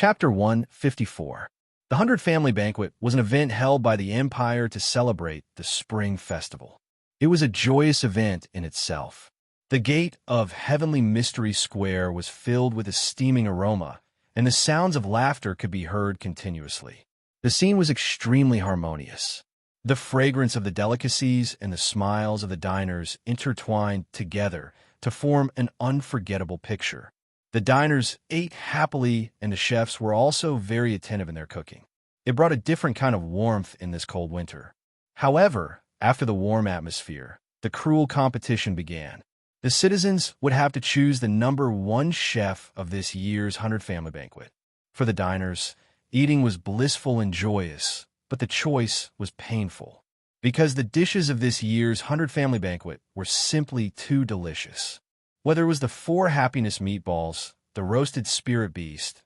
Chapter 154. The 100 Family Banquet was an event held by the Empire to celebrate the Spring Festival. It was a joyous event in itself. The gate of Heavenly Mystery Square was filled with a steaming aroma, and the sounds of laughter could be heard continuously. The scene was extremely harmonious. The fragrance of the delicacies and the smiles of the diners intertwined together to form an unforgettable picture. The diners ate happily, and the chefs were also very attentive in their cooking. It brought a different kind of warmth in this cold winter. However, after the warm atmosphere, the cruel competition began. The citizens would have to choose the #1 chef of this year's 100 Family Banquet. For the diners, eating was blissful and joyous, but the choice was painful, because the dishes of this year's 100 Family Banquet were simply too delicious. Whether it was the 4 happiness meatballs, the roasted spirit beast,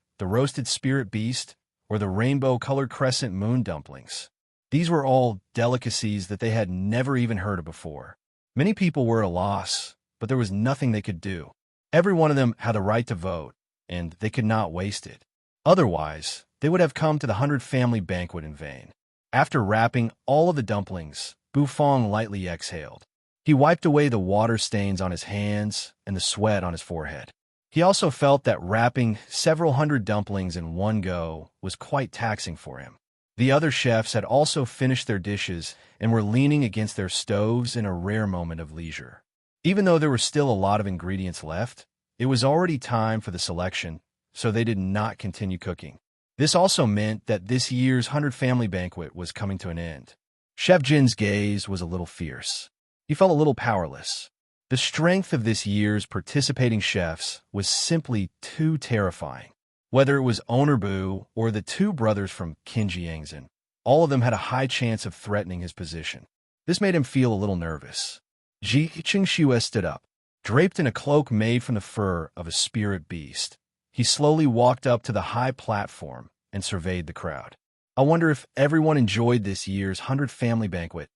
or the rainbow-colored crescent moon dumplings, these were all delicacies that they had never even heard of before. Many people were at a loss, but there was nothing they could do. Every one of them had the right to vote, and they could not waste it. Otherwise, they would have come to the 100 Family Banquet in vain. After wrapping all of the dumplings, Bufong lightly exhaled. He wiped away the water stains on his hands and the sweat on his forehead. He also felt that wrapping several hundred dumplings in one go was quite taxing for him. The other chefs had also finished their dishes and were leaning against their stoves in a rare moment of leisure. Even though there were still a lot of ingredients left, it was already time for the selection, so they did not continue cooking. This also meant that this year's 100 Family Banquet was coming to an end. Chef Jin's gaze was a little fierce. He felt a little powerless. The strength of this year's participating chefs was simply too terrifying. Whether it was Owner Bu or the 2 brothers from Qinjiangzhen, all of them had a high chance of threatening his position. This made him feel a little nervous. Ji Qingxue stood up. Draped in a cloak made from the fur of a spirit beast, he slowly walked up to the high platform and surveyed the crowd. I wonder if everyone enjoyed this year's 100 Family Banquet.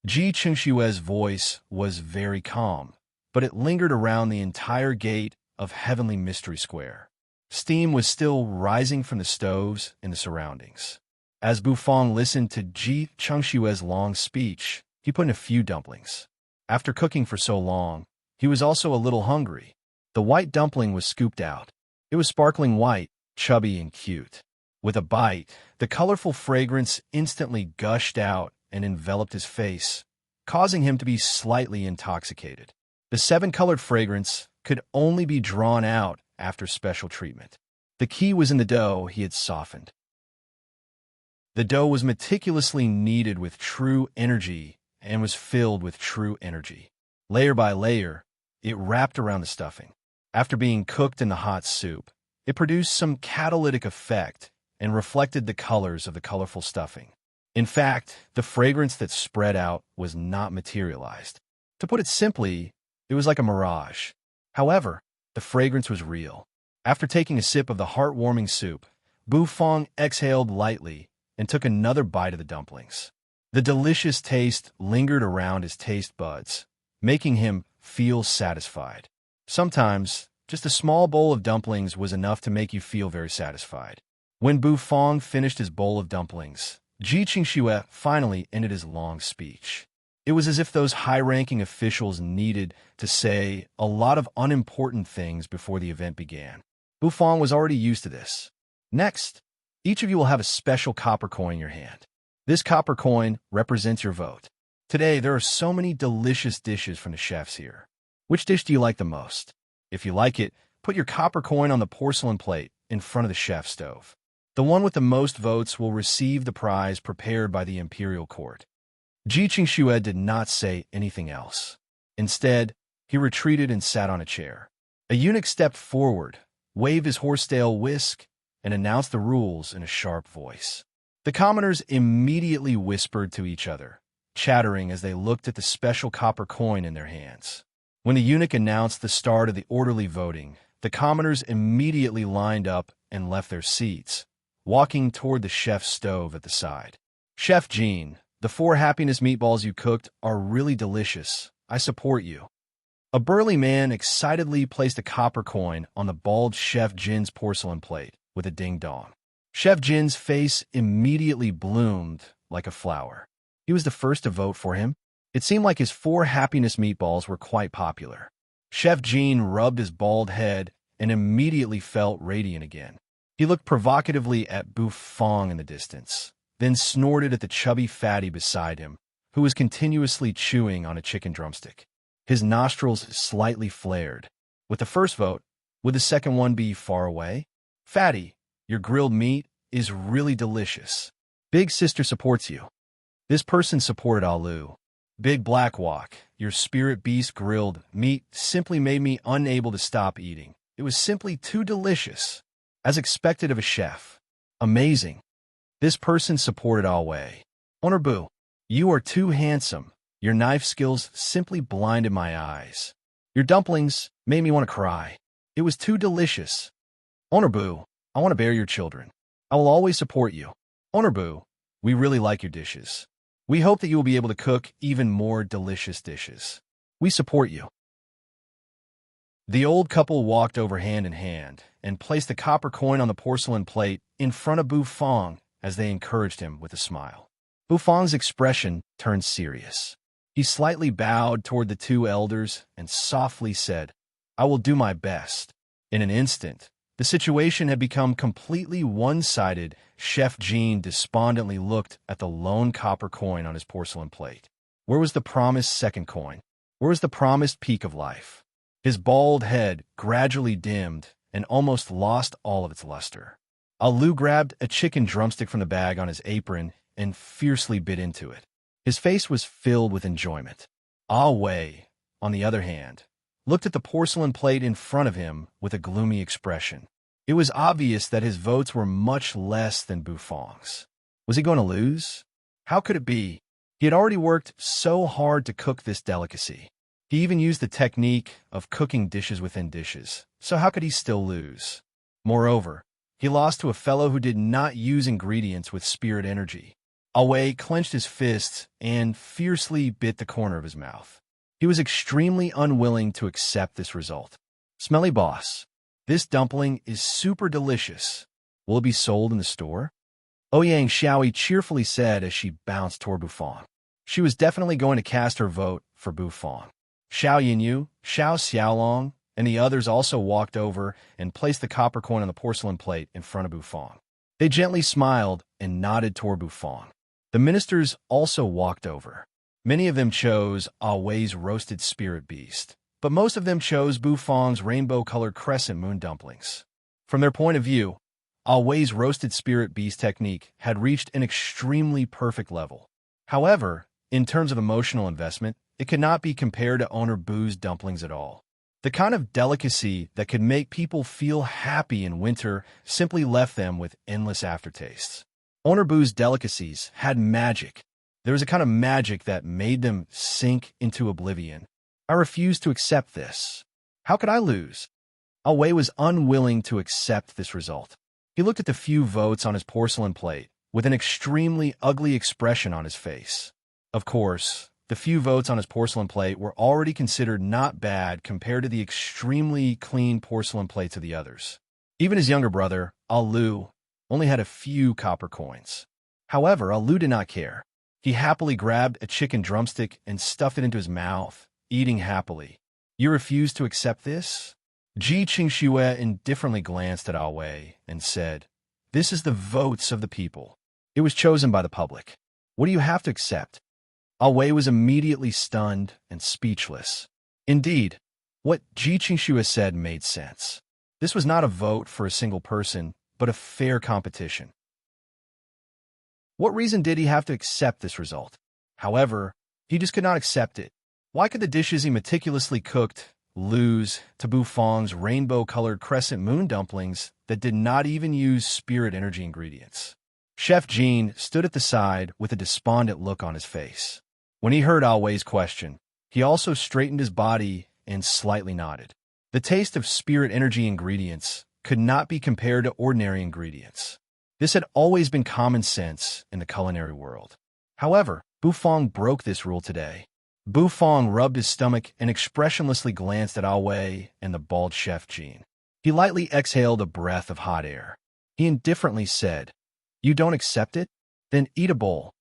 Ji Qingxue's voice was very calm, but it lingered around the entire gate of Heavenly Mystery Square. Steam was still rising from the stoves in the surroundings. As Bufong listened to Ji Qingxue's long speech, he put in a few dumplings. After cooking for so long, he was also a little hungry. The white dumpling was scooped out. It was sparkling white, chubby, and cute. With a bite, the colorful fragrance instantly gushed out and enveloped his face, causing him to be slightly intoxicated. The 7-colored fragrance could only be drawn out after special treatment. The key was in the dough he had softened. The dough was meticulously kneaded with true energy and was filled with true energy. Layer by layer, it wrapped around the stuffing. After being cooked in the hot soup, it produced some catalytic effect and reflected the colors of the colorful stuffing. In fact, the fragrance that spread out was not materialized. To put it simply, it was like a mirage. However, the fragrance was real. After taking a sip of the heartwarming soup, Bufong exhaled lightly and took another bite of the dumplings. The delicious taste lingered around his taste buds, making him feel satisfied. Sometimes, just a small bowl of dumplings was enough to make you feel very satisfied. When Bufong finished his bowl of dumplings, Ji Qingxue finally ended his long speech. It was as if those high-ranking officials needed to say a lot of unimportant things before the event began. Bufong was already used to this. Next, each of you will have a special copper coin in your hand. This copper coin represents your vote. Today, there are so many delicious dishes from the chefs here. Which dish do you like the most? If you like it, put your copper coin on the porcelain plate in front of the chef's stove. The one with the most votes will receive the prize prepared by the imperial court. Ji Qingxue did not say anything else. Instead, he retreated and sat on a chair. A eunuch stepped forward, waved his horsetail whisk, and announced the rules in a sharp voice. The commoners immediately whispered to each other, chattering as they looked at the special copper coin in their hands. When the eunuch announced the start of the orderly voting, the commoners immediately lined up and left their seats, walking toward the chef's stove at the side. Chef Jean, the 4 happiness meatballs you cooked are really delicious. I support you. A burly man excitedly placed a copper coin on the bald Chef Jin's porcelain plate, with a ding-dong. Chef Jin's face immediately bloomed like a flower. He was the first to vote for him. It seemed like his 4 happiness meatballs were quite popular. Chef Jin rubbed his bald head and immediately felt radiant again. He looked provocatively at Bu Fong in the distance, then snorted at the chubby fatty beside him, who was continuously chewing on a chicken drumstick. His nostrils slightly flared. With the first vote, would the second one be far away? Fatty, your grilled meat is really delicious. Big sister supports you. This person supported Alu. Big Black Walk, your spirit beast grilled meat simply made me unable to stop eating. It was simply too delicious. As expected of a chef. Amazing. This person supported Alway. Honor Bu, you are too handsome. Your knife skills simply blinded my eyes. Your dumplings made me want to cry. It was too delicious. Honor Bu, I want to bear your children. I will always support you. Honor Bu, we really like your dishes. We hope that you will be able to cook even more delicious dishes. We support you. The old couple walked over hand in hand and placed a copper coin on the porcelain plate in front of Bu Fong as they encouraged him with a smile. Bu Fong's expression turned serious. He slightly bowed toward the 2 elders and softly said, I will do my best. In an instant, the situation had become completely one-sided. Chef Jean despondently looked at the lone copper coin on his porcelain plate. Where was the promised second coin? Where was the promised peak of life? His bald head gradually dimmed and almost lost all of its luster. Alu grabbed a chicken drumstick from the bag on his apron and fiercely bit into it. His face was filled with enjoyment. Ah Wei, on the other hand, looked at the porcelain plate in front of him with a gloomy expression. It was obvious that his votes were much less than Bu Fong's. Was he going to lose? How could it be? He had already worked so hard to cook this delicacy. He even used the technique of cooking dishes within dishes, so how could he still lose? Moreover, he lost to a fellow who did not use ingredients with spirit energy. Awei clenched his fists and fiercely bit the corner of his mouth. He was extremely unwilling to accept this result. Smelly boss, this dumpling is super delicious. Will it be sold in the store? Ouyang Xiaoyi cheerfully said as she bounced toward Bufong. She was definitely going to cast her vote for Bufong. Xiao Yinyu, Xiao Xiaolong, and the others also walked over and placed the copper coin on the porcelain plate in front of Bufong. They gently smiled and nodded toward Bufong. The ministers also walked over. Many of them chose Awei's roasted spirit beast, but most of them chose Bufong's rainbow-colored crescent moon dumplings. From their point of view, Awei's roasted spirit beast technique had reached an extremely perfect level. However, in terms of emotional investment, it could not be compared to Owner Bu's dumplings at all. The kind of delicacy that could make people feel happy in winter simply left them with endless aftertastes. Owner Bu's delicacies had magic. There was a kind of magic that made them sink into oblivion. I refused to accept this. How could I lose? Awei was unwilling to accept this result. He looked at the few votes on his porcelain plate with an extremely ugly expression on his face. Of course, the few votes on his porcelain plate were already considered not bad compared to the extremely clean porcelain plates of the others. Even his younger brother, Alu, only had a few copper coins. However, Alu did not care. He happily grabbed a chicken drumstick and stuffed it into his mouth, eating happily. You refuse to accept this? Ji Qingxue indifferently glanced at Awei and said, This is the votes of the people. It was chosen by the public. What do you have to accept? Awei was immediately stunned and speechless. Indeed, what Ji Qingxue said made sense. This was not a vote for a single person, but a fair competition. What reason did he have to accept this result? However, he just could not accept it. Why could the dishes he meticulously cooked lose to Bufong's rainbow-colored crescent moon dumplings that did not even use spirit energy ingredients? Chef Jean stood at the side with a despondent look on his face. When he heard Awei's question, he also straightened his body and slightly nodded. The taste of spirit energy ingredients could not be compared to ordinary ingredients. This had always been common sense in the culinary world. However, Bufong broke this rule today. Bufong rubbed his stomach and expressionlessly glanced at Awei and the bald Chef Jean. He lightly exhaled a breath of hot air. He indifferently said, "You don't accept it? Then eat a bowl."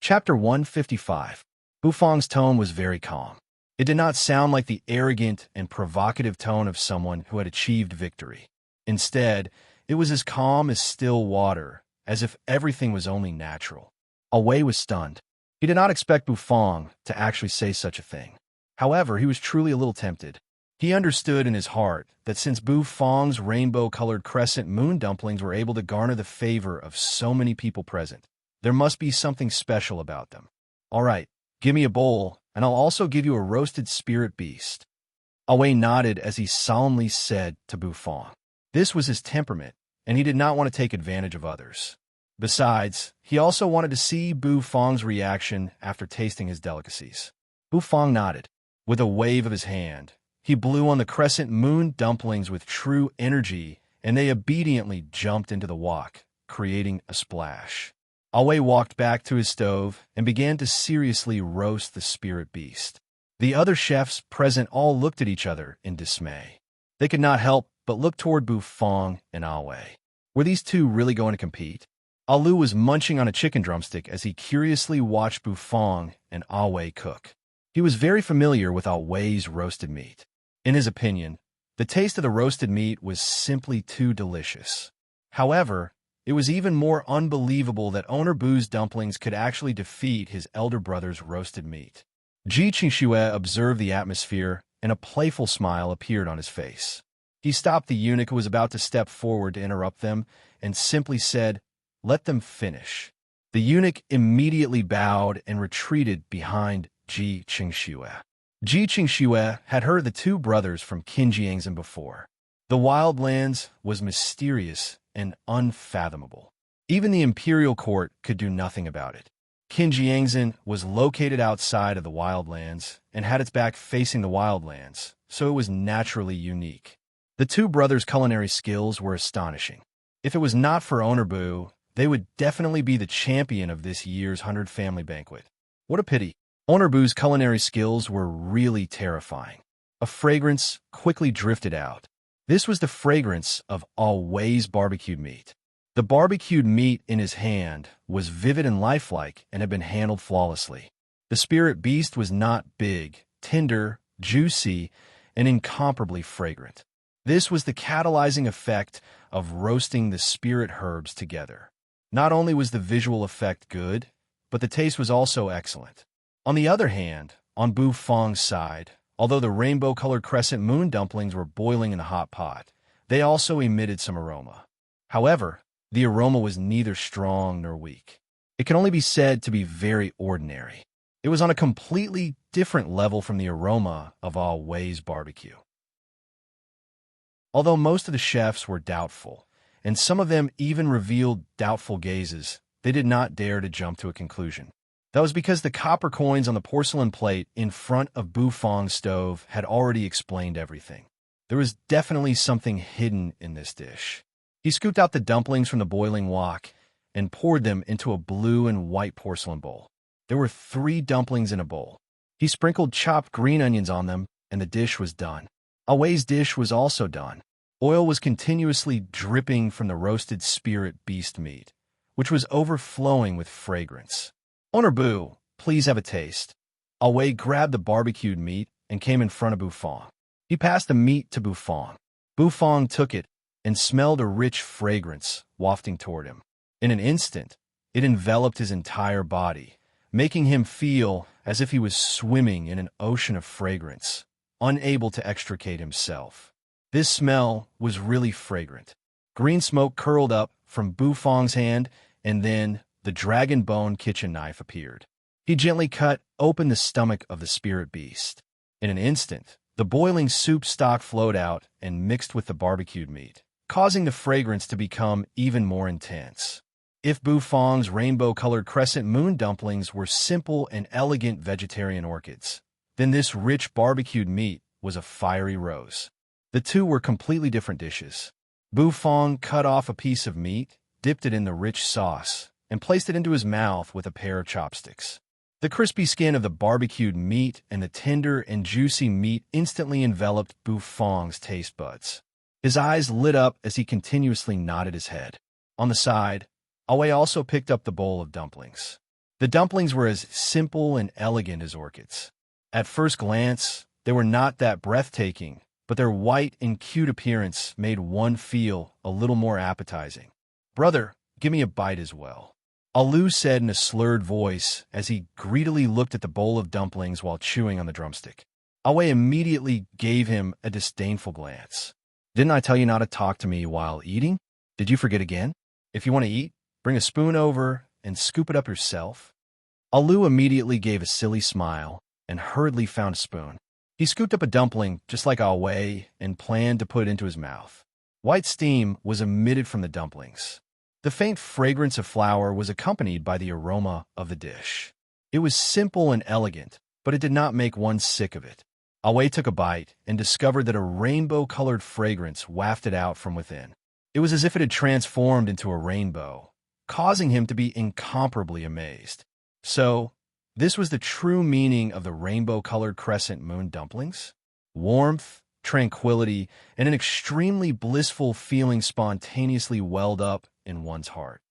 Chapter 155. Bufang's tone was very calm. It did not sound like the arrogant and provocative tone of someone who had achieved victory. Instead, it was as calm as still water, as if everything was only natural. Awei was stunned. He did not expect Bufang to actually say such a thing. However, he was truly a little tempted. He understood in his heart that since Bufang's rainbow-colored crescent moon dumplings were able to garner the favor of so many people present, there must be something special about them. "All right, give me a bowl, and I'll also give you a roasted spirit beast." Awei nodded as he solemnly said to Bufang. This was his temperament, and he did not want to take advantage of others. Besides, he also wanted to see Bufang's reaction after tasting his delicacies. Bufang nodded. With a wave of his hand, he blew on the crescent moon dumplings with true energy, and they obediently jumped into the wok, creating a splash. Awei walked back to his stove and began to seriously roast the spirit beast. The other chefs present all looked at each other in dismay. They could not help but look toward Bufang and Awei. Were these two really going to compete? Alu was munching on a chicken drumstick as he curiously watched Bufang and Awei cook. He was very familiar with Awei's roasted meat. In his opinion, the taste of the roasted meat was simply too delicious. However, it was even more unbelievable that Owner Bu's dumplings could actually defeat his elder brother's roasted meat. Ji Qingxue observed the atmosphere, and a playful smile appeared on his face. He stopped the eunuch who was about to step forward to interrupt them, and simply said, "Let them finish." The eunuch immediately bowed and retreated behind Ji Qingxue. Ji Qingxue had heard the two brothers from Qin Jiangzhen before. The Wildlands was mysterious and unfathomable. Even the imperial court could do nothing about it. Qin Jiangzhen was located outside of the Wildlands and had its back facing the Wildlands, so it was naturally unique. The two brothers' culinary skills were astonishing. If it was not for Owner Bu, they would definitely be the champion of this year's 100 Family Banquet. What a pity. Owner Bu's culinary skills were really terrifying. A fragrance quickly drifted out. This was the fragrance of Awei's barbecued meat. The barbecued meat in his hand was vivid and lifelike and had been handled flawlessly. The spirit beast was not big, tender, juicy, and incomparably fragrant. This was the catalyzing effect of roasting the spirit herbs together. Not only was the visual effect good, but the taste was also excellent. On the other hand, on Bufang's side, although the rainbow-colored crescent moon dumplings were boiling in the hot pot, they also emitted some aroma. However, the aroma was neither strong nor weak. It can only be said to be very ordinary. It was on a completely different level from the aroma of Awei's barbecue. Although most of the chefs were doubtful, and some of them even revealed doubtful gazes, they did not dare to jump to a conclusion. That was because the copper coins on the porcelain plate in front of Bufang's stove had already explained everything. There was definitely something hidden in this dish. He scooped out the dumplings from the boiling wok and poured them into a blue and white porcelain bowl. There were 3 dumplings in a bowl. He sprinkled chopped green onions on them, and the dish was done. Awei's dish was also done. Oil was continuously dripping from the roasted spirit beast meat, which was overflowing with fragrance. "Owner Bu, please have a taste." Awei grabbed the barbecued meat and came in front of Bufang. He passed the meat to Bufang. Bufang took it and smelled a rich fragrance wafting toward him. In an instant, it enveloped his entire body, making him feel as if he was swimming in an ocean of fragrance, unable to extricate himself. This smell was really fragrant. Green smoke curled up from Bufang's hand, and then the dragon bone kitchen knife appeared. He gently cut open the stomach of the spirit beast. In an instant, the boiling soup stock flowed out and mixed with the barbecued meat, causing the fragrance to become even more intense. If Bufang's rainbow-colored crescent moon dumplings were simple and elegant vegetarian orchids, then this rich barbecued meat was a fiery rose. The two were completely different dishes. Bufang cut off a piece of meat, dipped it in the rich sauce, and placed it into his mouth with a pair of chopsticks. The crispy skin of the barbecued meat and the tender and juicy meat instantly enveloped Bu Fong's taste buds. His eyes lit up as he continuously nodded his head. On the side, Aoi also picked up the bowl of dumplings. The dumplings were as simple and elegant as orchids. At first glance, they were not that breathtaking, but their white and cute appearance made one feel a little more appetizing. "Brother, give me a bite as well," Alu said in a slurred voice as he greedily looked at the bowl of dumplings while chewing on the drumstick. Aoi immediately gave him a disdainful glance. "Didn't I tell you not to talk to me while eating? Did you forget again? If you want to eat, bring a spoon over and scoop it up yourself." Alu immediately gave a silly smile and hurriedly found a spoon. He scooped up a dumpling just like Aoi and planned to put it into his mouth. White steam was emitted from the dumplings. The faint fragrance of flour was accompanied by the aroma of the dish. It was simple and elegant, but it did not make one sick of it. Aoi took a bite and discovered that a rainbow-colored fragrance wafted out from within. It was as if it had transformed into a rainbow, causing him to be incomparably amazed. So, this was the true meaning of the rainbow-colored crescent moon dumplings? Warmth, tranquility, and an extremely blissful feeling spontaneously welled up in one's heart.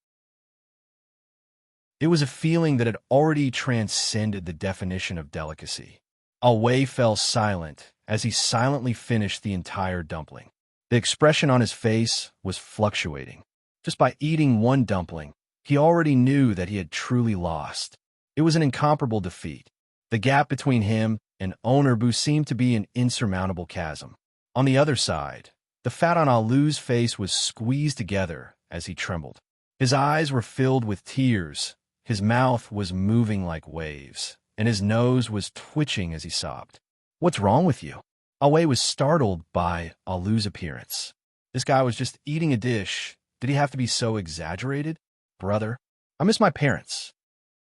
It was a feeling that had already transcended the definition of delicacy. Aoi fell silent as he silently finished the entire dumpling. The expression on his face was fluctuating. Just by eating one dumpling, he already knew that he had truly lost. It was an incomparable defeat. The gap between him and Onurbu seemed to be an insurmountable chasm. On the other side, the fat on Alu's face was squeezed together as he trembled. His eyes were filled with tears, his mouth was moving like waves, and his nose was twitching as he sobbed. "What's wrong with you?" Aoi was startled by Alu's appearance. This guy was just eating a dish. Did he have to be so exaggerated? "Brother, I miss my parents."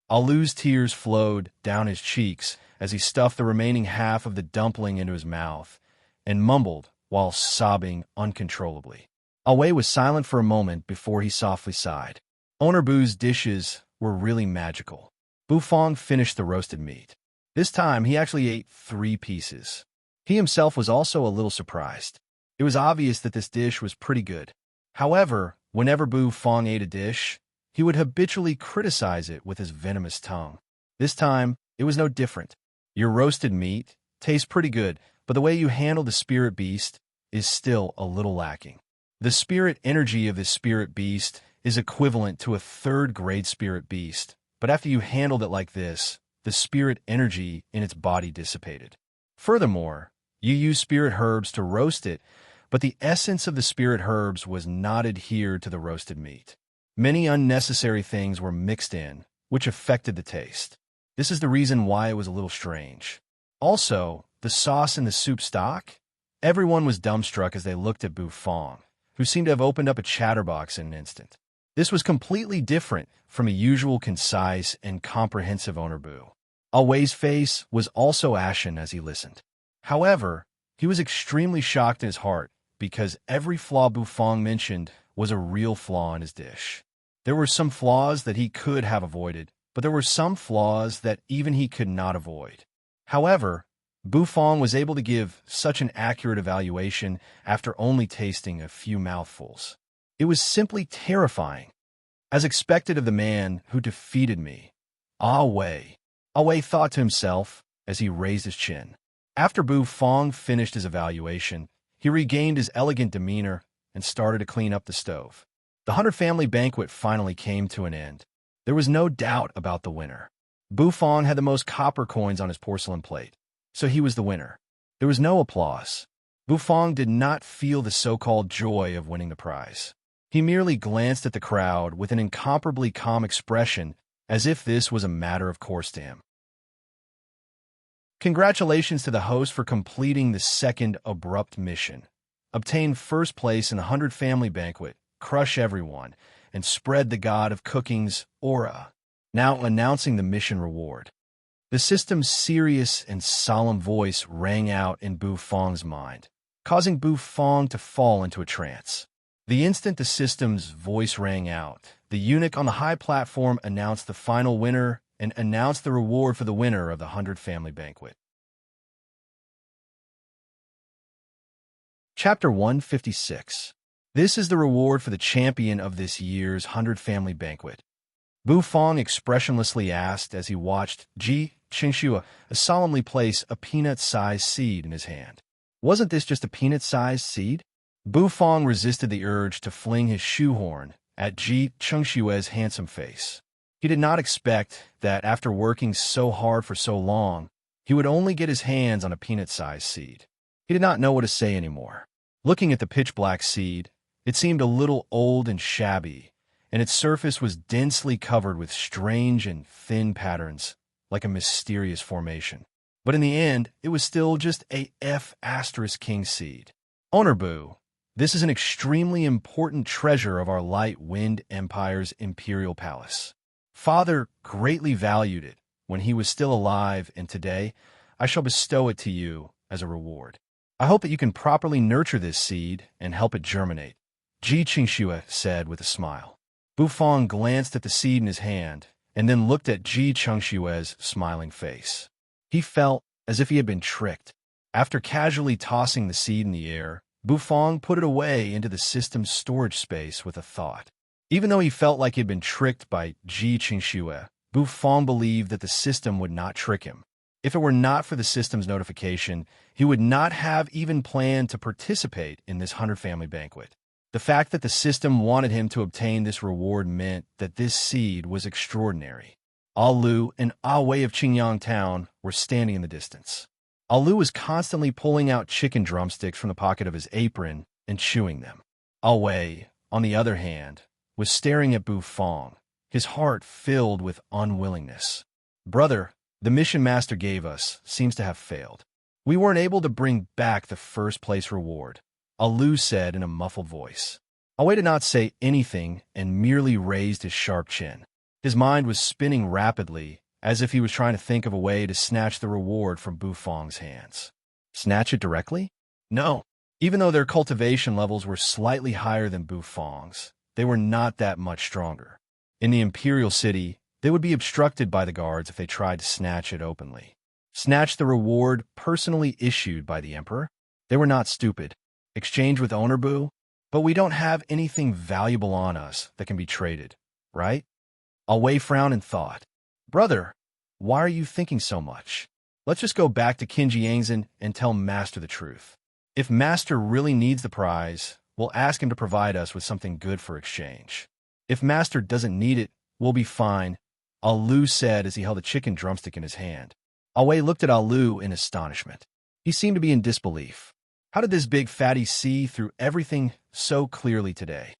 Alu's tears flowed down his cheeks as he stuffed the remaining half of the dumpling into his mouth and mumbled while sobbing uncontrollably. Aoi was silent for a moment before he softly sighed. Onurbu's dishes were really magical. Bu Fong finished the roasted meat. This time, he actually ate 3 pieces. He himself was also a little surprised. It was obvious that this dish was pretty good. However, whenever Bu Fong ate a dish, he would habitually criticize it with his venomous tongue. This time, it was no different. "Your roasted meat tastes pretty good, but the way you handle the spirit beast is still a little lacking. The spirit energy of this spirit beast is equivalent to a 3rd-grade spirit beast, but after you handled it like this, the spirit energy in its body dissipated. Furthermore, you used spirit herbs to roast it, but the essence of the spirit herbs was not adhered to the roasted meat. Many unnecessary things were mixed in, which affected the taste. This is the reason why it was a little strange. Also, the sauce in the soup stock? Everyone was dumbstruck as they looked at Bu Fong, who seemed to have opened up a chatterbox in an instant. This was completely different from a usual concise and comprehensive Onurbu. Aoi's face was also ashen as he listened. However, he was extremely shocked in his heart because every flaw Bu Fong mentioned was a real flaw in his dish. There were some flaws that he could have avoided, but there were some flaws that even he could not avoid. However, Bu Fong was able to give such an accurate evaluation after only tasting a few mouthfuls. It was simply terrifying. As expected of the man who defeated me. Aoi thought to himself as he raised his chin. After Bu Fong finished his evaluation, he regained his elegant demeanor and started to clean up the stove. The 100-family banquet finally came to an end. There was no doubt about the winner. Bu Fong had the most copper coins on his porcelain plate, so he was the winner. There was no applause. Bu Fong did not feel the so-called joy of winning the prize. He merely glanced at the crowd with an incomparably calm expression, as if this was a matter of course to him. Congratulations to the host for completing the second abrupt mission. Obtain first place in the 100-family banquet, crush everyone, and spread the god of cooking's aura. Now announcing the mission reward. The system's serious and solemn voice rang out in Bu Fong's mind, causing Bu Fong to fall into a trance. The instant the system's voice rang out, the eunuch on the high platform announced the final winner and announced the reward for the winner of the 100 Family Banquet. Chapter 156. This is the reward for the champion of this year's 100 Family Banquet. Bu Fong expressionlessly asked as he watched Ji Qingxue solemnly place a peanut-sized seed in his hand. Wasn't this just a peanut-sized seed? Bu Fong resisted the urge to fling his shoehorn at Ji Qingxue's handsome face. He did not expect that after working so hard for so long, he would only get his hands on a peanut-sized seed. He did not know what to say anymore. Looking at the pitch-black seed, it seemed a little old and shabby, and its surface was densely covered with strange and thin patterns, like a mysterious formation. But in the end, it was still just a F*** seed. Owner Bu, this is an extremely important treasure of our Light Wind Empire's imperial palace. Father greatly valued it when he was still alive, and today I shall bestow it to you as a reward. I hope that you can properly nurture this seed and help it germinate, Ji Qingxue said with a smile. Bu Fong glanced at the seed in his hand and then looked at Ji Qingxue's smiling face. He felt as if he had been tricked. After casually tossing the seed in the air, Bu Fong put it away into the system's storage space with a thought. Even though he felt like he had been tricked by Ji Qingxue, Bu Fong believed that the system would not trick him. If it were not for the system's notification, he would not have even planned to participate in this 100 Family Banquet. The fact that the system wanted him to obtain this reward meant that this seed was extraordinary. Ah Lu and Ah Wei of Qingyang Town were standing in the distance. Ah Lu was constantly pulling out chicken drumsticks from the pocket of his apron and chewing them. Ah Wei, on the other hand, was staring at Bu Fong, his heart filled with unwillingness. Brother, the mission master gave us seems to have failed. We weren't able to bring back the first-place reward, Ah Lu said in a muffled voice. Ah Wei did not say anything and merely raised his sharp chin. His mind was spinning rapidly, as if he was trying to think of a way to snatch the reward from Bu Fong's hands. Snatch it directly? No. Even though their cultivation levels were slightly higher than Bu Fong's, they were not that much stronger. In the Imperial City, they would be obstructed by the guards if they tried to snatch it openly. Snatch the reward personally issued by the Emperor? They were not stupid. Exchange with owner Bu? But we don't have anything valuable on us that can be traded, right? Ah Wei frowned and thought, Brother, why are you thinking so much? Let's just go back to Qinjiangzhen and tell Master the truth. If Master really needs the prize, we'll ask him to provide us with something good for exchange. If Master doesn't need it, we'll be fine, Ah Lu said as he held a chicken drumstick in his hand. Ah Wei looked at Ah Lu in astonishment. He seemed to be in disbelief. How did this big fatty see through everything so clearly today?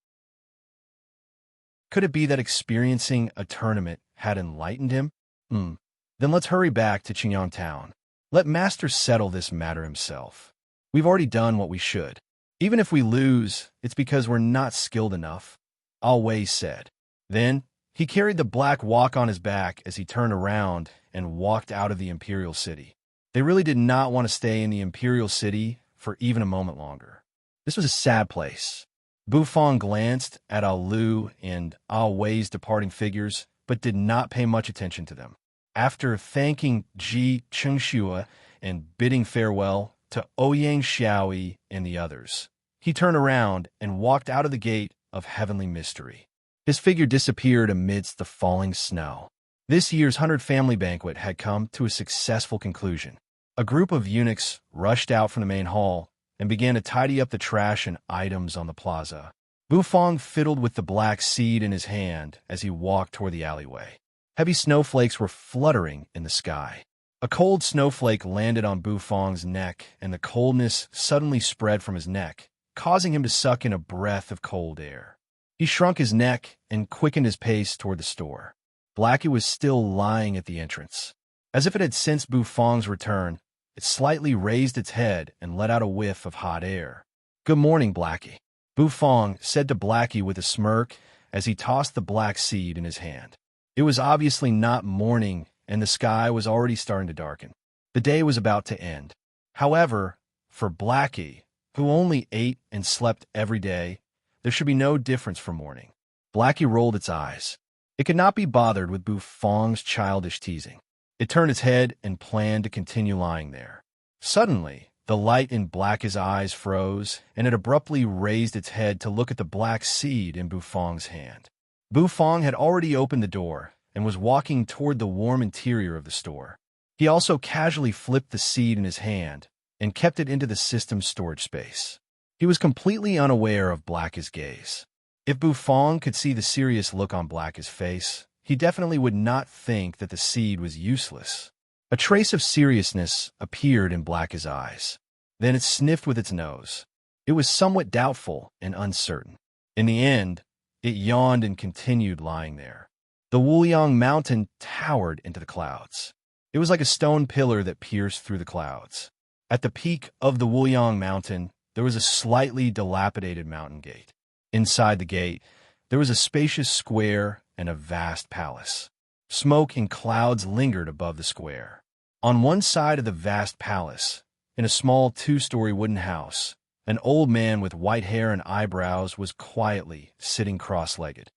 Could it be that experiencing a tournament had enlightened him? Then let's hurry back to Qingyang Town. Let Master settle this matter himself. We've already done what we should. Even if we lose, it's because we're not skilled enough, Ah Wei said. Then, he carried the black walk on his back as he turned around and walked out of the Imperial City. They really did not want to stay in the Imperial City for even a moment longer. This was a sad place. Bu Fong glanced at Ah Lu and Ah Wei's departing figures, but did not pay much attention to them. After thanking Ji Qingxue and bidding farewell to Ouyang Xiaoyi and the others, he turned around and walked out of the gate of heavenly mystery. His figure disappeared amidst the falling snow. This year's 100 Family Banquet had come to a successful conclusion. A group of eunuchs rushed out from the main hall and began to tidy up the trash and items on the plaza. Bu Fong fiddled with the black seed in his hand as he walked toward the alleyway. Heavy snowflakes were fluttering in the sky. A cold snowflake landed on Bu Fong's neck, and the coldness suddenly spread from his neck, causing him to suck in a breath of cold air. He shrunk his neck and quickened his pace toward the store. Blackie was still lying at the entrance. As if it had sensed Bu Fong's return, it slightly raised its head and let out a whiff of hot air. "Good morning, Blackie," Bu Fong said to Blackie with a smirk as he tossed the black seed in his hand. It was obviously not morning, and the sky was already starting to darken. The day was about to end. However, for Blackie, who only ate and slept every day, there should be no difference from morning. Blackie rolled its eyes. It could not be bothered with Bu Fong's childish teasing. It turned its head and planned to continue lying there. Suddenly, the light in Black's eyes froze, and it abruptly raised its head to look at the black seed in Bu Fong's hand. Bu Fong had already opened the door and was walking toward the warm interior of the store. He also casually flipped the seed in his hand and kept it into the system's storage space. He was completely unaware of Black's gaze. If Bu Fong could see the serious look on Black's face, he definitely would not think that the seed was useless. A trace of seriousness appeared in Black's eyes. Then it sniffed with its nose. It was somewhat doubtful and uncertain. In the end, it yawned and continued lying there. The Wuliang mountain towered into the clouds. It was like a stone pillar that pierced through the clouds. At the peak of the Wuliang mountain, there was a slightly dilapidated mountain gate. Inside the gate, there was a spacious square and a vast palace. Smoke and clouds lingered above the square. On one side of the vast palace, in a small two-story wooden house, an old man with white hair and eyebrows was quietly sitting cross-legged.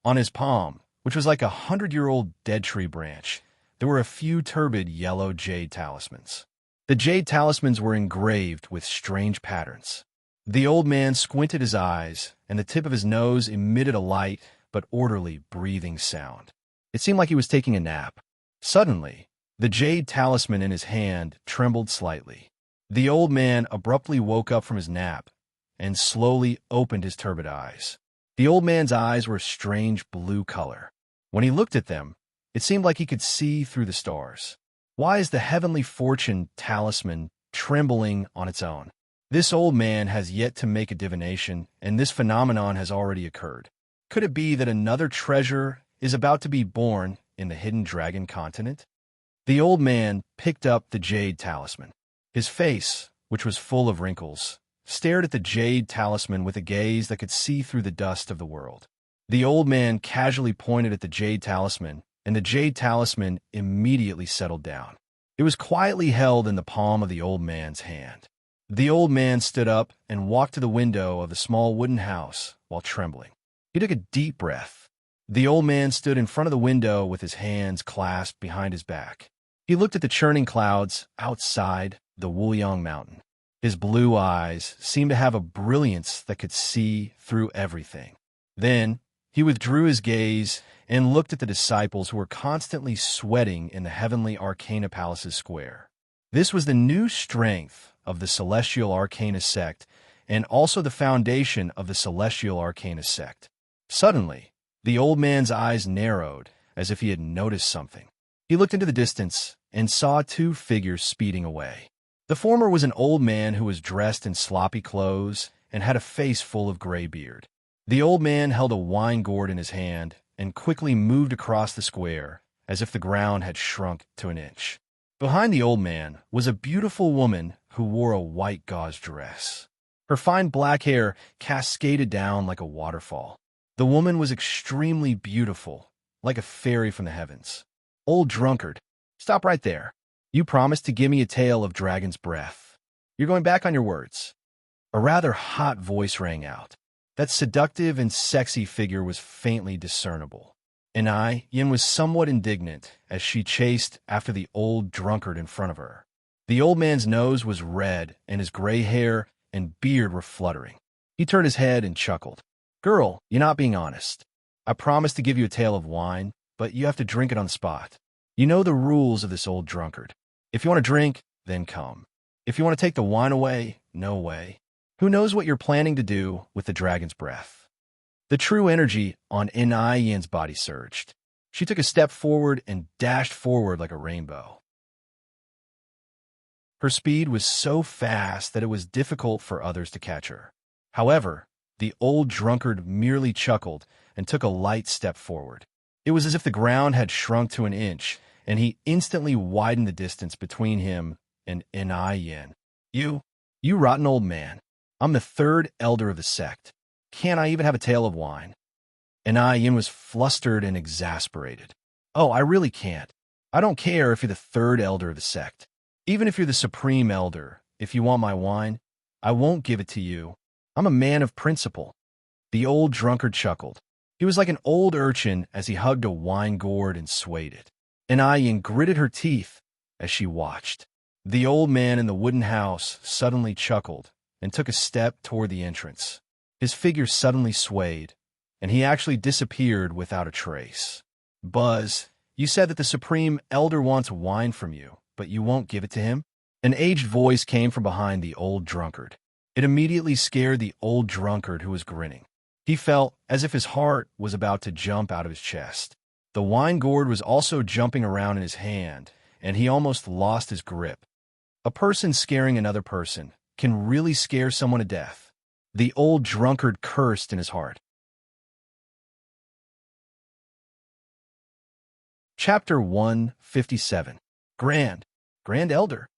On his palm, which was like a 100-year-old dead tree branch, there were a few turbid yellow jade talismans. The jade talismans were engraved with strange patterns. The old man squinted his eyes, and the tip of his nose emitted a light but orderly breathing sound. It seemed like he was taking a nap. Suddenly, the jade talisman in his hand trembled slightly. The old man abruptly woke up from his nap and slowly opened his turbid eyes. The old man's eyes were a strange blue color. When he looked at them, it seemed like he could see through the stars. Why is the heavenly fortune talisman trembling on its own? This old man has yet to make a divination, and this phenomenon has already occurred. Could it be that another treasure is about to be born in the hidden dragon continent? The old man picked up the jade talisman. His face, which was full of wrinkles, stared at the jade talisman with a gaze that could see through the dust of the world. The old man casually pointed at the jade talisman, and the jade talisman immediately settled down. It was quietly held in the palm of the old man's hand. The old man stood up and walked to the window of the small wooden house while trembling. He took a deep breath. The old man stood in front of the window with his hands clasped behind his back. He looked at the churning clouds outside the Wuliang mountain. His blue eyes seemed to have a brilliance that could see through everything. Then he withdrew his gaze and looked at the disciples who were constantly sweating in the heavenly Arcana Palace's square. This was the new strength of the Celestial Arcana sect and also the foundation of the Celestial Arcana sect. Suddenly, the old man's eyes narrowed as if he had noticed something. He looked into the distance and saw two figures speeding away. The former was an old man who was dressed in sloppy clothes and had a face full of gray beard. The old man held a wine gourd in his hand and quickly moved across the square as if the ground had shrunk to an inch. Behind the old man was a beautiful woman who wore a white gauze dress. Her fine black hair cascaded down like a waterfall. The woman was extremely beautiful, like a fairy from the heavens. Old drunkard, stop right there. You promised to give me a tale of dragon's breath. You're going back on your words. A rather hot voice rang out. That seductive and sexy figure was faintly discernible. And Yin was somewhat indignant as she chased after the old drunkard in front of her. The old man's nose was red and his gray hair and beard were fluttering. He turned his head and chuckled. Girl, you're not being honest. I promised to give you a tale of wine, but you have to drink it on the spot. You know the rules of this old drunkard. If you want to drink, then come. If you want to take the wine away, no way. Who knows what you're planning to do with the dragon's breath? The true energy on Yin's body surged. She took a step forward and dashed forward like a rainbow. Her speed was so fast that it was difficult for others to catch her. However, the old drunkard merely chuckled and took a light step forward. It was as if the ground had shrunk to an inch, and he instantly widened the distance between him and Yin. You rotten old man. I'm the third elder of the sect. Can't I even have a tale of wine? Yin was flustered and exasperated. Oh, I really can't. I don't care if you're the third elder of the sect. Even if you're the supreme elder, if you want my wine, I won't give it to you. I'm a man of principle. The old drunkard chuckled. He was like an old urchin as he hugged a wine gourd and swayed it. And Ayin gritted her teeth as she watched. The old man in the wooden house suddenly chuckled and took a step toward the entrance. His figure suddenly swayed, and he actually disappeared without a trace. Buzz, you said that the Supreme Elder wants wine from you, but you won't give it to him? An aged voice came from behind the old drunkard. It immediately scared the old drunkard who was grinning. He felt as if his heart was about to jump out of his chest. The wine gourd was also jumping around in his hand, and he almost lost his grip. A person scaring another person can really scare someone to death. The old drunkard cursed in his heart. Chapter 157. Grand Elder.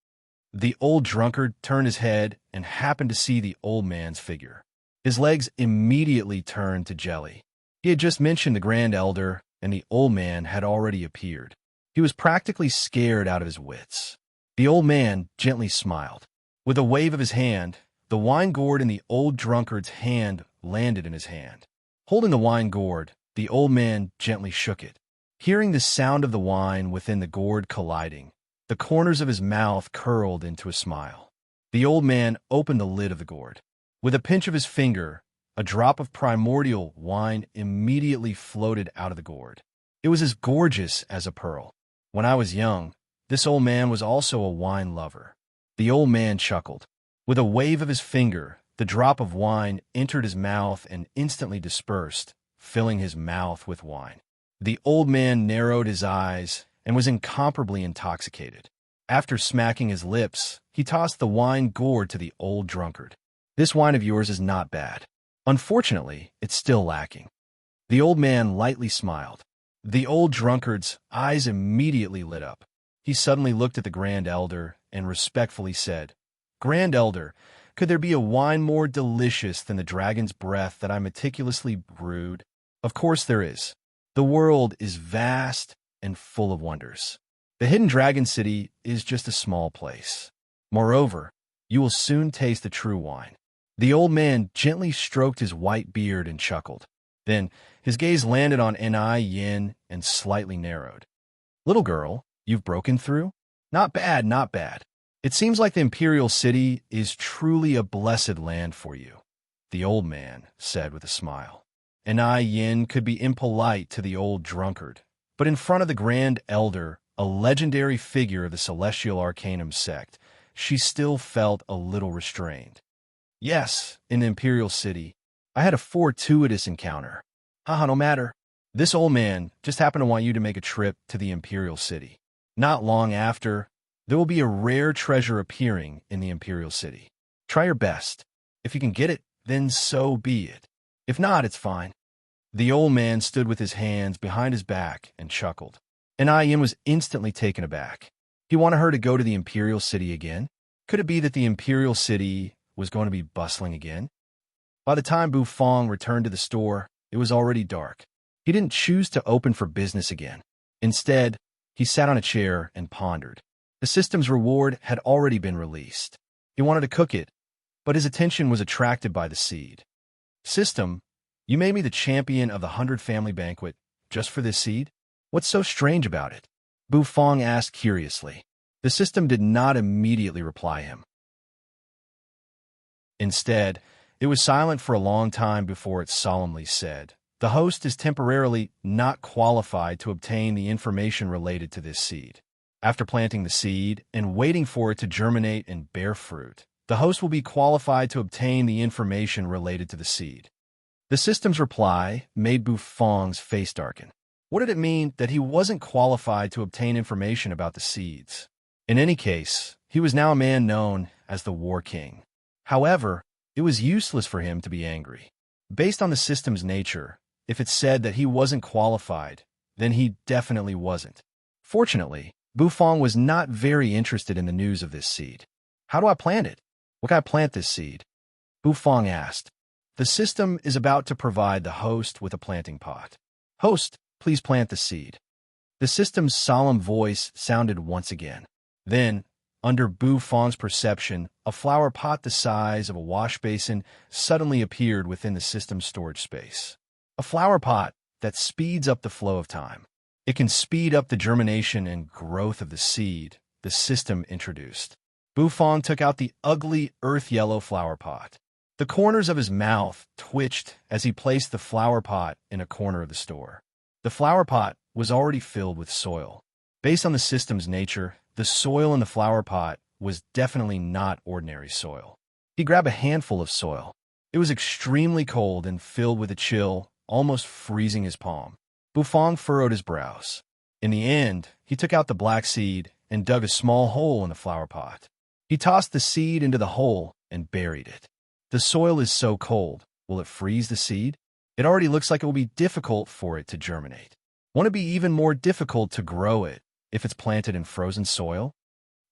The old drunkard turned his head and happened to see the old man's figure. His legs immediately turned to jelly. He had just mentioned the Grand Elder, and the old man had already appeared. He was practically scared out of his wits. The old man gently smiled. With a wave of his hand, the wine gourd in the old drunkard's hand landed in his hand. Holding the wine gourd, the old man gently shook it. Hearing the sound of the wine within the gourd colliding, the corners of his mouth curled into a smile. The old man opened the lid of the gourd. With a pinch of his finger, a drop of primordial wine immediately floated out of the gourd. It was as gorgeous as a pearl. When I was young, this old man was also a wine lover. The old man chuckled. With a wave of his finger, the drop of wine entered his mouth and instantly dispersed, filling his mouth with wine. The old man narrowed his eyes and was incomparably intoxicated. After smacking his lips, he tossed the wine gourd to the old drunkard. This wine of yours is not bad. Unfortunately, it's still lacking. The old man lightly smiled. The old drunkard's eyes immediately lit up. He suddenly looked at the Grand Elder and respectfully said, Grand Elder, could there be a wine more delicious than the dragon's breath that I meticulously brewed? Of course there is. The world is vast and full of wonders. The hidden dragon city is just a small place. Moreover, you will soon taste the true wine. The old man gently stroked his white beard and chuckled. Then his gaze landed on Yin and slightly narrowed. Little girl, you've broken through? Not bad, not bad. It seems like the Imperial City is truly a blessed land for you, the old man said with a smile. Yin could be impolite to the old drunkard, but in front of the Grand Elder, a legendary figure of the Celestial Arcanum sect, she still felt a little restrained. Yes, in the Imperial City, I had a fortuitous encounter. No matter. This old man just happened to want you to make a trip to the Imperial City. Not long after, there will be a rare treasure appearing in the Imperial City. Try your best. If you can get it, then so be it. If not, it's fine. The old man stood with his hands behind his back and chuckled. Yin was instantly taken aback. He wanted her to go to the Imperial City again? Could it be that the Imperial City was going to be bustling again? By the time Bu Fong returned to the store, it was already dark. He didn't choose to open for business again. Instead, he sat on a chair and pondered. The system's reward had already been released. He wanted to cook it, but his attention was attracted by the seed. System, you made me the champion of the 100 family banquet just for this seed? What's so strange about it? Bu Fong asked curiously. The system did not immediately reply him. Instead, it was silent for a long time before it solemnly said, the host is temporarily not qualified to obtain the information related to this seed. After planting the seed and waiting for it to germinate and bear fruit, the host will be qualified to obtain the information related to the seed. The system's reply made Bu Fong's face darken. What did it mean that he wasn't qualified to obtain information about the seeds? In any case, he was now a man known as the War King. However, it was useless for him to be angry. Based on the system's nature, if it said that he wasn't qualified, then he definitely wasn't. Fortunately, Bu Fong was not very interested in the news of this seed. How do I plant it? What can I plant this seed? Bu Fong asked. The system is about to provide the host with a planting pot. Host, please plant the seed. The system's solemn voice sounded once again. Then, under Bu Fong's perception, a flower pot the size of a wash basin suddenly appeared within the system's storage space. a flower pot that speeds up the flow of time. It can speed up the germination and growth of the seed the system introduced. Bufong took out the ugly earth-yellow flower pot. The corners of his mouth twitched as he placed the flower pot in a corner of the store. The flower pot was already filled with soil. Based on the system's nature, the soil in the flower pot was definitely not ordinary soil. He grabbed a handful of soil. It was extremely cold and filled with a chill, almost freezing his palm. Bufong furrowed his brows. In the end, he took out the black seed and dug a small hole in the flower pot. He tossed the seed into the hole and buried it. The soil is so cold, will it freeze the seed? It already looks like it will be difficult for it to germinate. Won't it be even more difficult to grow it if it's planted in frozen soil?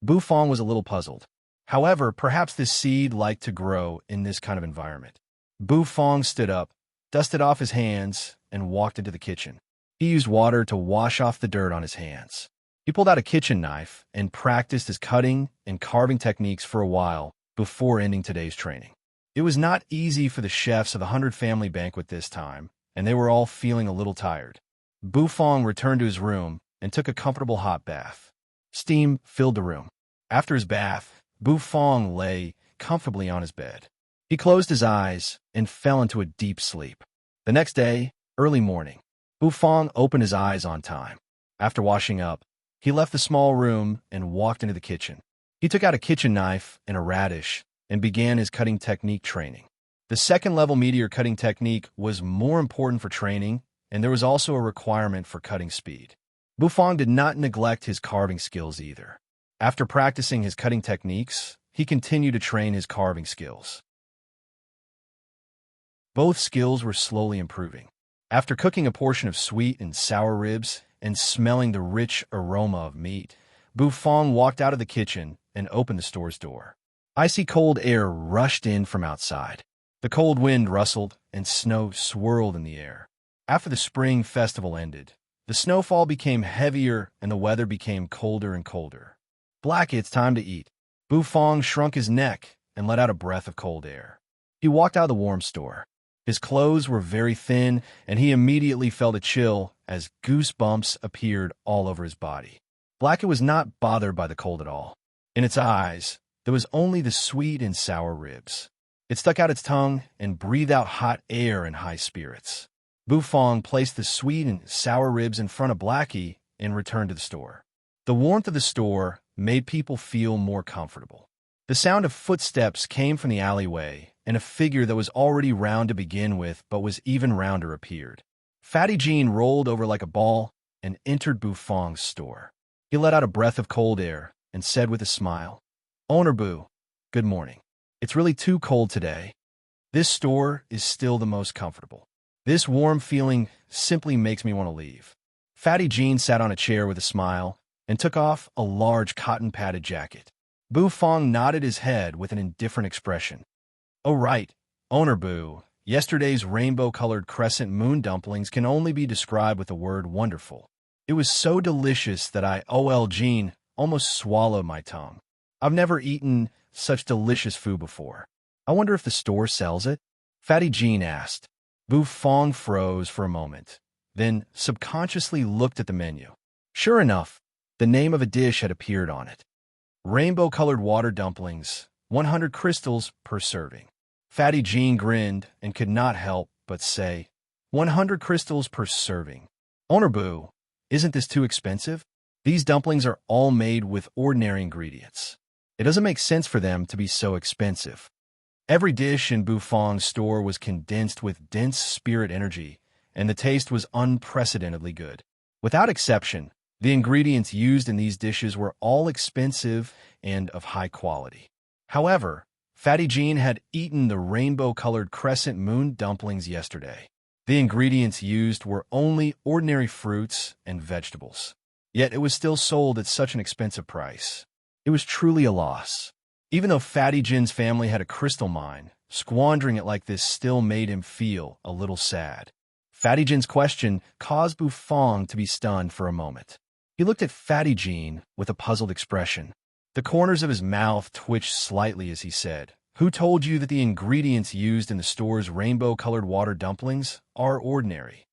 Bufong was a little puzzled. However, perhaps this seed liked to grow in this kind of environment. Bufong stood up, dusted off his hands, and walked into the kitchen. He used water to wash off the dirt on his hands. He pulled out a kitchen knife and practiced his cutting and carving techniques for a while before ending today's training. It was not easy for the chefs of the 100 Family Banquet this time, and they were all feeling a little tired. Bufong returned to his room and took a comfortable hot bath. Steam filled the room. After his bath, Bufong lay comfortably on his bed. He closed his eyes and fell into a deep sleep. The next day, early morning, Bufong opened his eyes on time. After washing up, he left the small room and walked into the kitchen. He took out a kitchen knife and a radish and began his cutting technique training. The second-level meteor cutting technique was more important for training, and there was also a requirement for cutting speed. Bufong did not neglect his carving skills either. After practicing his cutting techniques, he continued to train his carving skills. Both skills were slowly improving. After cooking a portion of sweet and sour ribs and smelling the rich aroma of meat, Bufong walked out of the kitchen and opened the store's door. Icy cold air rushed in from outside. The cold wind rustled and snow swirled in the air. After the spring festival ended, the snowfall became heavier and the weather became colder and colder. Blackie, it's time to eat. Bufong shrunk his neck and let out a breath of cold air. He walked out of the warm store. His clothes were very thin, and he immediately felt a chill as goosebumps appeared all over his body. Blackie was not bothered by the cold at all. In its eyes, there was only the sweet and sour ribs. It stuck out its tongue and breathed out hot air and high spirits. Bufong placed the sweet and sour ribs in front of Blackie and returned to the store. The warmth of the store made people feel more comfortable. The sound of footsteps came from the alleyway, and a figure that was already round to begin with but was even rounder appeared. Fatty Jean rolled over like a ball and entered Bufong's store. He let out a breath of cold air and said with a smile, "Owner Boo, good morning. It's really too cold today. This store is still the most comfortable. This warm feeling simply makes me want to leave." Fatty Jean sat on a chair with a smile and took off a large cotton-padded jacket. Bufong nodded his head with an indifferent expression. "Oh right, Owner Boo, yesterday's rainbow-colored crescent moon dumplings can only be described with the word wonderful. It was so delicious that Jean, almost swallowed my tongue. I've never eaten such delicious food before. I wonder if the store sells it?" Fatty Jean asked. Bufong froze for a moment, then subconsciously looked at the menu. Sure enough, the name of a dish had appeared on it. Rainbow-colored water dumplings, 100 crystals per serving. Fatty Jean grinned and could not help but say, 100 crystals per serving. Owner Boo, isn't this too expensive? These dumplings are all made with ordinary ingredients. It doesn't make sense for them to be so expensive. Every dish in Bufong's store was condensed with dense spirit energy, and the taste was unprecedentedly good. Without exception, the ingredients used in these dishes were all expensive and of high quality. However, Fatty Jean had eaten the rainbow-colored crescent moon dumplings yesterday. The ingredients used were only ordinary fruits and vegetables. Yet it was still sold at such an expensive price. It was truly a loss. Even though Fatty Jean's family had a crystal mine, squandering it like this still made him feel a little sad. Fatty Jean's question caused Bufong to be stunned for a moment. He looked at Fatty Jean with a puzzled expression. The corners of his mouth twitched slightly as he said, Who told you that the ingredients used in the store's rainbow-colored water dumplings are ordinary?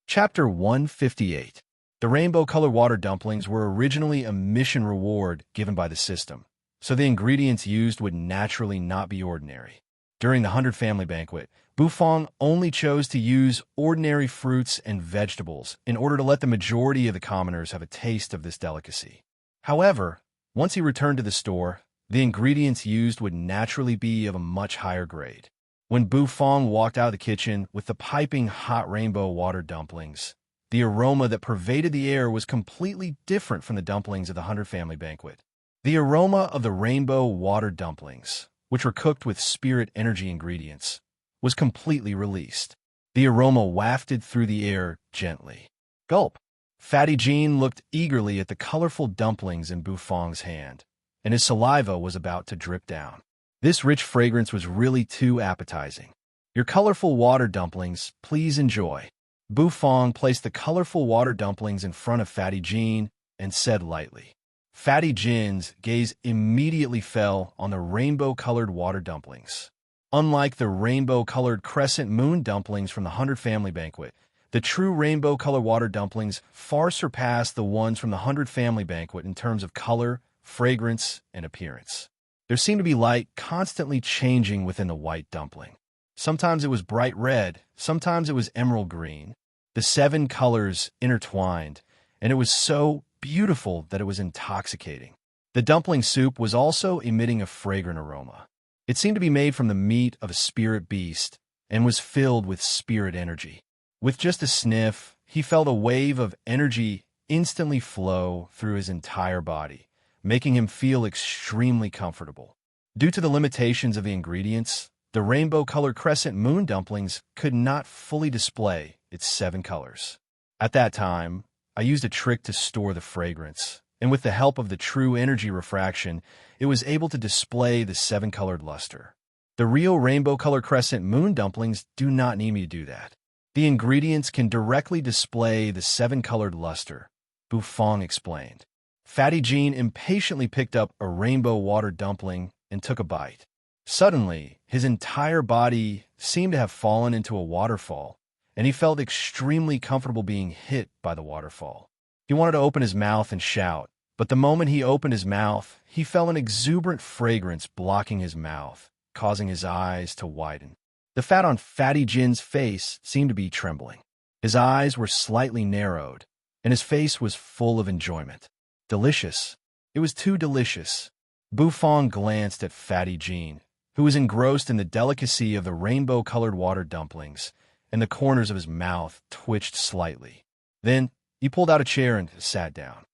Chapter 158. The rainbow-colored water dumplings were originally a mission reward given by the system, so the ingredients used would naturally not be ordinary. During the 100 family banquet, Bufang only chose to use ordinary fruits and vegetables in order to let the majority of the commoners have a taste of this delicacy. However, once he returned to the store, the ingredients used would naturally be of a much higher grade. When Bufang walked out of the kitchen with the piping hot rainbow water dumplings, the aroma that pervaded the air was completely different from the dumplings of the 100 family banquet. The aroma of the rainbow water dumplings, which were cooked with spirit energy ingredients, was completely released. The aroma wafted through the air gently. Gulp! Fatty Jean looked eagerly at the colorful dumplings in Bufang's hand, and his saliva was about to drip down. This rich fragrance was really too appetizing. Your colorful water dumplings, please enjoy. Bufang placed the colorful water dumplings in front of Fatty Jean and said lightly. Fatty Jean's gaze immediately fell on the rainbow-colored water dumplings. Unlike the rainbow-colored crescent moon dumplings from the 100 family banquet, the true rainbow-colored water dumplings far surpassed the ones from the 100 family banquet in terms of color, fragrance, and appearance. There seemed to be light constantly changing within the white dumpling. Sometimes it was bright red, sometimes it was emerald green. The 7 colors intertwined, and it was so beautiful that it was intoxicating. The dumpling soup was also emitting a fragrant aroma. It seemed to be made from the meat of a spirit beast and was filled with spirit energy. With just a sniff, he felt a wave of energy instantly flow through his entire body, making him feel extremely comfortable. Due to the limitations of the ingredients, the rainbow-colored crescent moon dumplings could not fully display its 7 colors. At that time, I used a trick to store the fragrance, and with the help of the true energy refraction, it was able to display the 7-colored luster. The real rainbow-colored crescent moon dumplings do not need me to do that. The ingredients can directly display the 7-colored luster, Bufang explained. Fatty Jean impatiently picked up a rainbow water dumpling and took a bite. Suddenly, his entire body seemed to have fallen into a waterfall, and he felt extremely comfortable being hit by the waterfall. He wanted to open his mouth and shout, but the moment he opened his mouth, he felt an exuberant fragrance blocking his mouth, causing his eyes to widen. The fat on Fatty Jin's face seemed to be trembling. His eyes were slightly narrowed, and his face was full of enjoyment. Delicious. It was too delicious. Bufang glanced at Fatty Jean, who was engrossed in the delicacy of the rainbow-colored water dumplings, and the corners of his mouth twitched slightly. Then, he pulled out a chair and sat down.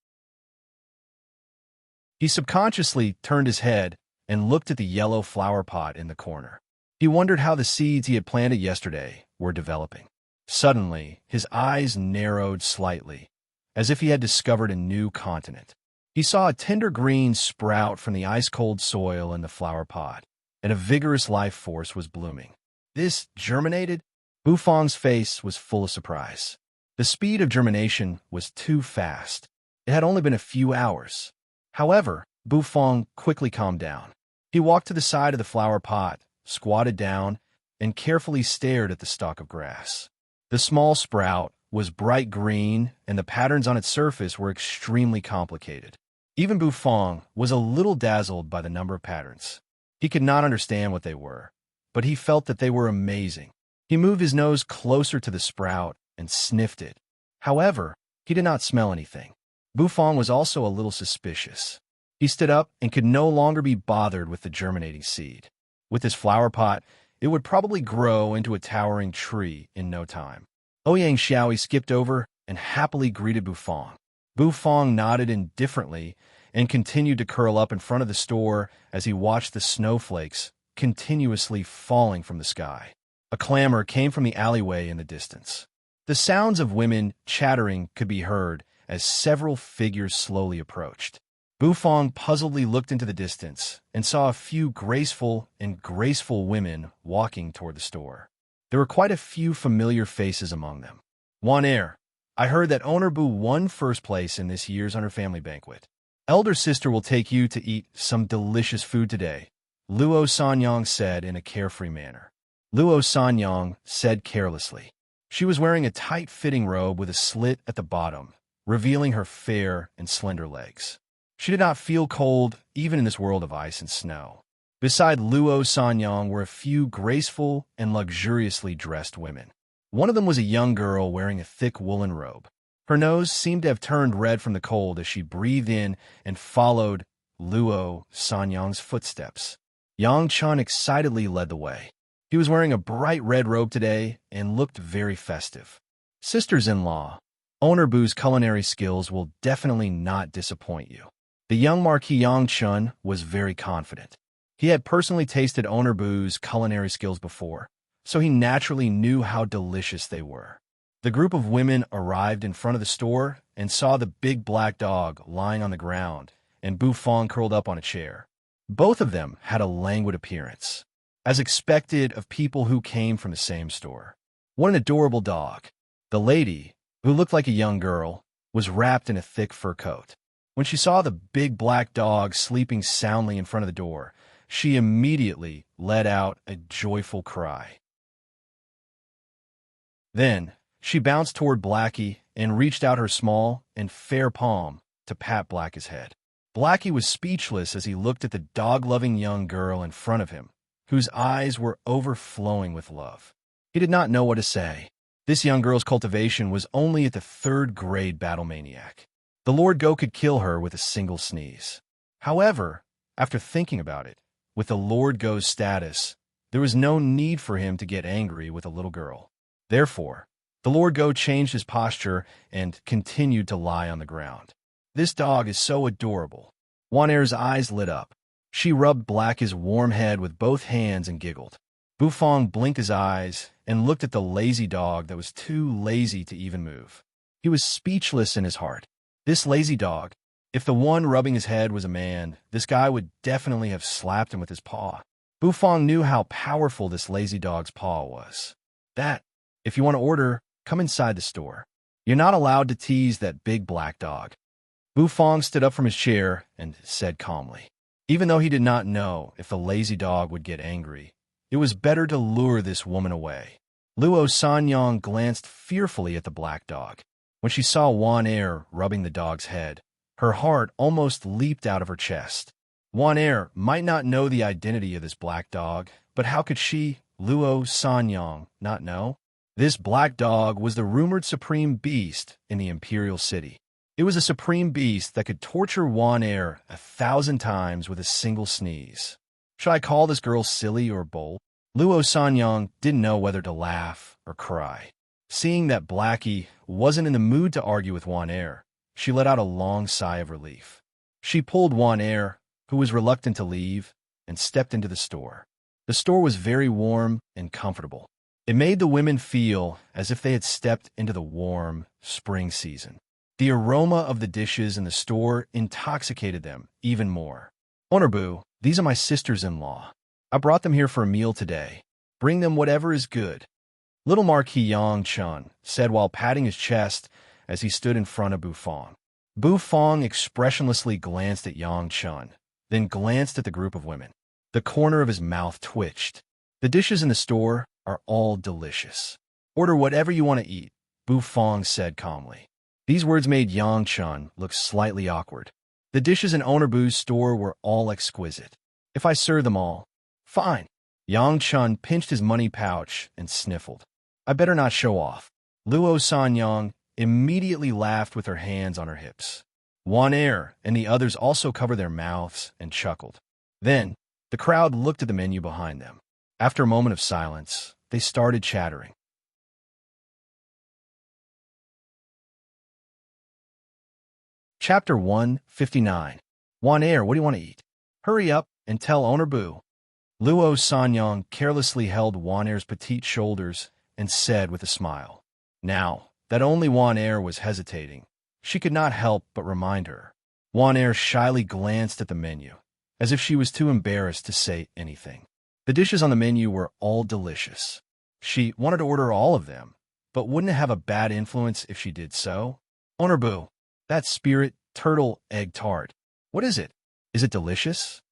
He subconsciously turned his head and looked at the yellow flower pot in the corner. He wondered how the seeds he had planted yesterday were developing. Suddenly, his eyes narrowed slightly, as if he had discovered a new continent. He saw a tender green sprout from the ice-cold soil in the flower pot, and a vigorous life force was blooming. This germinated? Bufang's face was full of surprise. The speed of germination was too fast. It had only been a few hours. However, Bufang quickly calmed down. He walked to the side of the flower pot, squatted down, and carefully stared at the stalk of grass. The small sprout was bright green, and the patterns on its surface were extremely complicated. Even Bufang was a little dazzled by the number of patterns. He could not understand what they were, but he felt that they were amazing. He moved his nose closer to the sprout and sniffed it. However, he did not smell anything. Bufang was also a little suspicious. He stood up and could no longer be bothered with the germinating seed. With his flower pot, it would probably grow into a towering tree in no time. Ouyang Xiaoyi skipped over and happily greeted Bufang. Bufang nodded indifferently and continued to curl up in front of the store as he watched the snowflakes continuously falling from the sky. A clamor came from the alleyway in the distance. The sounds of women chattering could be heard as several figures slowly approached. Bufang puzzledly looked into the distance and saw a few graceful women walking toward the store. There were quite a few familiar faces among them. Wan Air, I heard that Owner Bu won first place in this year's Under Family Banquet. Elder sister will take you to eat some delicious food today, Luo Sanyang said in a carefree manner. Luo Sanyang said carelessly. She was wearing a tight-fitting robe with a slit at the bottom, revealing her fair and slender legs. She did not feel cold, even in this world of ice and snow. Beside Luo Sanyang were a few graceful and luxuriously dressed women. One of them was a young girl wearing a thick woolen robe. Her nose seemed to have turned red from the cold as she breathed in and followed Luo Sanyang's footsteps. Yang Chun excitedly led the way. He was wearing a bright red robe today and looked very festive. Sisters-in-law, Owner Boo's culinary skills will definitely not disappoint you. The young Marquis Yang Chun was very confident. He had personally tasted Owner Boo's culinary skills before, so he naturally knew how delicious they were. The group of women arrived in front of the store and saw the big black dog lying on the ground and Bu Fong curled up on a chair. Both of them had a languid appearance, as expected of people who came from the same store. What an adorable dog. The lady, who looked like a young girl, was wrapped in a thick fur coat. When she saw the big black dog sleeping soundly in front of the door, she immediately let out a joyful cry. Then, she bounced toward Blackie and reached out her small and fair palm to pat Blackie's head. Blackie was speechless as he looked at the dog-loving young girl in front of him, whose eyes were overflowing with love. He did not know what to say. This young girl's cultivation was only at the 3rd grade battle maniac. The Lord Go could kill her with a single sneeze. However, after thinking about it, with the Lord Go's status, there was no need for him to get angry with a little girl. Therefore, the Lord Go changed his posture and continued to lie on the ground. This dog is so adorable. Wan Er's eyes lit up. She rubbed Blackie's warm head with both hands and giggled. Bu Fong blinked his eyes and looked at the lazy dog that was too lazy to even move. He was speechless in his heart. This lazy dog, if the one rubbing his head was a man, this guy would definitely have slapped him with his paw. Bu Fong knew how powerful this lazy dog's paw was. If you want to order, come inside the store. You're not allowed to tease that big black dog. Bu Fong stood up from his chair and said calmly. Even though he did not know if the lazy dog would get angry, it was better to lure this woman away. Luo Sanyang glanced fearfully at the black dog. When she saw Wan Er rubbing the dog's head, her heart almost leaped out of her chest. Wan Er might not know the identity of this black dog, but how could she, Luo Sanyang, not know? This black dog was the rumored supreme beast in the imperial city. It was a supreme beast that could torture Wan Er 1,000 times with a single sneeze. Should I call this girl silly or bold? Luo Sanyang didn't know whether to laugh or cry. Seeing that Blackie wasn't in the mood to argue with Wan Er, she let out a long sigh of relief. She pulled Wan Er, who was reluctant to leave, and stepped into the store. The store was very warm and comfortable. It made the women feel as if they had stepped into the warm spring season. The aroma of the dishes in the store intoxicated them even more. Honorbu, these are my sisters-in-law. I brought them here for a meal today. Bring them whatever is good. Little Marquis Yang Chun said while patting his chest as he stood in front of Bu Fong. Bu Fong expressionlessly glanced at Yang Chun, then glanced at the group of women. The corner of his mouth twitched. The dishes in the store are all delicious. Order whatever you want to eat, Bu Fong said calmly. These words made Yang Chun look slightly awkward. The dishes in Owner Bu's store were all exquisite. If I serve them all, fine. Yang Chun pinched his money pouch and sniffled. I better not show off. Luo Sanyang immediately laughed with her hands on her hips. Wan Er and the others also covered their mouths and chuckled. Then, the crowd looked at the menu behind them. After a moment of silence, they started chattering. Chapter 159. Wan Er, what do you want to eat? Hurry up and tell Owner Bu. Luo Sanyang carelessly held Wan Er's petite shoulders and said with a smile. Now, that only Wan Er was hesitating, she could not help but remind her. Wan Er shyly glanced at the menu, as if she was too embarrassed to say anything. The dishes on the menu were all delicious. She wanted to order all of them, but wouldn't it have a bad influence if she did so? Owner Bu, that spirit turtle egg tart. What is it? Is it delicious?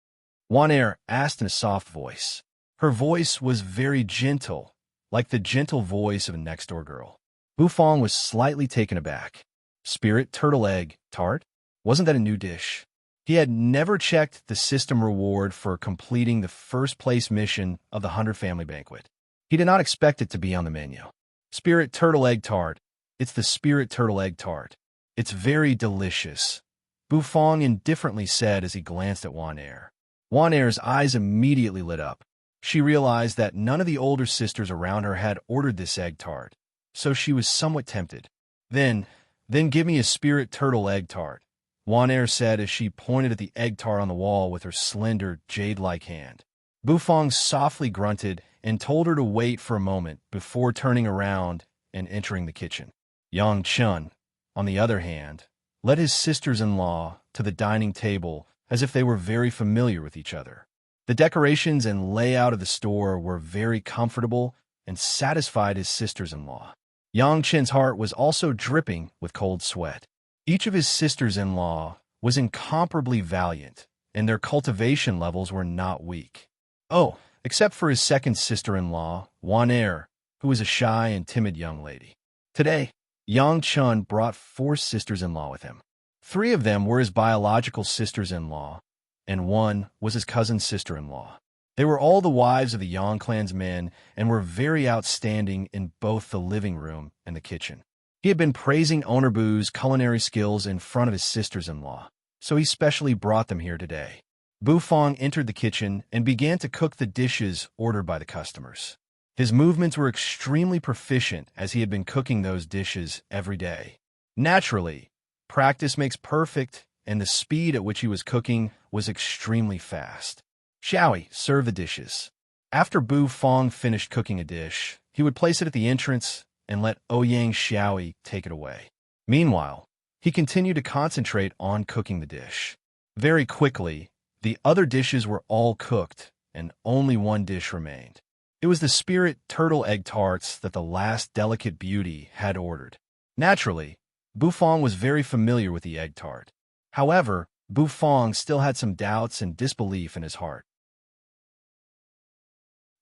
Juanair asked in a soft voice. Her voice was very gentle, like the gentle voice of a next-door girl. Bufong was slightly taken aback. Spirit turtle egg tart? Wasn't that a new dish? He had never checked the system reward for completing the first-place mission of the 100 Family Banquet. He did not expect it to be on the menu. Spirit turtle egg tart. It's the spirit turtle egg tart. It's very delicious, Bufong indifferently said as he glanced at Juanair. Juanair's eyes immediately lit up. She realized that none of the older sisters around her had ordered this egg tart, so she was somewhat tempted. Then give me a spirit turtle egg tart, Juanair said as she pointed at the egg tart on the wall with her slender, jade-like hand. Bufong softly grunted and told her to wait for a moment before turning around and entering the kitchen. Yang Chun, on the other hand, led his sisters-in-law to the dining table as if they were very familiar with each other. The decorations and layout of the store were very comfortable and satisfied his sisters-in-law. Yang Chen's heart was also dripping with cold sweat. Each of his sisters-in-law was incomparably valiant, and their cultivation levels were not weak. Oh, except for his second sister-in-law, Juanair, who was a shy and timid young lady. Today, Yang Chun brought 4 sisters-in-law with him. 3 of them were his biological sisters-in-law, and 1 was his cousin's sister-in-law. They were all the wives of the Yang clan's men and were very outstanding in both the living room and the kitchen. He had been praising Owner Boo's culinary skills in front of his sisters-in-law, so he specially brought them here today. Bufong entered the kitchen and began to cook the dishes ordered by the customers. His movements were extremely proficient as he had been cooking those dishes every day. Naturally, practice makes perfect, and the speed at which he was cooking was extremely fast. Xiaoi served the dishes. After Bufong finished cooking a dish, he would place it at the entrance and let Ouyang Xiaoi take it away. Meanwhile, he continued to concentrate on cooking the dish. Very quickly, the other dishes were all cooked, and only one dish remained. It was the spirit turtle egg tarts that the last delicate beauty had ordered. Naturally, Bufong was very familiar with the egg tart. However, Bufong still had some doubts and disbelief in his heart.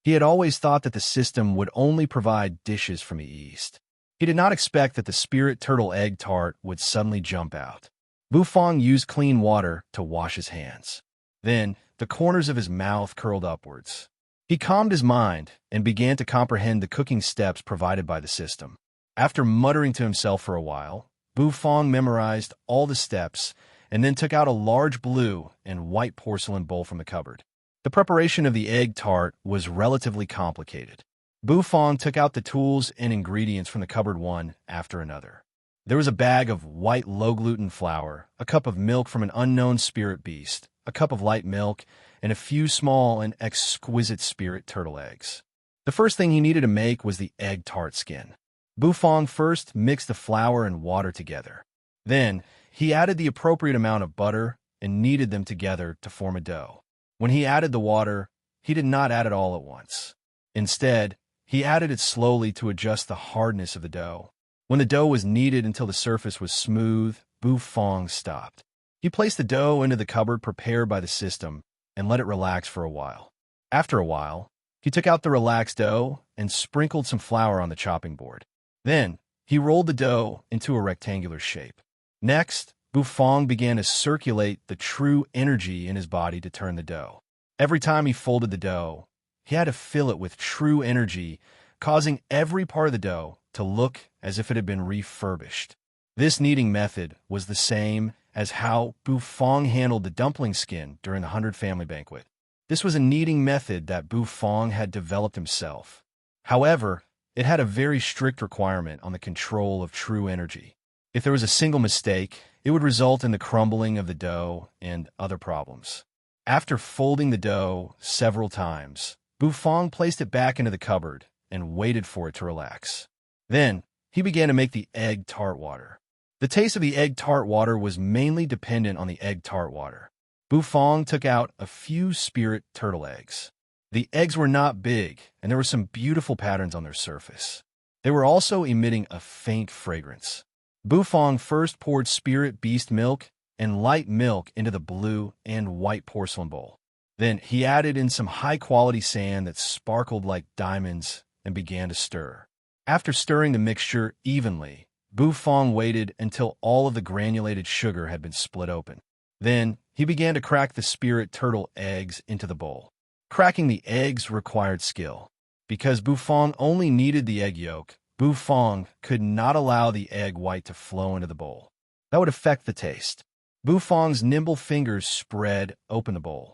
He had always thought that the system would only provide dishes from the East. He did not expect that the spirit turtle egg tart would suddenly jump out. Bufong used clean water to wash his hands. Then, the corners of his mouth curled upwards. He calmed his mind and began to comprehend the cooking steps provided by the system. After muttering to himself for a while, Bufong memorized all the steps and then took out a large blue and white porcelain bowl from the cupboard. The preparation of the egg tart was relatively complicated. Bufong took out the tools and ingredients from the cupboard one after another. There was a bag of white low-gluten flour, a cup of milk from an unknown spirit beast, a cup of light milk, and a few small and exquisite spirit turtle eggs. The first thing he needed to make was the egg tart skin. Bufong first mixed the flour and water together. Then, he added the appropriate amount of butter and kneaded them together to form a dough. When he added the water, he did not add it all at once. Instead, he added it slowly to adjust the hardness of the dough. When the dough was kneaded until the surface was smooth, Bufong stopped. He placed the dough into the cupboard prepared by the system and let it relax for a while. After a while, he took out the relaxed dough and sprinkled some flour on the chopping board. Then, he rolled the dough into a rectangular shape. Next, Bufong began to circulate the true energy in his body to turn the dough. Every time he folded the dough, he had to fill it with true energy, causing every part of the dough to look as if it had been refurbished. This kneading method was the same as how Bufong handled the dumpling skin during the 100 Family Banquet. This was a kneading method that Bufong had developed himself. However, it had a very strict requirement on the control of true energy. If there was a single mistake, it would result in the crumbling of the dough and other problems. After folding the dough several times, Bufong placed it back into the cupboard and waited for it to relax. Then, he began to make the egg tart water. The taste of the egg tart water was mainly dependent on the egg tart water. Bufong took out a few spirit turtle eggs. The eggs were not big, and there were some beautiful patterns on their surface. They were also emitting a faint fragrance. Bufong first poured spirit beast milk and light milk into the blue and white porcelain bowl. Then he added in some high-quality sand that sparkled like diamonds and began to stir. After stirring the mixture evenly, Bufong waited until all of the granulated sugar had been split open. Then he began to crack the spirit turtle eggs into the bowl. Cracking the eggs required skill. Because Bufong only needed the egg yolk, Bufong could not allow the egg white to flow into the bowl. That would affect the taste. Bufong's nimble fingers spread open the bowl.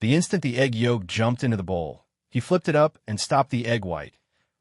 The instant the egg yolk jumped into the bowl, he flipped it up and stopped the egg white,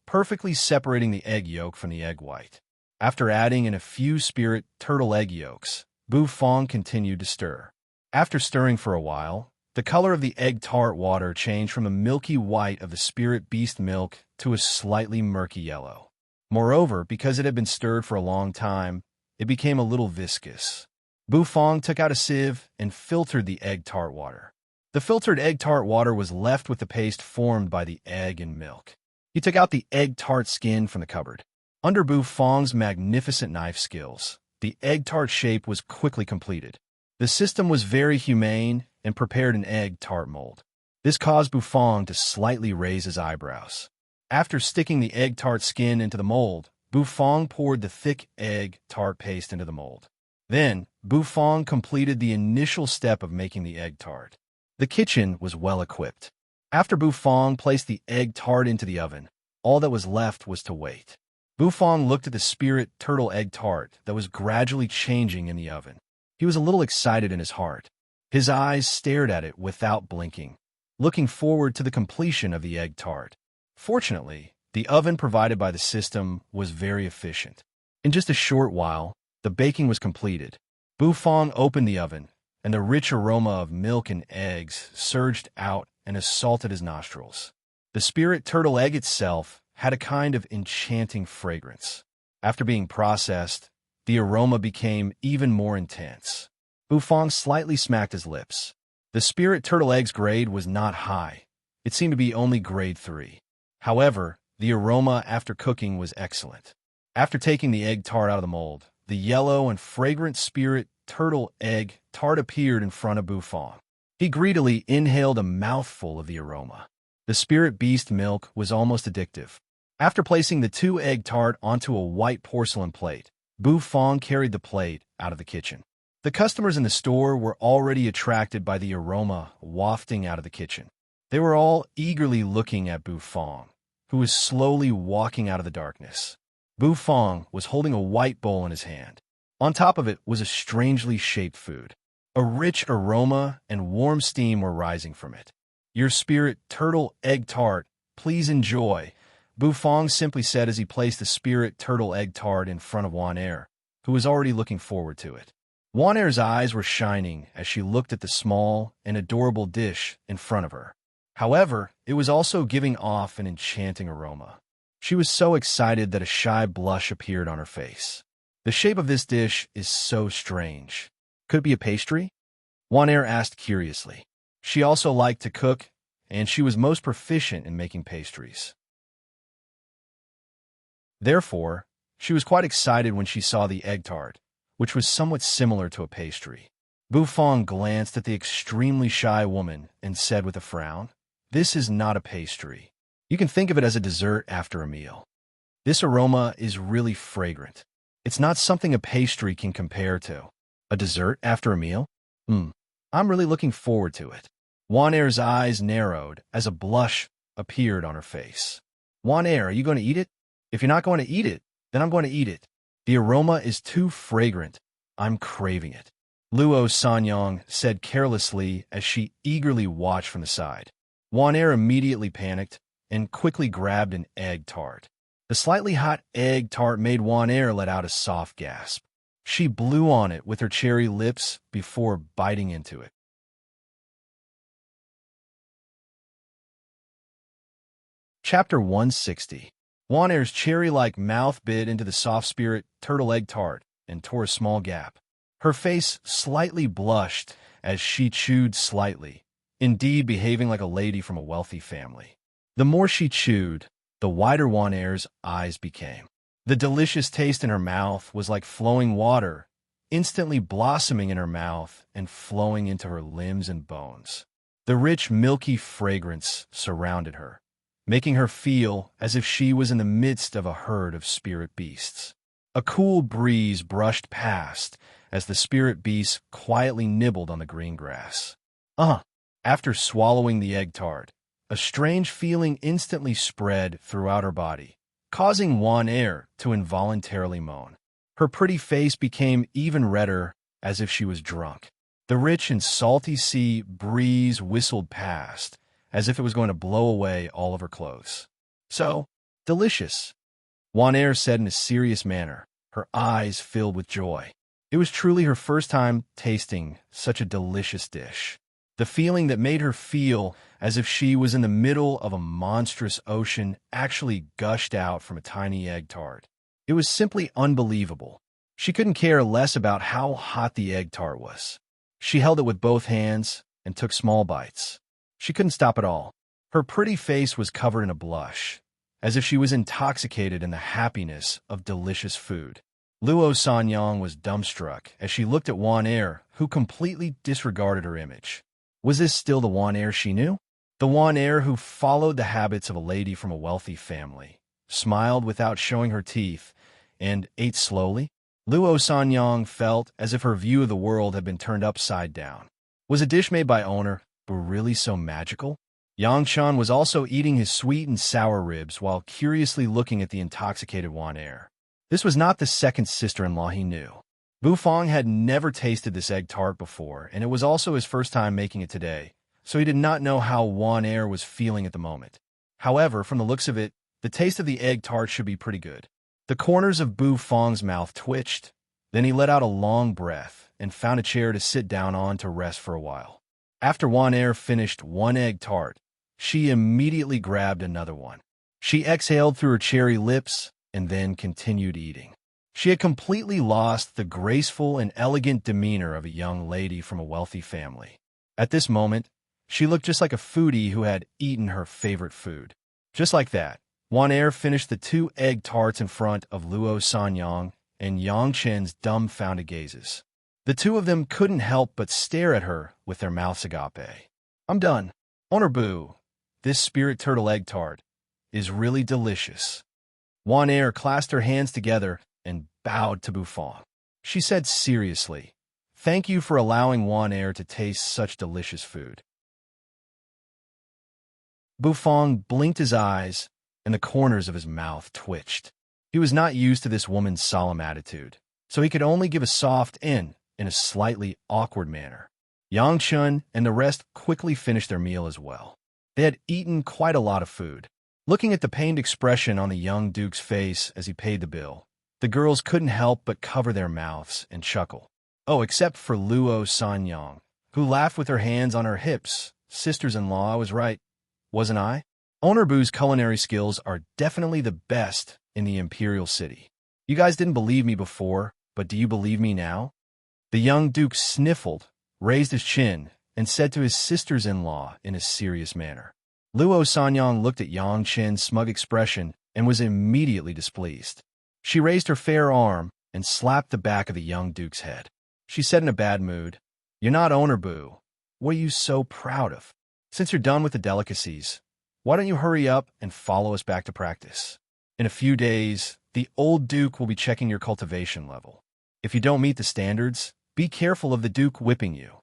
perfectly separating the egg yolk from the egg white. After adding in a few spirit turtle egg yolks, Bufong continued to stir. After stirring for a while, the color of the egg tart water changed from the milky white of the spirit beast milk to a slightly murky yellow. Moreover, because it had been stirred for a long time, it became a little viscous. Bufong took out a sieve and filtered the egg tart water. The filtered egg tart water was left with the paste formed by the egg and milk. He took out the egg tart skin from the cupboard. Under Bufong's magnificent knife skills, the egg tart shape was quickly completed. The system was very humane and prepared an egg tart mold. This caused Bufong to slightly raise his eyebrows. After sticking the egg tart skin into the mold, Bufong poured the thick egg tart paste into the mold. Then, Bufong completed the initial step of making the egg tart. The kitchen was well equipped. After Bufong placed the egg tart into the oven, all that was left was to wait. Bufong looked at the spirit turtle egg tart that was gradually changing in the oven. He was a little excited in his heart. His eyes stared at it without blinking, looking forward to the completion of the egg tart. Fortunately, the oven provided by the system was very efficient. In just a short while, the baking was completed. Bufong opened the oven, and the rich aroma of milk and eggs surged out and assaulted his nostrils. The spirit turtle egg itself had a kind of enchanting fragrance. After being processed, the aroma became even more intense. Bufong slightly smacked his lips. The spirit turtle egg's grade was not high. It seemed to be only grade 3. However, the aroma after cooking was excellent. After taking the egg tart out of the mold, the yellow and fragrant spirit turtle egg tart appeared in front of Bufong. He greedily inhaled a mouthful of the aroma. The spirit beast milk was almost addictive. After placing the 2 egg tart onto a white porcelain plate, Bufong carried the plate out of the kitchen. The customers in the store were already attracted by the aroma wafting out of the kitchen. They were all eagerly looking at Bufong, who was slowly walking out of the darkness. Bufong was holding a white bowl in his hand. On top of it was a strangely shaped food. A rich aroma and warm steam were rising from it. "Your spirit turtle egg tart, please enjoy," Bufong simply said as he placed the spirit turtle egg tart in front of Wan-Er, who was already looking forward to it. Wan-Er's eyes were shining as she looked at the small and adorable dish in front of her. However, it was also giving off an enchanting aroma. She was so excited that a shy blush appeared on her face. The shape of this dish is so strange. Could it be a pastry? Wan-Er asked curiously. She also liked to cook, and she was most proficient in making pastries. Therefore, she was quite excited when she saw the egg tart, which was somewhat similar to a pastry. Bufong glanced at the extremely shy woman and said with a frown, "This is not a pastry. You can think of it as a dessert after a meal. This aroma is really fragrant. It's not something a pastry can compare to. A dessert after a meal? I'm really looking forward to it." Wan-Er's eyes narrowed as a blush appeared on her face. "Wan-Er, are you going to eat it? If you're not going to eat it, then I'm going to eat it. The aroma is too fragrant. I'm craving it," Luo Sanyong said carelessly as she eagerly watched from the side. Wan-Er immediately panicked and quickly grabbed an egg tart. The slightly hot egg tart made Wan-Er let out a soft gasp. She blew on it with her cherry lips before biting into it. Chapter 160. Wan-Er's cherry-like mouth bit into the soft spirit turtle egg tart and tore a small gap. Her face slightly blushed as she chewed slightly, indeed behaving like a lady from a wealthy family. The more she chewed, the wider Wan-Er's eyes became. The delicious taste in her mouth was like flowing water, instantly blossoming in her mouth and flowing into her limbs and bones. The rich, milky fragrance surrounded her, making her feel as if she was in the midst of a herd of spirit beasts. A cool breeze brushed past as the spirit beasts quietly nibbled on the green grass. After swallowing the egg tart, a strange feeling instantly spread throughout her body, causing Wan Air to involuntarily moan. Her pretty face became even redder, as if she was drunk. The rich and salty sea breeze whistled past, as if it was going to blow away all of her clothes. "So delicious," Wan Air said in a serious manner, her eyes filled with joy. It was truly her first time tasting such a delicious dish. The feeling that made her feel as if she was in the middle of a monstrous ocean actually gushed out from a tiny egg tart. It was simply unbelievable. She couldn't care less about how hot the egg tart was. She held it with both hands and took small bites. She couldn't stop at all. Her pretty face was covered in a blush, as if she was intoxicated in the happiness of delicious food. Luo Sanyang was dumbstruck as she looked at Wan Air, who completely disregarded her image. Was this still the Wan Air she knew? The Wan Air who followed the habits of a lady from a wealthy family, smiled without showing her teeth, and ate slowly? Luo Sanyang felt as if her view of the world had been turned upside down. Was a dish made by owner really so magical? Yang Chun was also eating his sweet and sour ribs while curiously looking at the intoxicated Wan Air. This was not the second sister-in-law he knew. Bu Fong had never tasted this egg tart before, and it was also his first time making it today, so he did not know how Wan Air was feeling at the moment. However, from the looks of it, the taste of the egg tart should be pretty good. The corners of Bu Fong's mouth twitched, then he let out a long breath and found a chair to sit down on to rest for a while. After Wan Air finished one egg tart, she immediately grabbed another one. She exhaled through her cherry lips and then continued eating. She had completely lost the graceful and elegant demeanor of a young lady from a wealthy family. At this moment, she looked just like a foodie who had eaten her favorite food. Just like that, Wan Air finished the 2 egg tarts in front of Luo Sanyang and Yang Chen's dumbfounded gazes. The two of them couldn't help but stare at her with their mouths agape. "I'm done. Owner Bu, this spirit turtle egg tart is really delicious." Wan Air clasped her hands together and bowed to Bu Fong. She said seriously, "Thank you for allowing Wan Air to taste such delicious food." Bu Fong blinked his eyes, and the corners of his mouth twitched. He was not used to this woman's solemn attitude, so he could only give a soft in a slightly awkward manner. Yang Chun and the rest quickly finished their meal as well. They had eaten quite a lot of food. Looking at the pained expression on the young duke's face as he paid the bill, the girls couldn't help but cover their mouths and chuckle. Oh, except for Luo Sanyang, who laughed with her hands on her hips. Sisters-in-law, I was right, wasn't I? Owner Bu's culinary skills are definitely the best in the Imperial City. You guys didn't believe me before, but do you believe me now? The young duke sniffled, raised his chin, and said to his sisters-in-law in a serious manner. Luo Sanyang looked at Yang Chen's smug expression and was immediately displeased. She raised her fair arm and slapped the back of the young duke's head. She said in a bad mood, "You're not Owner Bu. What are you so proud of? Since you're done with the delicacies, why don't you hurry up and follow us back to practice? In a few days, the old duke will be checking your cultivation level. If you don't meet the standards, be careful of the duke whipping you."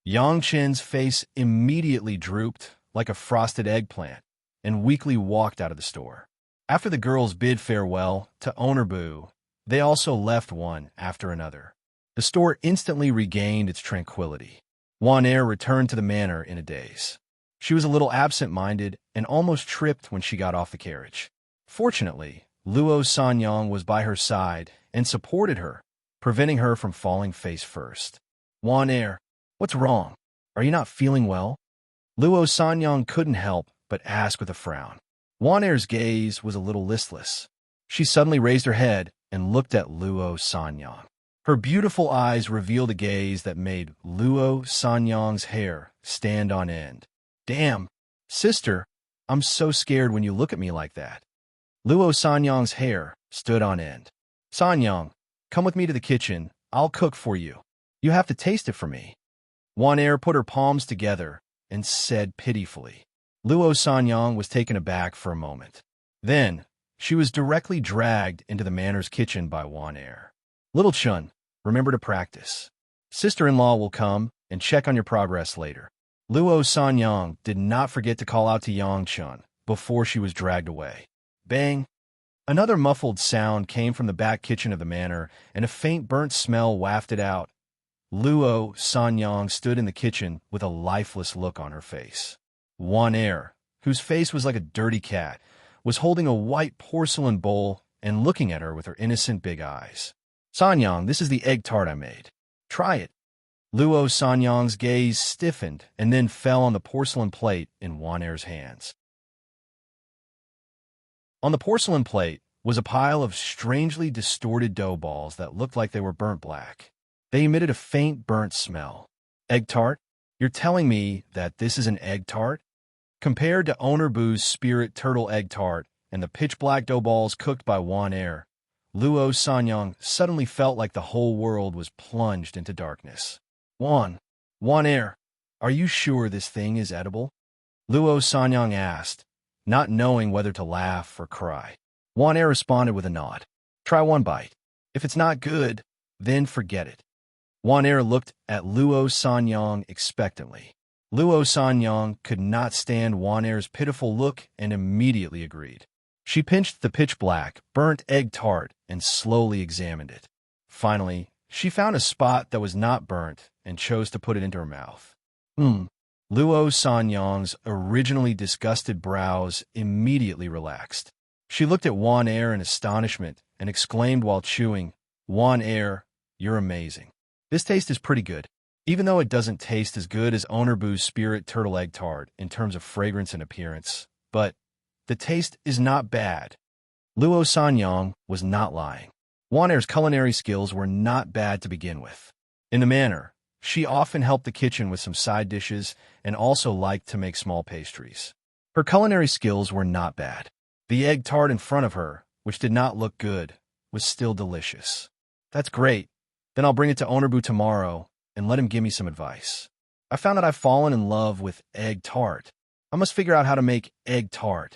Yang Chen's face immediately drooped like a frosted eggplant and weakly walked out of the store. After the girls bid farewell to Owner Bu, they also left one after another. The store instantly regained its tranquility. Wan Air returned to the manor in a daze. She was a little absent-minded and almost tripped when she got off the carriage. Fortunately, Luo Sanyang was by her side and supported her, preventing her from falling face first. "Wan Air, what's wrong? Are you not feeling well?" Luo Sanyang couldn't help but ask with a frown. Wan Air's gaze was a little listless. She suddenly raised her head and looked at Luo Sanyang. Her beautiful eyes revealed a gaze that made Luo Sanyang's hair stand on end. "Damn, sister, I'm so scared when you look at me like that." Luo Sanyang's hair, stood on end. Sanyang, come with me to the kitchen. I'll cook for you. You have to taste it for me. Wanair put her palms together and said pitifully. Luo Sanyang was taken aback for a moment. Then, she was directly dragged into the manor's kitchen by Wanair. Little Chun, remember to practice. Sister-in-law will come and check on your progress later. Luo Sanyang did not forget to call out to Yang Chun before she was dragged away. Bang! Another muffled sound came from the back kitchen of the manor, and a faint burnt smell wafted out. Luo Sanyang stood in the kitchen with a lifeless look on her face. Wanair, whose face was like a dirty cat, was holding a white porcelain bowl and looking at her with her innocent big eyes. Sanyang, this is the egg tart I made. Try it. Luo Sanyang's gaze stiffened and then fell on the porcelain plate in Wanair's hands. On the porcelain plate was a pile of strangely distorted dough balls that looked like they were burnt black. They emitted a faint burnt smell. Egg tart? You're telling me that this is an egg tart? Compared to Owner Boo's spirit turtle egg tart and the pitch-black dough balls cooked by Wanair, Luo Sanyang suddenly felt like the whole world was plunged into darkness. Wanair, are you sure this thing is edible? Luo Sanyang asked, not knowing whether to laugh or cry. Wanair responded with a nod. Try one bite. If it's not good, then forget it. Wanair looked at Luo Sanyang expectantly. Luo Sanyang could not stand Wanair's pitiful look and immediately agreed. She pinched the pitch-black, burnt egg tart and slowly examined it. Finally, she found a spot that was not burnt and chose to put it into her mouth. Luo Sanyang's originally disgusted brows immediately relaxed. She looked at Wanair in astonishment and exclaimed while chewing, Wanair, you're amazing. This taste is pretty good, even though it doesn't taste as good as Owner Boo's spirit turtle egg tart in terms of fragrance and appearance, but the taste is not bad. Luo Sanyang was not lying. Wanair's culinary skills were not bad to begin with. In the manor, she often helped the kitchen with some side dishes and also liked to make small pastries. Her culinary skills were not bad. The egg tart in front of her, which did not look good, was still delicious. That's great. Then I'll bring it to Owner Boo tomorrow and let him give me some advice. I found that I've fallen in love with egg tart. I must figure out how to make egg tart.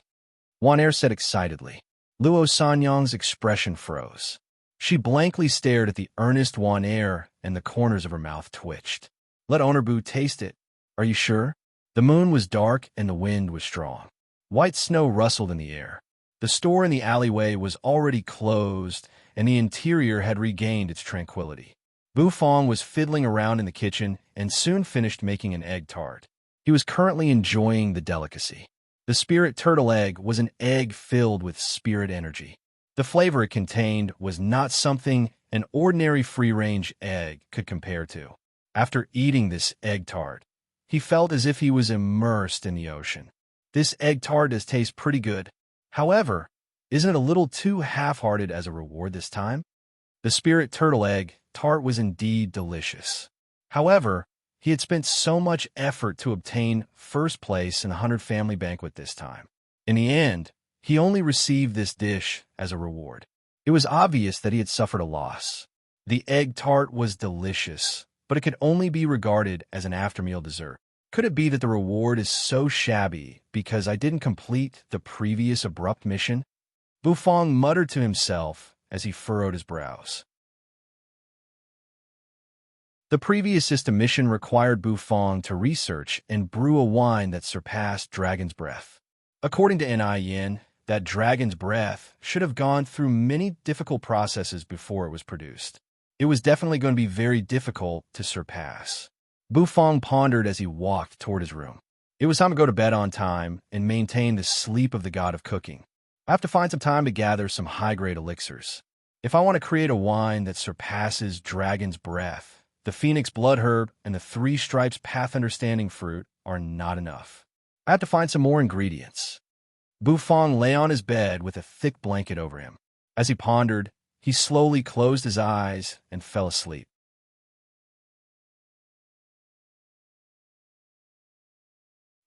Wanair said excitedly. Luo Sanyang's expression froze. She blankly stared at the earnest Wanair and the corners of her mouth twitched. Let Owner Boo taste it. Are you sure? The moon was dark and the wind was strong. White snow rustled in the air. The store in the alleyway was already closed, and the interior had regained its tranquility. Bu Fong was fiddling around in the kitchen and soon finished making an egg tart. He was currently enjoying the delicacy. The spirit turtle egg was an egg filled with spirit energy. The flavor it contained was not something an ordinary free-range egg could compare to. After eating this egg tart, he felt as if he was immersed in the ocean. This egg tart does taste pretty good. However, isn't it a little too half-hearted as a reward this time? The spirit turtle egg tart was indeed delicious. However, he had spent so much effort to obtain first place in the 100 family banquet this time. In the end, he only received this dish as a reward. It was obvious that he had suffered a loss. The egg tart was delicious, but it could only be regarded as an after-meal dessert. Could it be that the reward is so shabby because I didn't complete the previous abrupt mission? Bu Fong muttered to himself as he furrowed his brows. The previous system mission required Bu Fong to research and brew a wine that surpassed Dragon's Breath. According to Yin, that Dragon's Breath should have gone through many difficult processes before it was produced. It was definitely going to be very difficult to surpass. Bu Fong pondered as he walked toward his room. It was time to go to bed on time and maintain the sleep of the god of cooking. I have to find some time to gather some high-grade elixirs. If I want to create a wine that surpasses Dragon's Breath, the Phoenix Blood Herb and the 3 Stripes Path Understanding Fruit are not enough. I have to find some more ingredients. Bu Fong lay on his bed with a thick blanket over him. As he pondered, he slowly closed his eyes and fell asleep.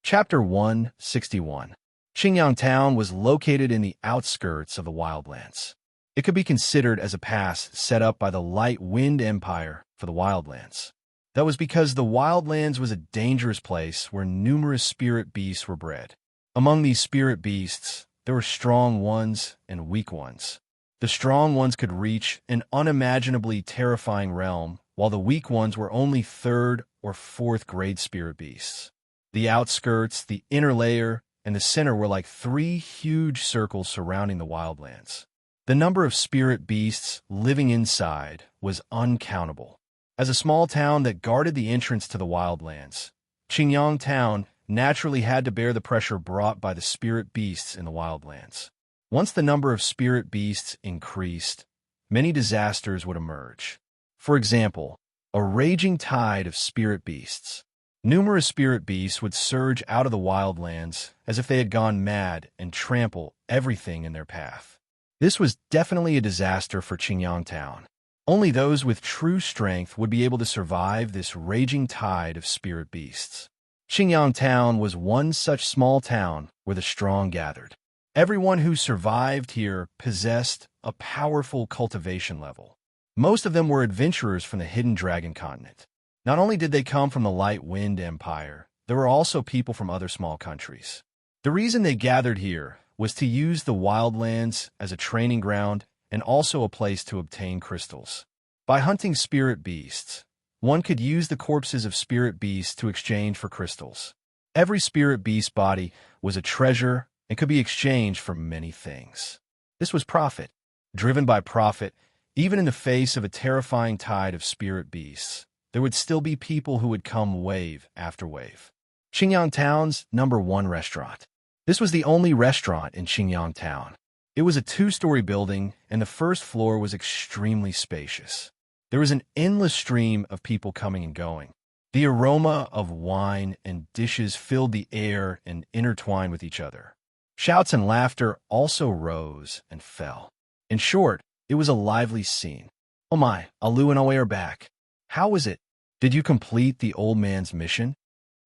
Chapter 161. Qingyang Town was located in the outskirts of the wildlands. It could be considered as a pass set up by the Light Wind Empire for the Wildlands. That was because the Wildlands was a dangerous place where numerous spirit beasts were bred. Among these spirit beasts, there were strong ones and weak ones. The strong ones could reach an unimaginably terrifying realm, while the weak ones were only third or fourth grade spirit beasts. The outskirts, the inner layer, and the center were like three huge circles surrounding the Wildlands. The number of spirit beasts living inside was uncountable. As a small town that guarded the entrance to the Wildlands, Qingyang Town naturally had to bear the pressure brought by the spirit beasts in the Wildlands. Once the number of spirit beasts increased, many disasters would emerge. For example, a raging tide of spirit beasts. Numerous spirit beasts would surge out of the Wildlands as if they had gone mad and trample everything in their path. This was definitely a disaster for Qingyang Town. Only those with true strength would be able to survive this raging tide of spirit beasts. Qingyang Town was one such small town where the strong gathered. Everyone who survived here possessed a powerful cultivation level. Most of them were adventurers from the Hidden Dragon continent. Not only did they come from the Light Wind Empire, there were also people from other small countries. The reason they gathered here was to use the Wildlands as a training ground and also a place to obtain crystals. By hunting spirit beasts, one could use the corpses of spirit beasts to exchange for crystals. Every spirit beast body was a treasure and could be exchanged for many things. This was profit. Driven by profit, even in the face of a terrifying tide of spirit beasts, there would still be people who would come wave after wave. Qingyang Town's #1 restaurant. This was the only restaurant in Qingyang Town. It was a 2-story building, and the first floor was extremely spacious. There was an endless stream of people coming and going. The aroma of wine and dishes filled the air and intertwined with each other. Shouts and laughter also rose and fell. In short, it was a lively scene. Oh my, Alu and Awe are back. How was it? Did you complete the old man's mission?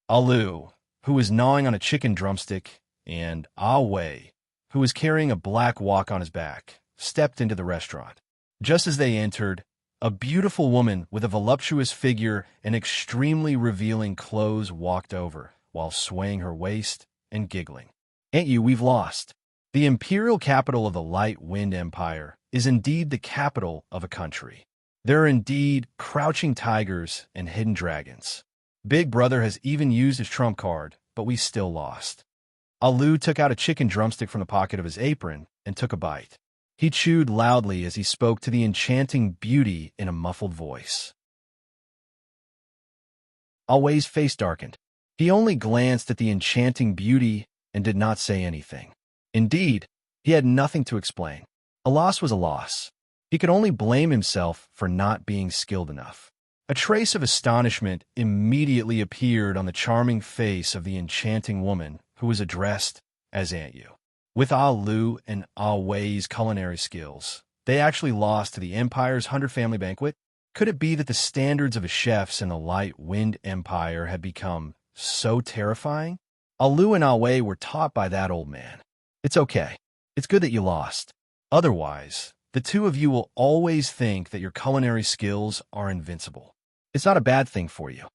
Alu, who was gnawing on a chicken drumstick, and Awe, who was carrying a black wok on his back, stepped into the restaurant. Just as they entered, a beautiful woman with a voluptuous figure and extremely revealing clothes walked over, while swaying her waist and giggling. Ain't you, we've lost. The imperial capital of the Light Wind Empire is indeed the capital of a country. There are indeed crouching tigers and hidden dragons. Big Brother has even used his trump card, but we still lost. Alu took out a chicken drumstick from the pocket of his apron and took a bite. He chewed loudly as he spoke to the enchanting beauty in a muffled voice. Awe's face darkened. He only glanced at the enchanting beauty and did not say anything. Indeed, he had nothing to explain. A loss was a loss. He could only blame himself for not being skilled enough. A trace of astonishment immediately appeared on the charming face of the enchanting woman who was addressed as Aunt Yu. With Alu and Awe's culinary skills, they actually lost to the Empire's 100 family banquet. Could it be that the standards of the chefs in the Light Wind Empire had become so terrifying? Alu and Awe were taught by that old man. It's okay. It's good that you lost. Otherwise, the two of you will always think that your culinary skills are invincible. It's not a bad thing for you.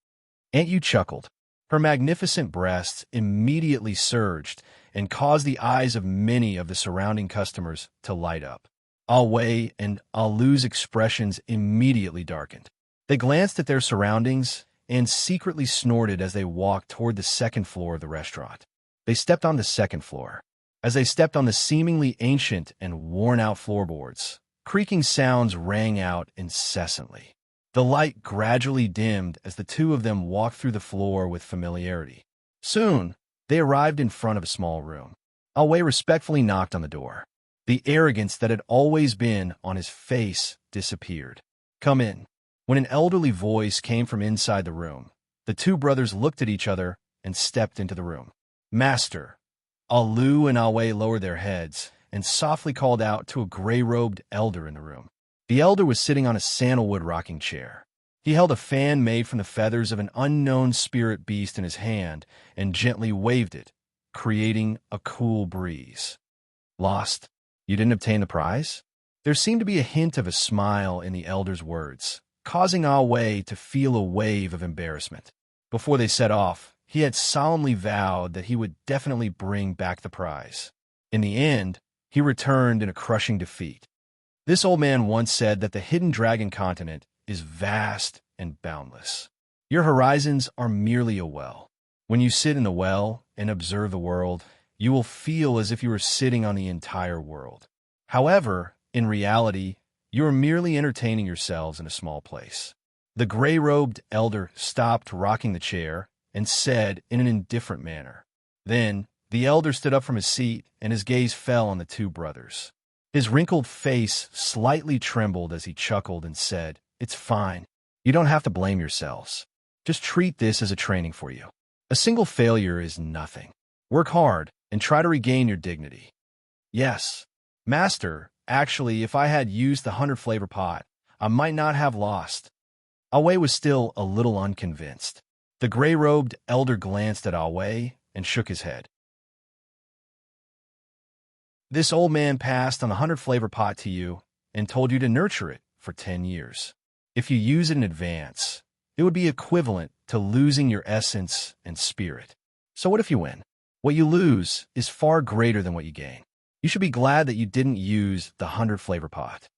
Aunt Yu chuckled. Her magnificent breasts immediately surged and caused the eyes of many of the surrounding customers to light up. Awe and Alu's expressions immediately darkened. They glanced at their surroundings and secretly snorted as they walked toward the second floor of the restaurant. They stepped on the second floor. As they stepped on the seemingly ancient and worn-out floorboards, creaking sounds rang out incessantly. The light gradually dimmed as the two of them walked through the floor with familiarity. Soon, they arrived in front of a small room. Awe respectfully knocked on the door. The arrogance that had always been on his face disappeared. Come in. When an elderly voice came from inside the room, the two brothers looked at each other and stepped into the room. Master. Alu and Awe lowered their heads and softly called out to a gray-robed elder in the room. The elder was sitting on a sandalwood rocking chair. He held a fan made from the feathers of an unknown spirit beast in his hand and gently waved it, creating a cool breeze. Lost? You didn't obtain the prize? There seemed to be a hint of a smile in the elder's words, causing Ah Wei to feel a wave of embarrassment. Before they set off, he had solemnly vowed that he would definitely bring back the prize. In the end, he returned in a crushing defeat. This old man once said that the hidden dragon continent is vast and boundless. Your horizons are merely a well. When you sit in the well and observe the world, you will feel as if you were sitting on the entire world. However, in reality, you are merely entertaining yourselves in a small place. The gray-robed elder stopped rocking the chair and said in an indifferent manner. Then, the elder stood up from his seat and his gaze fell on the two brothers. His wrinkled face slightly trembled as he chuckled and said, "It's fine. You don't have to blame yourselves. Just treat this as a training for you. A single failure is nothing. Work hard and try to regain your dignity." "Yes, Master, actually, if I had used the 100-flavor pot, I might not have lost." Ah Wei was still a little unconvinced. The gray-robed elder glanced at Ah Wei and shook his head. "This old man passed on the 100-flavor pot to you and told you to nurture it for 10 years. If you use it in advance, it would be equivalent to losing your essence and spirit. So what if you win? What you lose is far greater than what you gain. You should be glad that you didn't use the 100-flavor pot."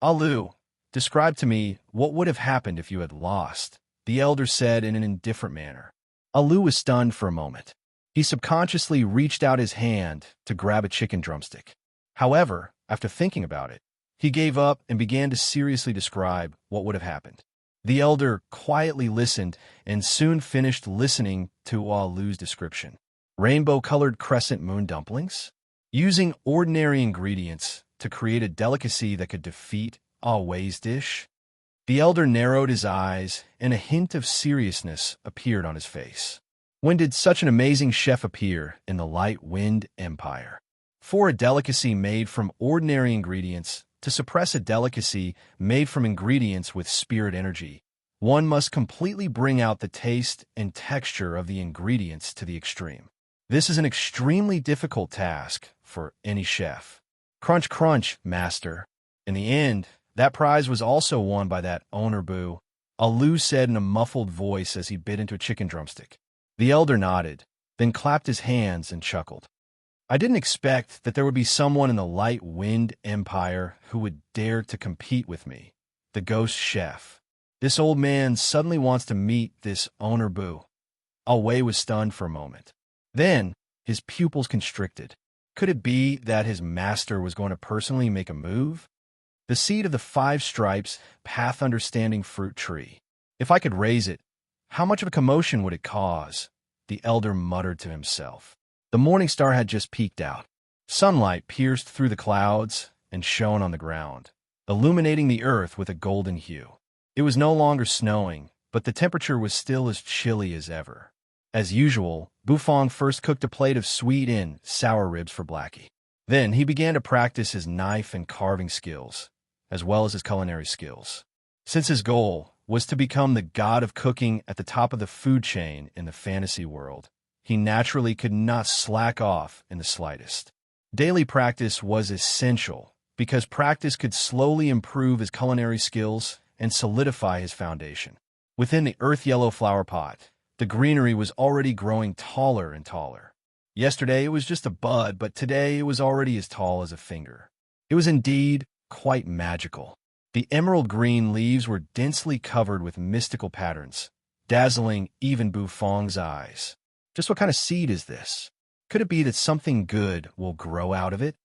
"Ah Lu, describe to me what would have happened if you had lost," the elder said in an indifferent manner. Ah Lu was stunned for a moment. He subconsciously reached out his hand to grab a chicken drumstick. However, after thinking about it, he gave up and began to seriously describe what would have happened. The elder quietly listened and soon finished listening to Ah Lu's description. Rainbow-colored crescent moon dumplings? Using ordinary ingredients to create a delicacy that could defeat Ah Wei's dish? The elder narrowed his eyes and a hint of seriousness appeared on his face. When did such an amazing chef appear in the Light Wind Empire? For a delicacy made from ordinary ingredients to suppress a delicacy made from ingredients with spirit energy, one must completely bring out the taste and texture of the ingredients to the extreme. This is an extremely difficult task for any chef. Crunch, crunch, master. In the end, that prize was also won by that owner boo, Ah Lu said in a muffled voice as he bit into a chicken drumstick. The elder nodded, then clapped his hands and chuckled. "I didn't expect that there would be someone in the Light Wind Empire who would dare to compete with me, the ghost chef. This old man suddenly wants to meet this owner boo." Ah Wei was stunned for a moment. Then, his pupils constricted. Could it be that his master was going to personally make a move? The seed of the 5 stripes, path understanding fruit tree. If I could raise it, how much of a commotion would it cause? The elder muttered to himself. The morning star had just peeked out. Sunlight pierced through the clouds and shone on the ground, illuminating the earth with a golden hue. It was no longer snowing, but the temperature was still as chilly as ever. As usual, Bufong first cooked a plate of sweet and sour ribs for Blackie. Then he began to practice his knife and carving skills, as well as his culinary skills. Since his goal was to become the god of cooking at the top of the food chain in the fantasy world, he naturally could not slack off in the slightest. Daily practice was essential because practice could slowly improve his culinary skills and solidify his foundation. Within the earth-yellow flower pot, the greenery was already growing taller and taller. Yesterday it was just a bud, but today it was already as tall as a finger. It was indeed quite magical. The emerald green leaves were densely covered with mystical patterns, dazzling even Bufong's eyes. Just what kind of seed is this? Could it be that something good will grow out of it?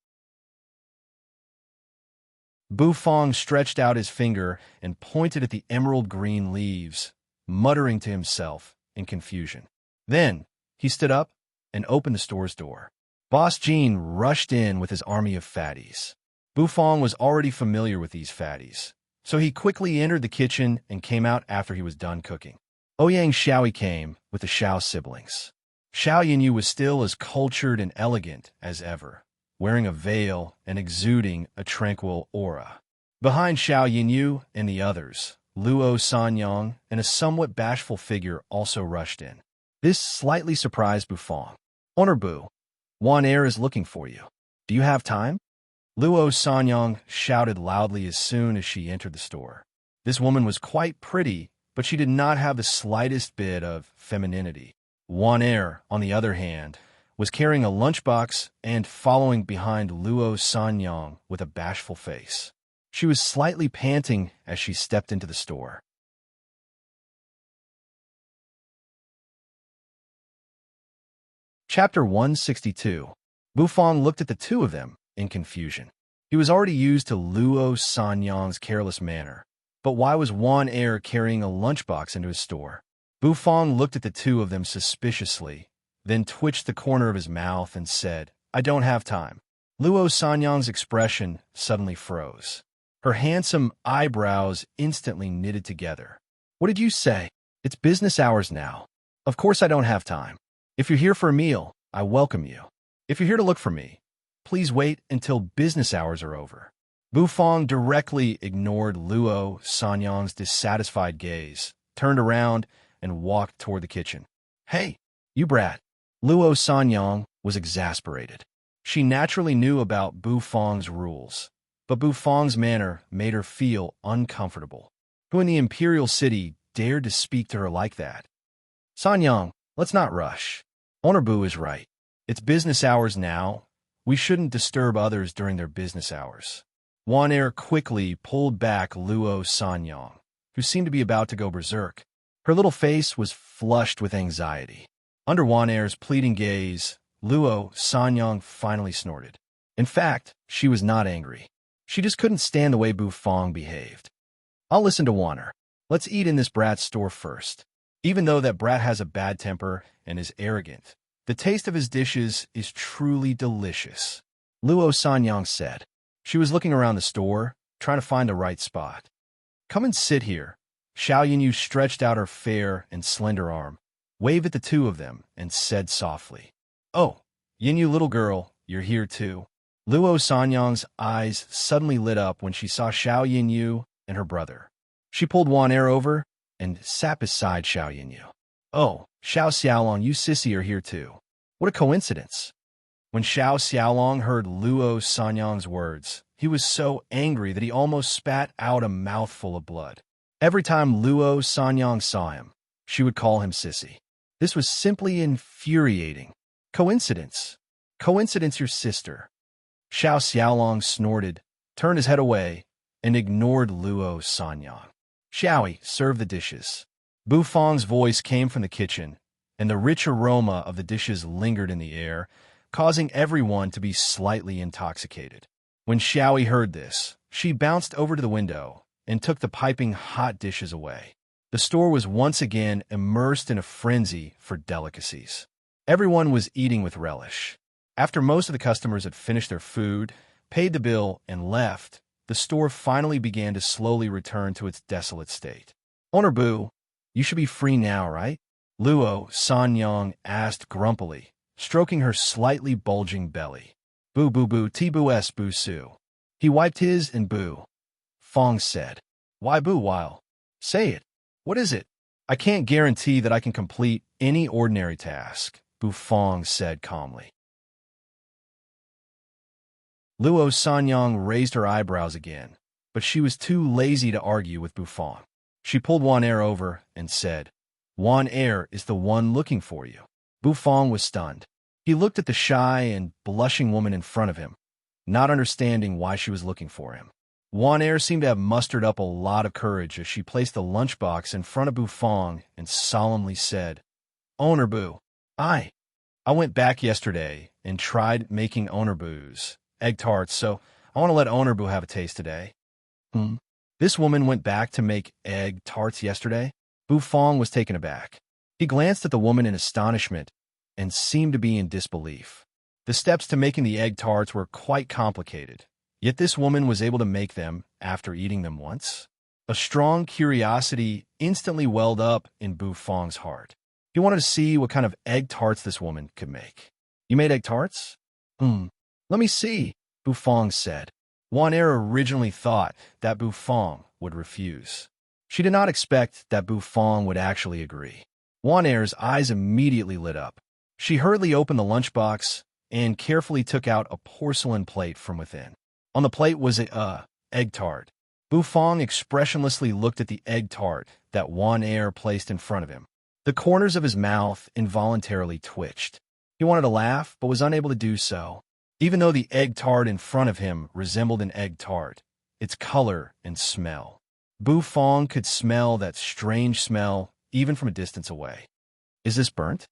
Bufong stretched out his finger and pointed at the emerald green leaves, muttering to himself in confusion. Then he stood up and opened the store's door. Boss Jean rushed in with his army of fatties. Bufong was already familiar with these fatties, so he quickly entered the kitchen and came out after he was done cooking. Ouyang Xiaoi came with the Xiao siblings. Xiao Yinyu was still as cultured and elegant as ever, wearing a veil and exuding a tranquil aura. Behind Xiao Yinyu and the others, Luo Sanyang and a somewhat bashful figure also rushed in. This slightly surprised Bufong. "Owner Bu, Wan Air is looking for you. Do you have time?" Luo Sanyang shouted loudly as soon as she entered the store. This woman was quite pretty, but she did not have the slightest bit of femininity. Wan Er, on the other hand, was carrying a lunchbox and following behind Luo Sanyang with a bashful face. She was slightly panting as she stepped into the store. Chapter 162. Bufang looked at the two of them in confusion. He was already used to Luo Sanyang's careless manner, but why was Wan Er carrying a lunchbox into his store? Bufang looked at the two of them suspiciously, then twitched the corner of his mouth and said, "I don't have time." Luo Sanyang's expression suddenly froze. Her handsome eyebrows instantly knitted together. "What did you say? It's business hours now. Of course I don't have time. If you're here for a meal, I welcome you. If you're here to look for me, please wait until business hours are over." Bufang directly ignored Luo Sanyang's dissatisfied gaze, turned around, and walked toward the kitchen. "Hey, you brat." Luo Sanyang was exasperated. She naturally knew about Bufang's rules, but Bufang's manner made her feel uncomfortable. Who in the imperial city dared to speak to her like that? "Sanyang, let's not rush. Owner Bu is right. It's business hours now. We shouldn't disturb others during their business hours." Wan Er quickly pulled back Luo Sanyang, who seemed to be about to go berserk. Her little face was flushed with anxiety. Under Wan Er's pleading gaze, Luo Sanyang finally snorted. In fact, she was not angry. She just couldn't stand the way Bufang behaved. "I'll listen to Wan Er. Let's eat in this brat's store first. Even though that brat has a bad temper and is arrogant, the taste of his dishes is truly delicious," Luo Sanyang said. She was looking around the store, trying to find the right spot. "Come and sit here." Xiao Yinyu stretched out her fair and slender arm, waved at the two of them, and said softly, "Oh, Yinyu little girl, you're here too." Luo Sanyang's eyes suddenly lit up when she saw Xiao Yinyu and her brother. She pulled Wan Er over and sat beside Xiao Yinyu. "Oh, Xiao Xiaolong, you sissy are here too. What a coincidence." When Xiao Xiaolong heard Luo Sanyang's words, he was so angry that he almost spat out a mouthful of blood. Every time Luo Sanyang saw him, she would call him sissy. This was simply infuriating. "Coincidence. Coincidence, your sister." Xiao Xiaolong snorted, turned his head away, and ignored Luo Sanyang. "Xiaoyi, serve the dishes." Bufang's voice came from the kitchen, and the rich aroma of the dishes lingered in the air, causing everyone to be slightly intoxicated. When Xiaoyi heard this, she bounced over to the window and took the piping hot dishes away. The store was once again immersed in a frenzy for delicacies. Everyone was eating with relish. After most of the customers had finished their food, paid the bill, and left, the store finally began to slowly return to its desolate state. "Owner Bu, you should be free now, right?" Luo Sanyang asked grumpily, stroking her slightly bulging belly. "Boo boo boo ti boo s boo su." He wiped his and boo. Fong said, "Why boo while? Say it. What is it?" "I can't guarantee that I can complete any ordinary task," Bufang said calmly. Luo Sanyang raised her eyebrows again, but she was too lazy to argue with Bufang. She pulled Wan Er over and said, "Wan Er is the one looking for you." Bufang was stunned. He looked at the shy and blushing woman in front of him, not understanding why she was looking for him. Wan Er seemed to have mustered up a lot of courage as she placed the lunchbox in front of Bufang and solemnly said, "Owner Bu, I went back yesterday and tried making Owner Bu's egg tarts, so I want to let Owner Bu have a taste today." This woman went back to make egg tarts yesterday? Bufang was taken aback. He glanced at the woman in astonishment and seemed to be in disbelief. The steps to making the egg tarts were quite complicated, yet this woman was able to make them after eating them once. A strong curiosity instantly welled up in Bufang's heart. He wanted to see what kind of egg tarts this woman could make. "You made egg tarts?" Let me see," Bufang said. Wan Er originally thought that Bufang would refuse. She did not expect that Bufang would actually agree. Wan Er's eyes immediately lit up. She hurriedly opened the lunchbox and carefully took out a porcelain plate from within. On the plate was a egg tart. Bu Fong expressionlessly looked at the egg tart that Wan Er placed in front of him. The corners of his mouth involuntarily twitched. He wanted to laugh, but was unable to do so. Even though the egg tart in front of him resembled an egg tart, its color and smell. Bu Fong could smell that strange smell even from a distance away. Is this burnt?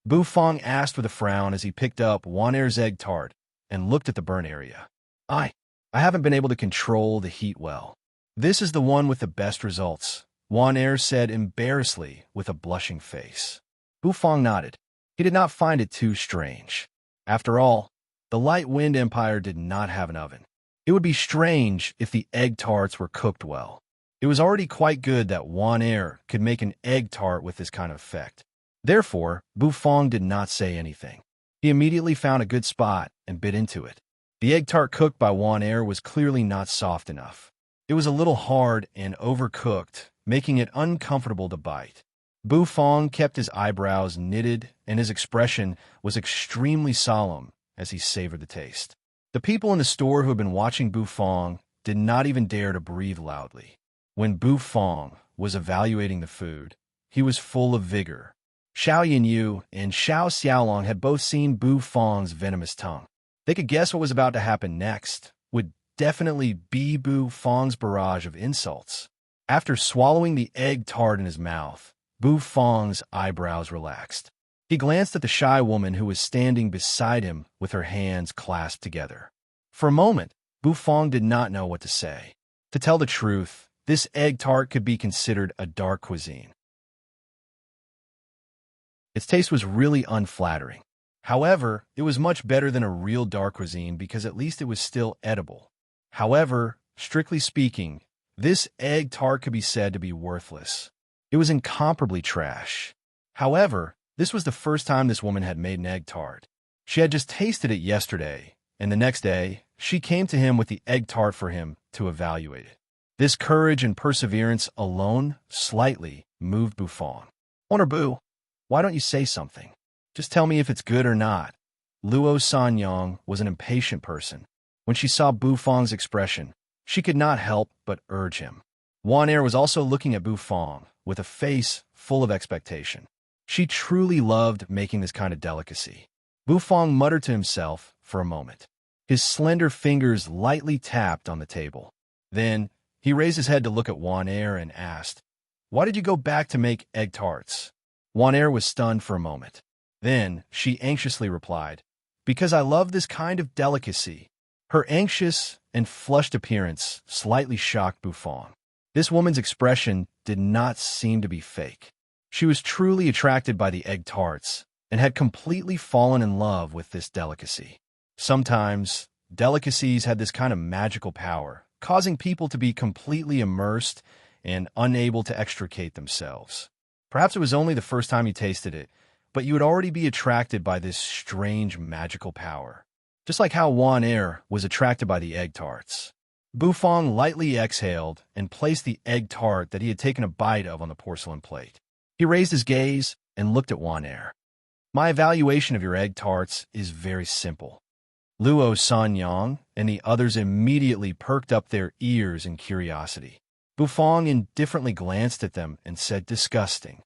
Bu Fong asked with a frown as he picked up Wan Er's egg tart and looked at the burnt area. I haven't been able to control the heat well. This is the one with the best results, Wan Er said embarrassedly with a blushing face. Bu Fong nodded. He did not find it too strange. After all, the Light Wind Empire did not have an oven. It would be strange if the egg tarts were cooked well. It was already quite good that Wan Er could make an egg tart with this kind of effect. Therefore, Bu Fong did not say anything. He immediately found a good spot and bit into it. The egg tart cooked by Wan Er was clearly not soft enough. It was a little hard and overcooked, making it uncomfortable to bite. Bu Fong kept his eyebrows knitted, and his expression was extremely solemn as he savored the taste. The people in the store who had been watching Bu Fong did not even dare to breathe loudly. When Bu Fong was evaluating the food, he was full of vigor. Xiao Yinyu and Xiao Xiaolong had both seen Bu Fong's venomous tongue. They could guess what was about to happen next would definitely be Bu Fong's barrage of insults. After swallowing the egg tart in his mouth, Bu Fong's eyebrows relaxed. He glanced at the shy woman who was standing beside him with her hands clasped together. For a moment, Bu Fong did not know what to say. To tell the truth, this egg tart could be considered a dark cuisine. Its taste was really unflattering. However, it was much better than a real dark cuisine because at least it was still edible. However, strictly speaking, this egg tart could be said to be worthless. It was incomparably trash. However, this was the first time this woman had made an egg tart. She had just tasted it yesterday, and the next day, she came to him with the egg tart for him to evaluate it. This courage and perseverance alone slightly moved Bu Fong. Owner Bu, why don't you say something? Just tell me if it's good or not. Luo Sanyang was an impatient person. When she saw Bu Fong's expression, she could not help but urge him. Wan Er was also looking at Bu Fong with a face full of expectation. She truly loved making this kind of delicacy. Bu Fong muttered to himself for a moment. His slender fingers lightly tapped on the table. Then, he raised his head to look at Wan Er and asked, "Why did you go back to make egg tarts?" Wan Er was stunned for a moment. Then, she anxiously replied, "Because I love this kind of delicacy." Her anxious and flushed appearance slightly shocked Bu Fong. This woman's expression did not seem to be fake. She was truly attracted by the egg tarts and had completely fallen in love with this delicacy. Sometimes, delicacies had this kind of magical power, causing people to be completely immersed and unable to extricate themselves. Perhaps it was only the first time you tasted it, but you would already be attracted by this strange magical power. Just like how Wan Er was attracted by the egg tarts. Bu Fong lightly exhaled and placed the egg tart that he had taken a bite of on the porcelain plate. He raised his gaze and looked at Wan Er. "My evaluation of your egg tarts is very simple." Luo Sanyang and the others immediately perked up their ears in curiosity. Bu Fong indifferently glanced at them and said, "Disgusting."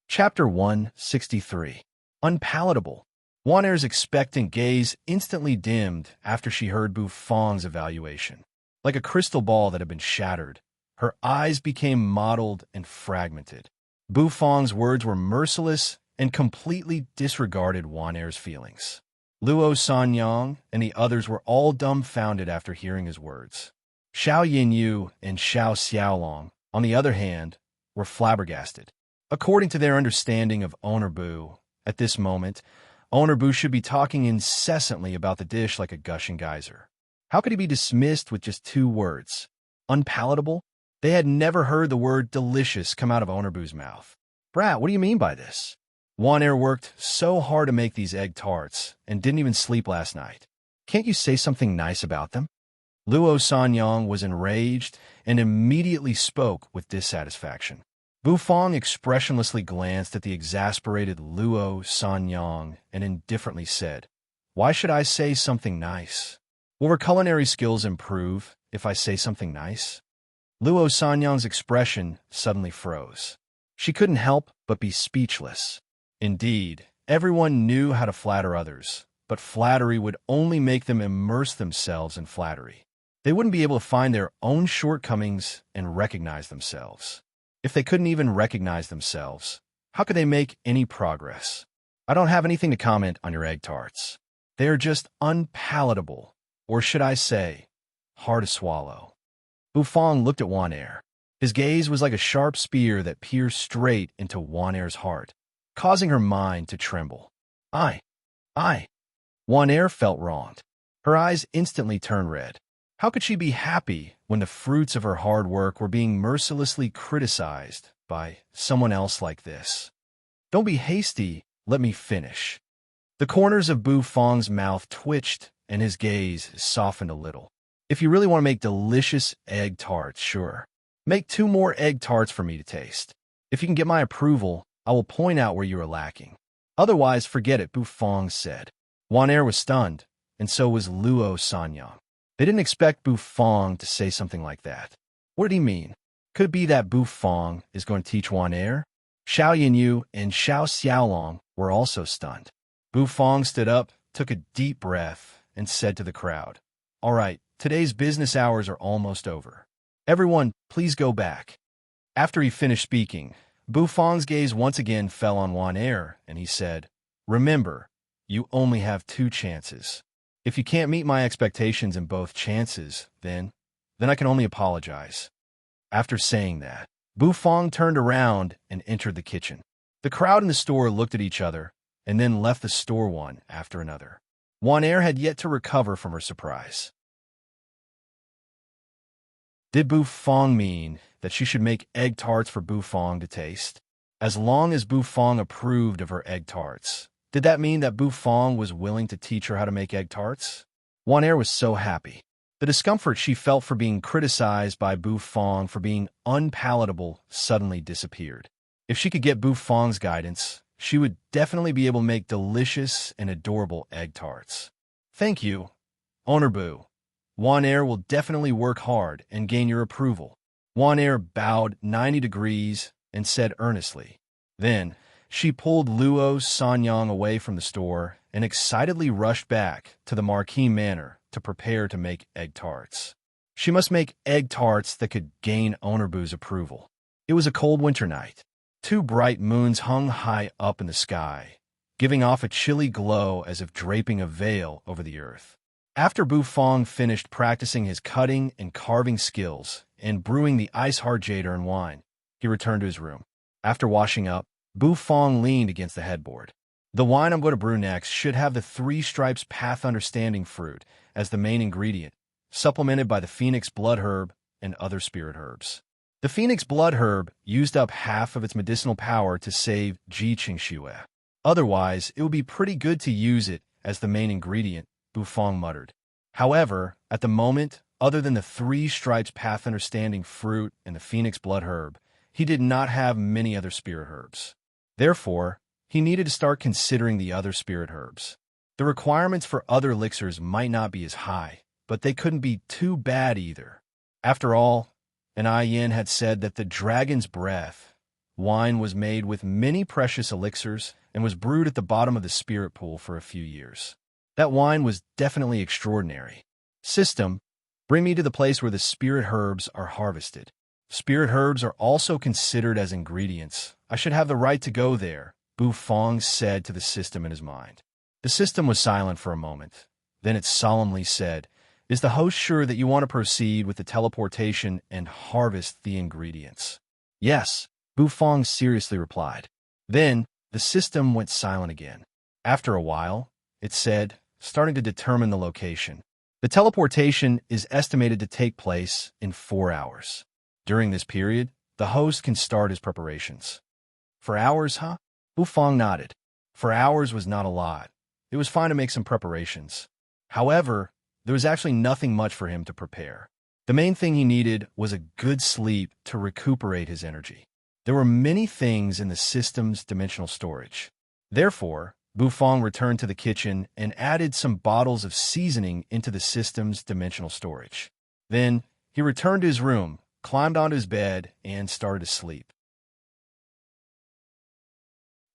Chapter 163. Unpalatable. Wan Er's expectant gaze instantly dimmed after she heard Bu Fong's evaluation. Like a crystal ball that had been shattered, her eyes became mottled and fragmented. Bu Fong's words were merciless and completely disregarded Wan Er's feelings. Luo Sanyang and the others were all dumbfounded after hearing his words. Xiao Yinyu and Xiao Xiaolong, on the other hand, were flabbergasted. According to their understanding of Owner Bu, at this moment, Owner Bu should be talking incessantly about the dish like a gushing geyser. How could he be dismissed with just 2 words? Unpalatable? They had never heard the word delicious come out of Owner Bu's mouth. "Brat, what do you mean by this?" Wan Er worked so hard to make these egg tarts and didn't even sleep last night. "Can't you say something nice about them?" Luo Sanyang was enraged and immediately spoke with dissatisfaction. Bufang expressionlessly glanced at the exasperated Luo Sanyang and indifferently said, "Why should I say something nice? Will her culinary skills improve if I say something nice?" Luo Sanyang's expression suddenly froze. She couldn't help but be speechless. Indeed, everyone knew how to flatter others, but flattery would only make them immerse themselves in flattery. They wouldn't be able to find their own shortcomings and recognize themselves. If they couldn't even recognize themselves, how could they make any progress? I don't have anything to comment on your egg tarts. They are just unpalatable, or should I say, hard to swallow. Bufang looked at Wanair. His gaze was like a sharp spear that pierced straight into Wanair's heart, causing her mind to tremble. I. Wanair felt wronged. Her eyes instantly turned red. How could she be happy when the fruits of her hard work were being mercilessly criticized by someone else like this? Don't be hasty, let me finish. The corners of Bufang's mouth twitched and his gaze softened a little. If you really want to make delicious egg tarts, sure. Make 2 more egg tarts for me to taste. If you can get my approval, I will point out where you are lacking. Otherwise, forget it, Bufang said. Wanair was stunned, and so was Luo Sanyang. They didn't expect Bufang to say something like that. What did he mean? Could it be that Bufang is going to teach Wanair? Xiao Yinyu and Xiao Xiaolong were also stunned. Bufang stood up, took a deep breath, and said to the crowd, "All right, today's business hours are almost over. Everyone, please go back." After he finished speaking, Bufang's gaze once again fell on Wanair, and he said, "Remember, you only have 2 chances. If you can't meet my expectations in both chances, then I can only apologize." After saying that, Bufang turned around and entered the kitchen. The crowd in the store looked at each other and then left the store one after another. Wanair had yet to recover from her surprise. Did Bufang mean that she should make egg tarts for Bufang to taste? As long as Bufang approved of her egg tarts, did that mean that Bufang was willing to teach her how to make egg tarts? Wanair was so happy. The discomfort she felt for being criticized by Bufang for being unpalatable suddenly disappeared. If she could get Bufang's guidance, she would definitely be able to make delicious and adorable egg tarts. "Thank you, Owner Boo. Wanair will definitely work hard and gain your approval." Wanair bowed 90 degrees and said earnestly. Then, she pulled Luo Sanyang away from the store and excitedly rushed back to the Marquis Manor to prepare to make egg tarts. She must make egg tarts that could gain Owner Boo's approval. It was a cold winter night. 2 bright moons hung high up in the sky, giving off a chilly glow as if draping a veil over the earth. After Bufang finished practicing his cutting and carving skills and brewing the ice-hard jade and wine, he returned to his room. After washing up, Bufang leaned against the headboard. The wine I'm going to brew next should have the 3 stripes path understanding fruit as the main ingredient, supplemented by the phoenix blood herb and other spirit herbs. The phoenix blood herb used up half of its medicinal power to save Ji Qingxue. Otherwise, it would be pretty good to use it as the main ingredient, Bufang muttered. However, at the moment, other than the 3 stripes path understanding fruit and the phoenix blood herb, he did not have many other spirit herbs. Therefore, he needed to start considering the other spirit herbs. The requirements for other elixirs might not be as high, but they couldn't be too bad either. After all, an Yin had said that the dragon's breath wine was made with many precious elixirs and was brewed at the bottom of the spirit pool for a few years. That wine was definitely extraordinary. System, bring me to the place where the spirit herbs are harvested. Spirit herbs are also considered as ingredients. I should have the right to go there, Bufang said to the system in his mind. The system was silent for a moment. Then it solemnly said, "Is the host sure that you want to proceed with the teleportation and harvest the ingredients?" "Yes," Bufang seriously replied. Then the system went silent again. After a while, it said, starting to determine the location. "The teleportation is estimated to take place in 4 hours. During this period, the host can start his preparations." "For hours, huh?" Bufang nodded. 4 hours was not a lot. It was fine to make some preparations. However, there was actually nothing much for him to prepare. The main thing he needed was a good sleep to recuperate his energy. There were many things in the system's dimensional storage. Therefore, Bufong returned to the kitchen and added some bottles of seasoning into the system's dimensional storage. Then, he returned to his room, climbed onto his bed, and started to sleep.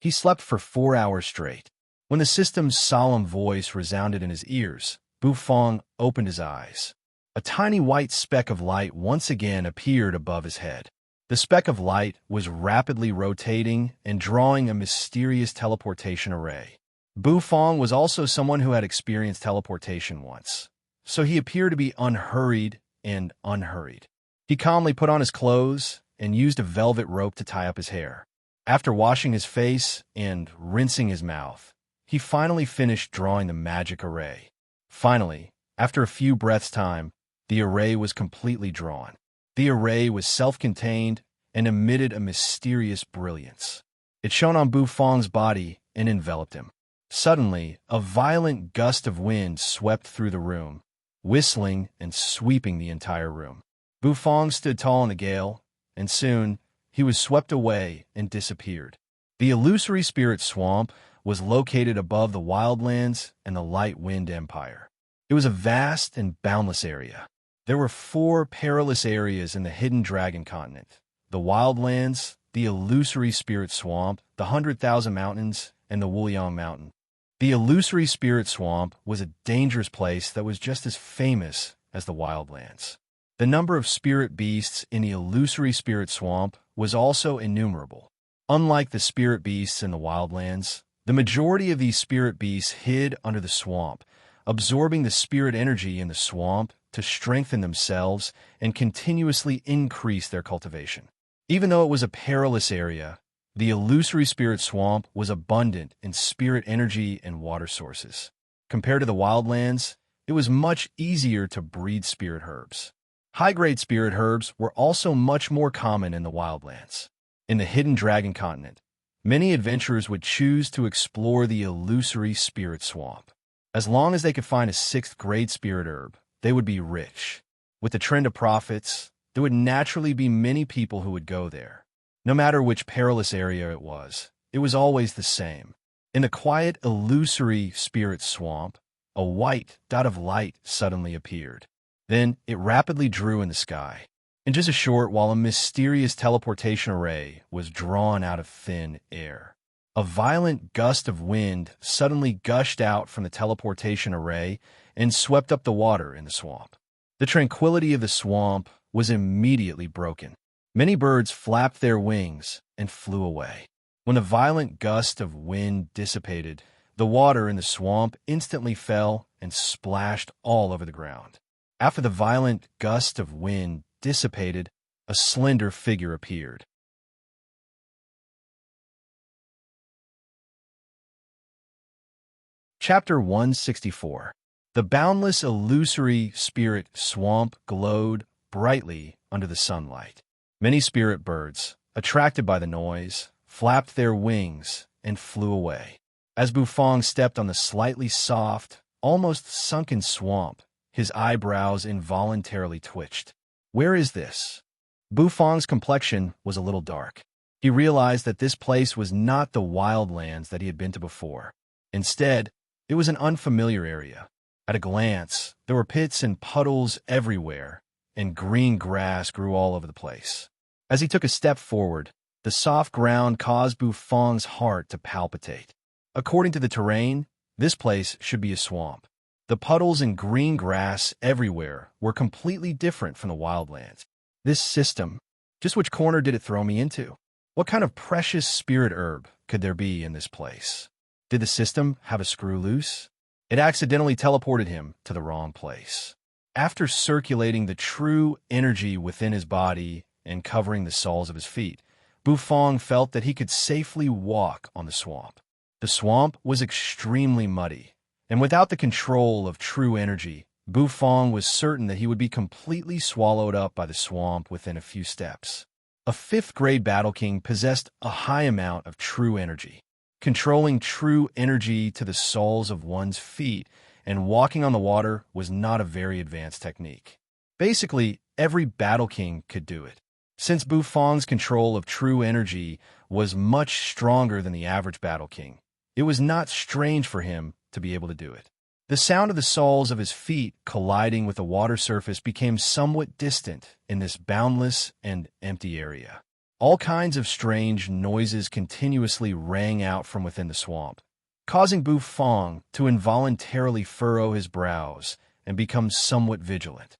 He slept for 4 hours straight. When the system's solemn voice resounded in his ears, Bufong opened his eyes. A tiny white speck of light once again appeared above his head. The speck of light was rapidly rotating and drawing a mysterious teleportation array. Bufong was also someone who had experienced teleportation once, so he appeared to be unhurried and unhurried. He calmly put on his clothes and used a velvet rope to tie up his hair. After washing his face and rinsing his mouth, he finally finished drawing the magic array. Finally, after a few breaths' time, the array was completely drawn. The array was self-contained and emitted a mysterious brilliance. It shone on Bufong's body and enveloped him. Suddenly, a violent gust of wind swept through the room, whistling and sweeping the entire room. Bufong stood tall in the gale, and soon he was swept away and disappeared. The illusory spirit swamp was located above the wildlands and the light wind empire. It was a vast and boundless area. There were 4 perilous areas in the hidden dragon continent: the wildlands, the illusory spirit swamp, the 100,000 mountains, and the Wuliang mountain. The illusory spirit swamp was a dangerous place that was just as famous as the wildlands. The number of spirit beasts in the illusory spirit swamp was also innumerable. Unlike the spirit beasts in the wildlands, the majority of these spirit beasts hid under the swamp, absorbing the spirit energy in the swamp to strengthen themselves and continuously increase their cultivation. Even though it was a perilous area, the illusory spirit swamp was abundant in spirit energy and water sources. Compared to the wildlands, it was much easier to breed spirit herbs. High-grade spirit herbs were also much more common in the wildlands. In the hidden dragon continent, many adventurers would choose to explore the illusory spirit swamp. As long as they could find a 6th-grade spirit herb, they would be rich. With the trend of profits, there would naturally be many people who would go there. No matter which perilous area it was always the same. In the quiet, illusory spirit swamp, a white dot of light suddenly appeared. Then it rapidly drew in the sky. In just a short while, a mysterious teleportation array was drawn out of thin air. A violent gust of wind suddenly gushed out from the teleportation array and swept up the water in the swamp. The tranquility of the swamp was immediately broken. Many birds flapped their wings and flew away. When the violent gust of wind dissipated, the water in the swamp instantly fell and splashed all over the ground. After the violent gust of wind dissipated, a slender figure appeared. Chapter 164. The boundless illusory spirit swamp glowed brightly under the sunlight. Many spirit birds, attracted by the noise, flapped their wings and flew away. As Bufong stepped on the slightly soft, almost sunken swamp, his eyebrows involuntarily twitched. Where is this? Bufong's complexion was a little dark. He realized that this place was not the wildlands that he had been to before. Instead, it was an unfamiliar area. At a glance, there were pits and puddles everywhere, and green grass grew all over the place. As he took a step forward, the soft ground caused Bufong's heart to palpitate. According to the terrain, this place should be a swamp. The puddles and green grass everywhere were completely different from the wildlands. This system, just which corner did it throw me into? What kind of precious spirit herb could there be in this place? Did the system have a screw loose? It accidentally teleported him to the wrong place. After circulating the true energy within his body and covering the soles of his feet, Bufong felt that he could safely walk on the swamp. The swamp was extremely muddy, and without the control of true energy, Bufong was certain that he would be completely swallowed up by the swamp within a few steps. A 5th-grade Battle King possessed a high amount of true energy. Controlling true energy to the soles of one's feet and walking on the water was not a very advanced technique. Basically, every Battle King could do it. Since Bufong's control of true energy was much stronger than the average Battle King, it was not strange for him to be able to do it. The sound of the soles of his feet colliding with the water surface became somewhat distant in this boundless and empty area. All kinds of strange noises continuously rang out from within the swamp, causing Bufong to involuntarily furrow his brows and become somewhat vigilant.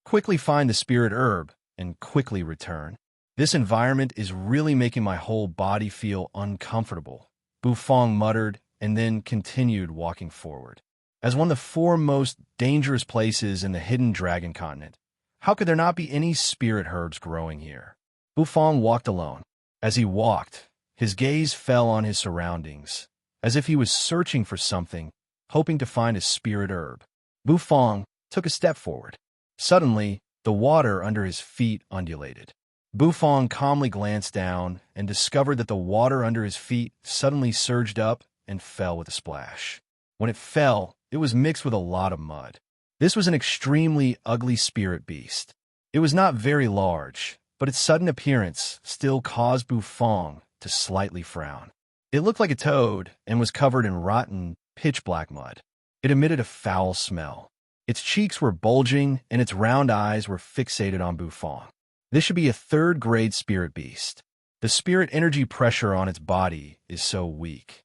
Quickly find the spirit herb and quickly return. This environment is really making my whole body feel uncomfortable, Bufong muttered and then continued walking forward. As one of the four most dangerous places in the hidden dragon continent, how could there not be any spirit herbs growing here? Bufong walked alone. As he walked, his gaze fell on his surroundings, as if he was searching for something, hoping to find a spirit herb. Bufong took a step forward. Suddenly, the water under his feet undulated. Bufong calmly glanced down and discovered that the water under his feet suddenly surged up and fell with a splash. When it fell, it was mixed with a lot of mud. This was an extremely ugly spirit beast. It was not very large, but its sudden appearance still caused Bufong to slightly frown. It looked like a toad and was covered in rotten, pitch-black mud. It emitted a foul smell. Its cheeks were bulging and its round eyes were fixated on Bufong. This should be a third-grade spirit beast. The spirit energy pressure on its body is so weak.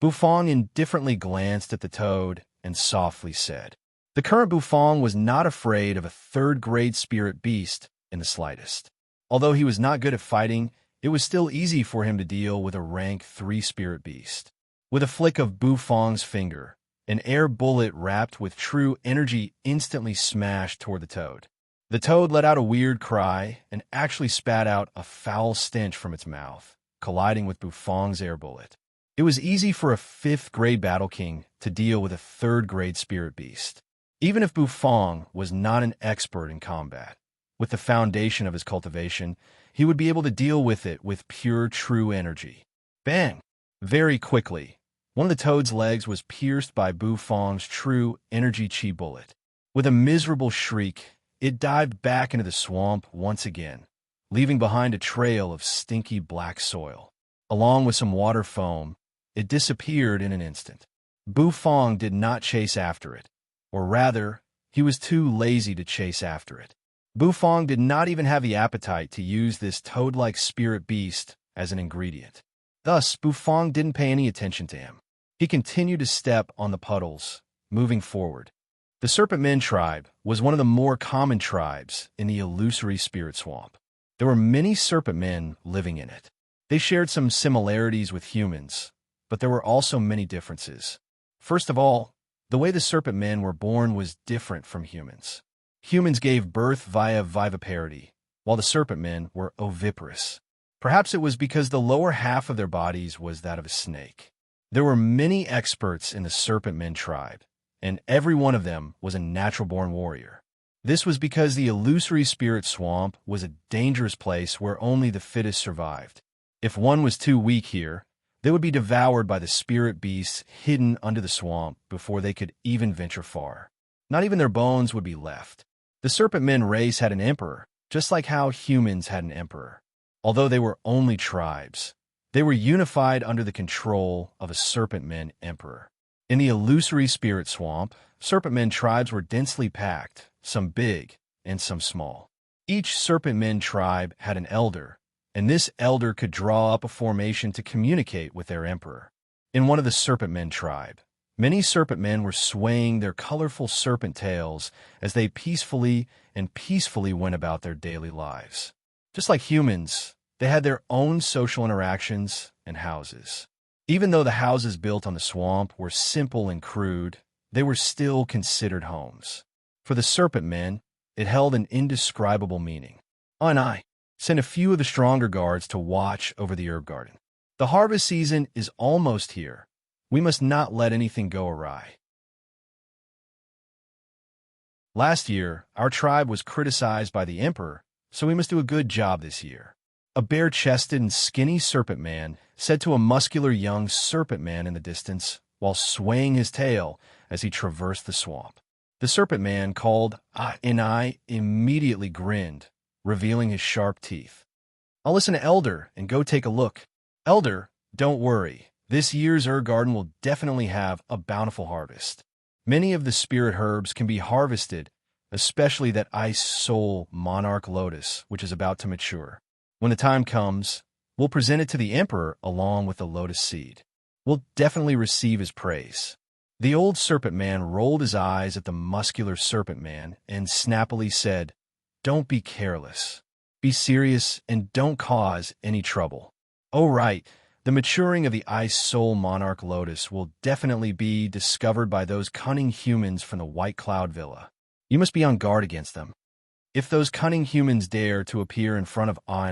Bufong indifferently glanced at the toad and softly said. The current Bufong was not afraid of a third-grade spirit beast in the slightest. Although he was not good at fighting, it was still easy for him to deal with a rank 3 spirit beast. With a flick of Bufong's finger, an air bullet wrapped with true energy instantly smashed toward the toad. The toad let out a weird cry and actually spat out a foul stench from its mouth, colliding with Bufong's air bullet. It was easy for a 5th-grade Battle King to deal with a 3rd-grade spirit beast. Even if Bufong was not an expert in combat, with the foundation of his cultivation, he would be able to deal with it with pure true energy. Bang! Very quickly, one of the toad's legs was pierced by Bufong's true energy chi bullet. With a miserable shriek, it dived back into the swamp once again, leaving behind a trail of stinky black soil. Along with some water foam, it disappeared in an instant. Bufong did not chase after it, or rather, he was too lazy to chase after it. Bufong did not even have the appetite to use this toad-like spirit beast as an ingredient. Thus, Bufong didn't pay any attention to him. He continued to step on the puddles, moving forward. The Serpent Men tribe was one of the more common tribes in the illusory spirit swamp. There were many serpent men living in it. They shared some similarities with humans, but there were also many differences. First of all, the way the serpent men were born was different from humans. Humans gave birth via viviparity, while the serpent men were oviparous. Perhaps it was because the lower half of their bodies was that of a snake. There were many experts in the serpent men tribe, and every one of them was a natural-born warrior. This was because the illusory spirit swamp was a dangerous place where only the fittest survived. If one was too weak here, they would be devoured by the spirit beasts hidden under the swamp before they could even venture far. Not even their bones would be left. The serpent men race had an emperor, just like how humans had an emperor. Although they were only tribes, they were unified under the control of a serpent men emperor. In the illusory spirit swamp, serpent men tribes were densely packed, some big and some small. Each serpent men tribe had an elder, and this elder could draw up a formation to communicate with their emperor. In one of the serpent men tribe, many serpent men were swaying their colorful serpent tails as they peacefully went about their daily lives. Just like humans, they had their own social interactions and houses. Even though the houses built on the swamp were simple and crude, they were still considered homes. For the serpent men, it held an indescribable meaning. And I sent a few of the stronger guards to watch over the herb garden. The harvest season is almost here. We must not let anything go awry. Last year, our tribe was criticized by the emperor, so we must do a good job this year. A bare-chested and skinny serpent man said to a muscular young serpent man in the distance while swaying his tail as he traversed the swamp. The serpent man, called Inai, immediately grinned, revealing his sharp teeth. I'll listen to Elder and go take a look. Elder, don't worry. This year's herb garden will definitely have a bountiful harvest. Many of the spirit herbs can be harvested, especially that ice soul monarch lotus, which is about to mature. When the time comes, we'll present it to the emperor along with the lotus seed. We'll definitely receive his praise. The old serpent man rolled his eyes at the muscular serpent man and snappily said, "Don't be careless. Be serious and don't cause any trouble." Oh, right. The maturing of the ice soul monarch lotus will definitely be discovered by those cunning humans from the White Cloud Villa. You must be on guard against them. If those cunning humans dare to appear in front of Ah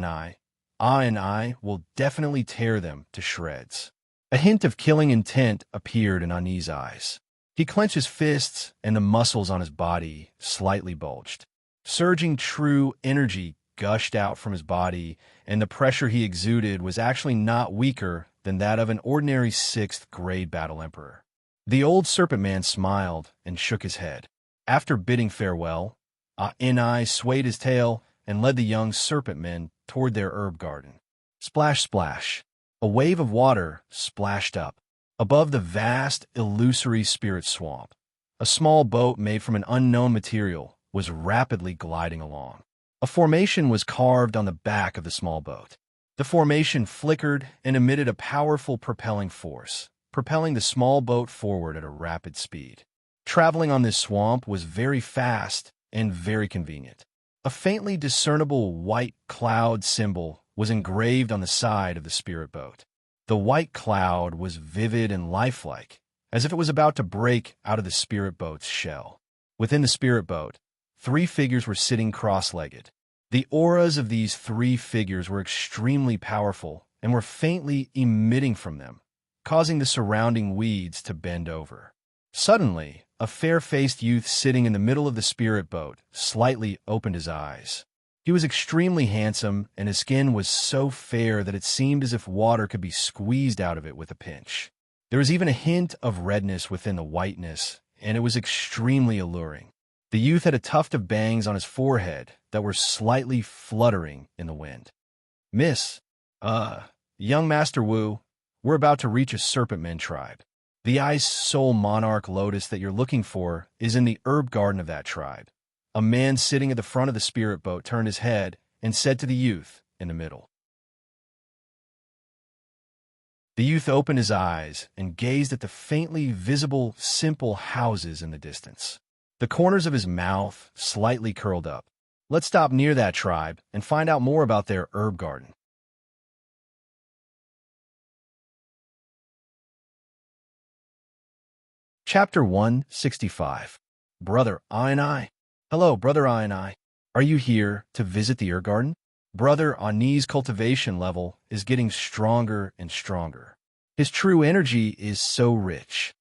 and I will definitely tear them to shreds. A hint of killing intent appeared in Ani's eyes. He clenched his fists, and the muscles on his body slightly bulged. Surging true energy gushed out from his body, and the pressure he exuded was actually not weaker than that of an ordinary 6th grade battle emperor. The old serpent man smiled and shook his head. After bidding farewell, Inai swayed his tail and led the young serpent men toward their herb garden. Splash, splash. A wave of water splashed up. Above the vast, illusory spirit swamp, a small boat made from an unknown material was rapidly gliding along. A formation was carved on the back of the small boat. The formation flickered and emitted a powerful propelling force, propelling the small boat forward at a rapid speed. Traveling on this swamp was very fast and very convenient. A faintly discernible white cloud symbol was engraved on the side of the spirit boat. The white cloud was vivid and lifelike, as if it was about to break out of the spirit boat's shell. Within the spirit boat, 3 figures were sitting cross-legged. The auras of these 3 figures were extremely powerful and were faintly emitting from them, causing the surrounding weeds to bend over. Suddenly, a fair-faced youth sitting in the middle of the spirit boat slightly opened his eyes. He was extremely handsome, and his skin was so fair that it seemed as if water could be squeezed out of it with a pinch. There was even a hint of redness within the whiteness, and it was extremely alluring. The youth had a tuft of bangs on his forehead that were slightly fluttering in the wind. "Miss, young Master Wu, we're about to reach a serpentman tribe. The ice soul monarch lotus that you're looking for is in the herb garden of that tribe." A man sitting at the front of the spirit boat turned his head and said to the youth in the middle. The youth opened his eyes and gazed at the faintly visible, simple houses in the distance. The corners of his mouth slightly curled up. "Let's stop near that tribe and find out more about their herb garden." Chapter 165. Brother I and I. Hello, Brother I and I. Are you here to visit the herb garden? Brother Ani's cultivation level is getting stronger and stronger. His true energy is so rich.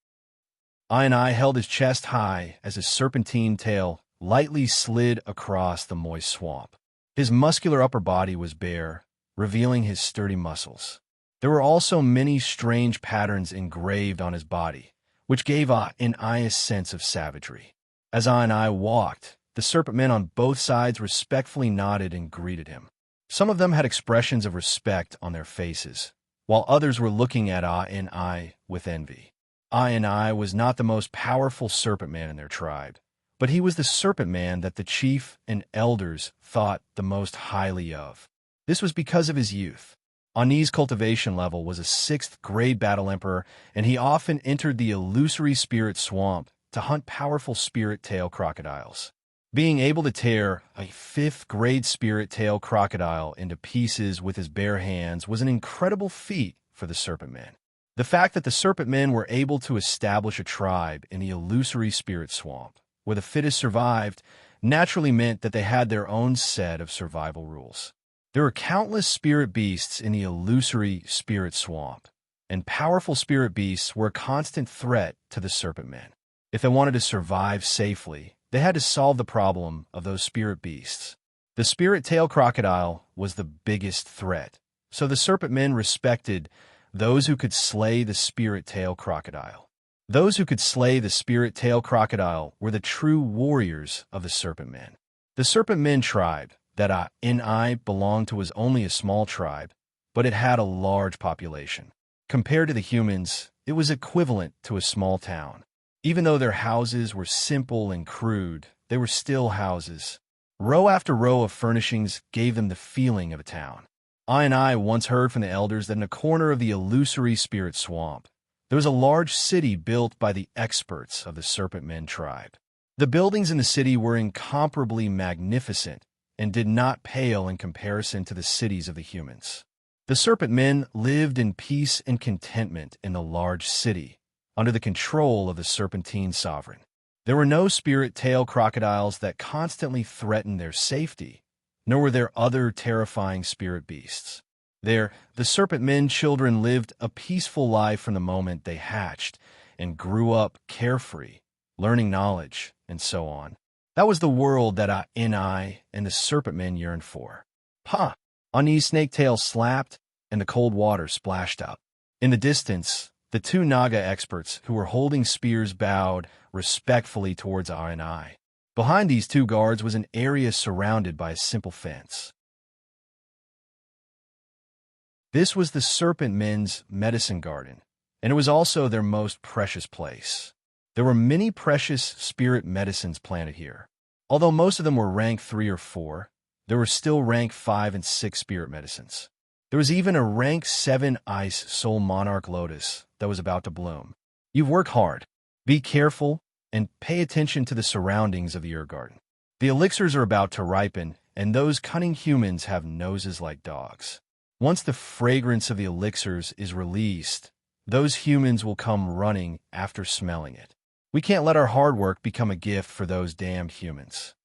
I and I held his chest high as his serpentine tail lightly slid across the moist swamp. His muscular upper body was bare, revealing his sturdy muscles. There were also many strange patterns engraved on his body, which gave an a sense of savagery. As I and I walked, the serpent men on both sides respectfully nodded and greeted him. Some of them had expressions of respect on their faces, while others were looking at and I with envy. I and I was not the most powerful serpent man in their tribe, but he was the serpent man that the chief and elders thought the most highly of. This was because of his youth. Ani's cultivation level was a 6th grade battle emperor, and he often entered the illusory spirit swamp to hunt powerful spirit tail crocodiles. Being able to tear a 5th grade spirit tail crocodile into pieces with his bare hands was an incredible feat for the serpent men. The fact that the serpent men were able to establish a tribe in the illusory spirit swamp, where the fittest survived, naturally meant that they had their own set of survival rules. There were countless spirit beasts in the illusory spirit swamp, and powerful spirit beasts were a constant threat to the serpent men. If they wanted to survive safely, they had to solve the problem of those spirit beasts. The spirit tail crocodile was the biggest threat, so the serpent men respected those who could slay the spirit tail crocodile. Those who could slay the spirit-tail crocodile were the true warriors of the serpent men. The serpent men tribe that I belonged to was only a small tribe, but it had a large population. Compared to the humans, it was equivalent to a small town. Even though their houses were simple and crude, they were still houses. Row after row of furnishings gave them the feeling of a town. I once heard from the elders that in a corner of the illusory spirit swamp, there was a large city built by the experts of the serpent men tribe. The buildings in the city were incomparably magnificent and did not pale in comparison to the cities of the humans. The serpent men lived in peace and contentment in the large city, under the control of the serpentine sovereign. There were no spirit-tail crocodiles that constantly threatened their safety, nor were there other terrifying spirit beasts. There, the serpent men children lived a peaceful life from the moment they hatched and grew up carefree, learning knowledge, and so on. That was the world that I and the serpent men yearned for. Ha! Ani's snake-tail slapped, and the cold water splashed up. In the distance, the two Naga experts who were holding spears bowed respectfully towards I. Behind these two guards was an area surrounded by a simple fence. This was the serpent men's medicine garden, and it was also their most precious place. There were many precious spirit medicines planted here. Although most of them were rank 3 or 4, there were still rank 5 and 6 spirit medicines. There was even a rank 7 ice soul monarch lotus that was about to bloom. You've worked hard. Be careful and pay attention to the surroundings of the herb garden. The elixirs are about to ripen, and those cunning humans have noses like dogs. Once the fragrance of the elixirs is released, those humans will come running after smelling it. We can't let our hard work become a gift for those damned humans.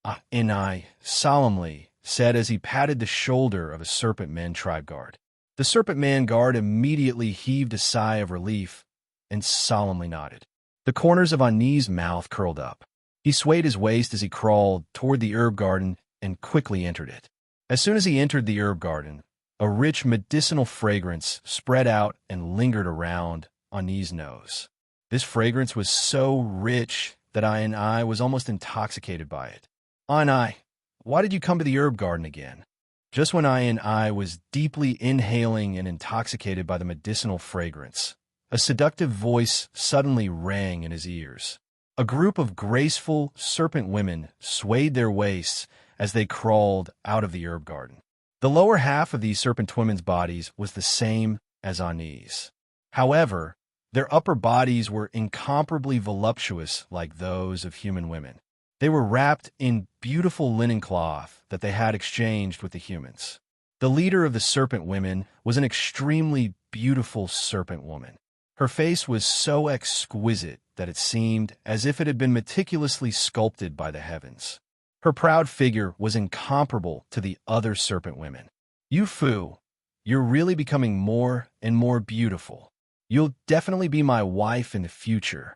I solemnly said as he patted the shoulder of a serpent man tribe guard. The serpent man guard immediately heaved a sigh of relief and solemnly nodded. The corners of Ani's mouth curled up. He swayed his waist as he crawled toward the herb garden and quickly entered it. As soon as he entered the herb garden, a rich medicinal fragrance spread out and lingered around Ani's nose. This fragrance was so rich that I was almost intoxicated by it. I, why did you come to the herb garden again? Just when I was deeply inhaling and intoxicated by the medicinal fragrance, a seductive voice suddenly rang in his ears. A group of graceful serpent women swayed their waists as they crawled out of the herb garden. The lower half of these serpent women's bodies was the same as Ani's. However, their upper bodies were incomparably voluptuous like those of human women. They were wrapped in beautiful linen cloth that they had exchanged with the humans. The leader of the serpent women was an extremely beautiful serpent woman. Her face was so exquisite that it seemed as if it had been meticulously sculpted by the heavens. Her proud figure was incomparable to the other serpent women. You Fu, you're really becoming more and more beautiful. You'll definitely be my wife in the future.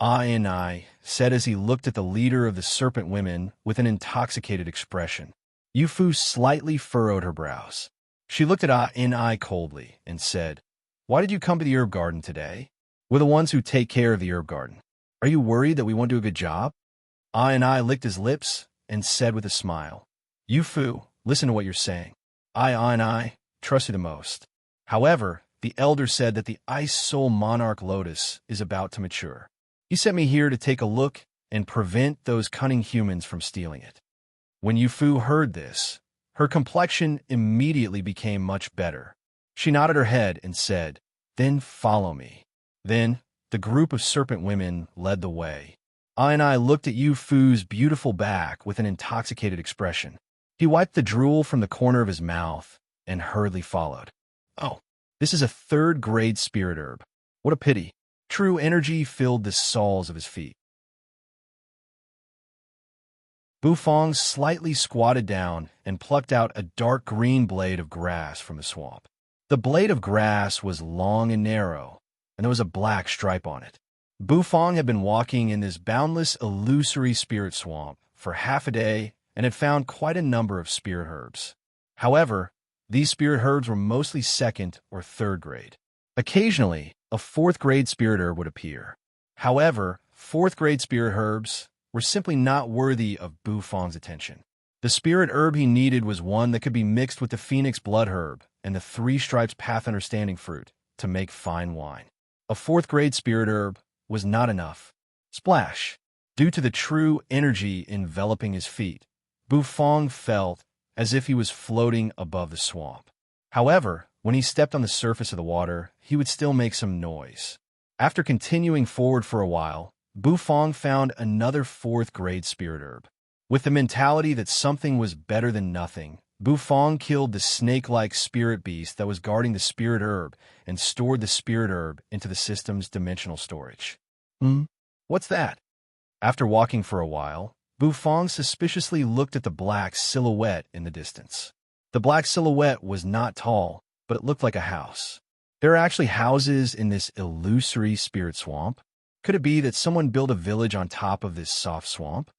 I said as he looked at the leader of the serpent women with an intoxicated expression. Yu Fu slightly furrowed her brows. She looked at I coldly and said, Why did you come to the herb garden today? We're the ones who take care of the herb garden. Are you worried that we won't do a good job? I licked his lips and said with a smile, Yu Fu, listen to what you're saying. I trust you the most. However, the elder said that the ice soul monarch lotus is about to mature. He sent me here to take a look and prevent those cunning humans from stealing it. When Yu Fu heard this, her complexion immediately became much better. She nodded her head and said, Then follow me. Then, the group of serpent women led the way. I looked at Yu Fu's beautiful back with an intoxicated expression. He wiped the drool from the corner of his mouth and hurriedly followed. Oh, this is a 3rd-grade spirit herb. What a pity. True energy filled the soles of his feet. Bufong slightly squatted down and plucked out a dark green blade of grass from the swamp. The blade of grass was long and narrow, and there was a black stripe on it. Bufong had been walking in this boundless, illusory spirit swamp for half a day and had found quite a number of spirit herbs. However, these spirit herbs were mostly 2nd or 3rd grade. Occasionally, a fourth-grade spirit herb would appear. However, fourth-grade spirit herbs were simply not worthy of Bufong's attention. The spirit herb he needed was one that could be mixed with the phoenix blood herb and the three stripes path understanding fruit to make fine wine. A fourth-grade spirit herb was not enough. Splash! Due to the true energy enveloping his feet, Bufong felt as if he was floating above the swamp. However, when he stepped on the surface of the water, he would still make some noise. After continuing forward for a while, Bufong found another fourth-grade spirit herb. With the mentality that something was better than nothing, Bufong killed the snake-like spirit beast that was guarding the spirit herb and stored the spirit herb into the system's dimensional storage. What's that? After walking for a while, Bufong suspiciously looked at the black silhouette in the distance. The black silhouette was not tall, but it looked like a house. There are actually houses in this illusory spirit swamp. Could it be that someone built a village on top of this soft swamp?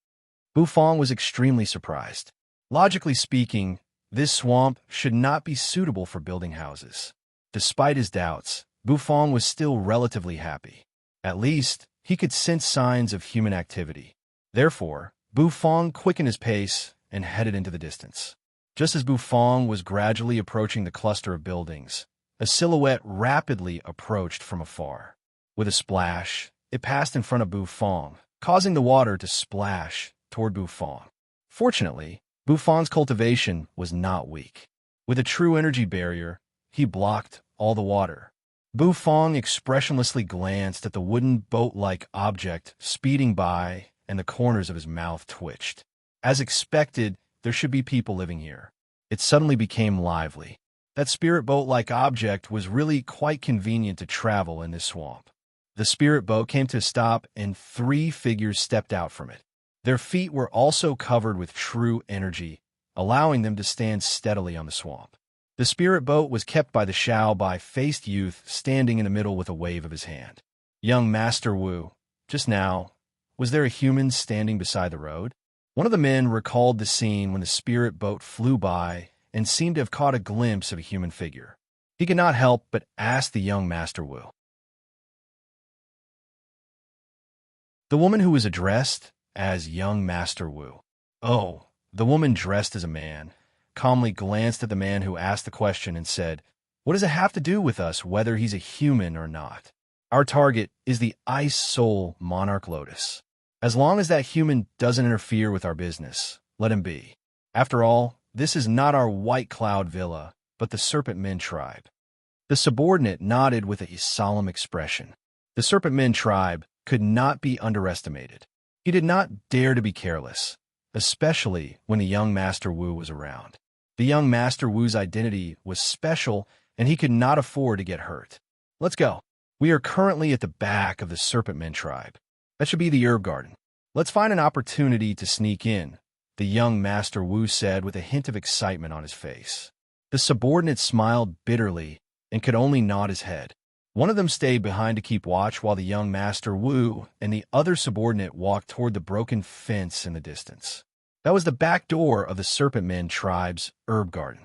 Bufong was extremely surprised. Logically speaking, this swamp should not be suitable for building houses. Despite his doubts, Bufong was still relatively happy. At least, he could sense signs of human activity. Therefore, Bufong quickened his pace and headed into the distance. Just as Bufong was gradually approaching the cluster of buildings, a silhouette rapidly approached from afar. With a splash, it passed in front of Bufong, causing the water to splash toward Bufong. Fortunately, Bufong's cultivation was not weak. With a true energy barrier, he blocked all the water. Bufong expressionlessly glanced at the wooden boat-like object speeding by, and the corners of his mouth twitched. As expected, there should be people living here. It suddenly became lively. That spirit boat-like object was really quite convenient to travel in this swamp. The spirit boat came to a stop and 3 figures stepped out from it. Their feet were also covered with true energy, allowing them to stand steadily on the swamp. The spirit boat was kept by the Shao-Bai-faced youth standing in the middle with a wave of his hand. Young Master Wu, just now, was there a human standing beside the road? One of the men recalled the scene when the spirit boat flew by and seemed to have caught a glimpse of a human figure. He could not help but ask the young Master Wu. The woman who was addressed as young Master Wu. Oh, the woman dressed as a man, calmly glanced at the man who asked the question and said, "What does it have to do with us whether he's a human or not? Our target is the Ice Soul Monarch Lotus. As long as that human doesn't interfere with our business, let him be. After all, this is not our White Cloud Villa, but the Serpent Men tribe." The subordinate nodded with a solemn expression. The Serpent Men tribe could not be underestimated. He did not dare to be careless, especially when the young Master Wu was around. The young Master Wu's identity was special, and he could not afford to get hurt. Let's go. We are currently at the back of the Serpent Men tribe. That should be the herb garden. Let's find an opportunity to sneak in, the young Master Wu said with a hint of excitement on his face. The subordinate smiled bitterly and could only nod his head. One of them stayed behind to keep watch while the young Master Wu and the other subordinate walked toward the broken fence in the distance. That was the back door of the Serpent Men tribe's herb garden.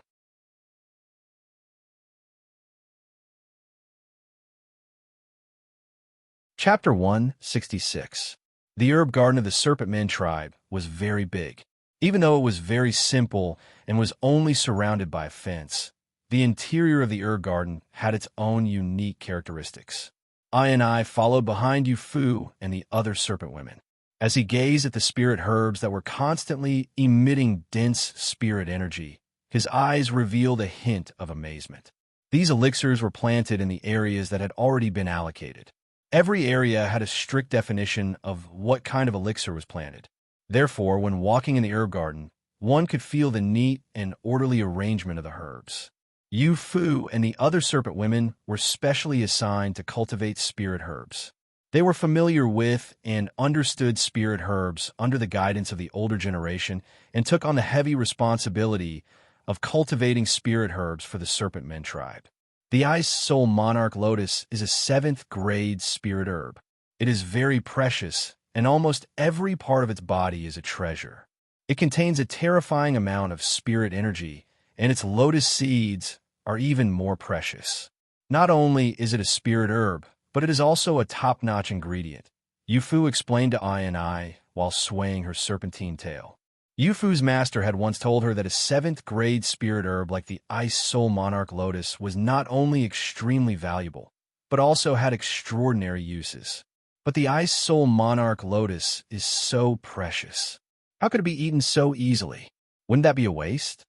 Chapter 166. The herb garden of the Serpent Men tribe was very big. Even though it was very simple and was only surrounded by a fence, the interior of the herb garden had its own unique characteristics. I followed behind Yu Fu and the other serpent women. As he gazed at the spirit herbs that were constantly emitting dense spirit energy, his eyes revealed a hint of amazement. These elixirs were planted in the areas that had already been allocated. Every area had a strict definition of what kind of elixir was planted. Therefore, when walking in the herb garden, one could feel the neat and orderly arrangement of the herbs. Yu Fu and the other serpent women were specially assigned to cultivate spirit herbs. They were familiar with and understood spirit herbs under the guidance of the older generation and took on the heavy responsibility of cultivating spirit herbs for the Serpent Men tribe. The Ice Soul Monarch Lotus is a 7th grade spirit herb. It is very precious, and almost every part of its body is a treasure. It contains a terrifying amount of spirit energy, and its lotus seeds are even more precious. Not only is it a spirit herb, but it is also a top-notch ingredient, Yufu explained to I while swaying her serpentine tail. Yufu's master had once told her that a 7th-grade spirit herb like the Ice Soul Monarch Lotus was not only extremely valuable, but also had extraordinary uses. But the Ice Soul Monarch Lotus is so precious. How could it be eaten so easily? Wouldn't that be a waste?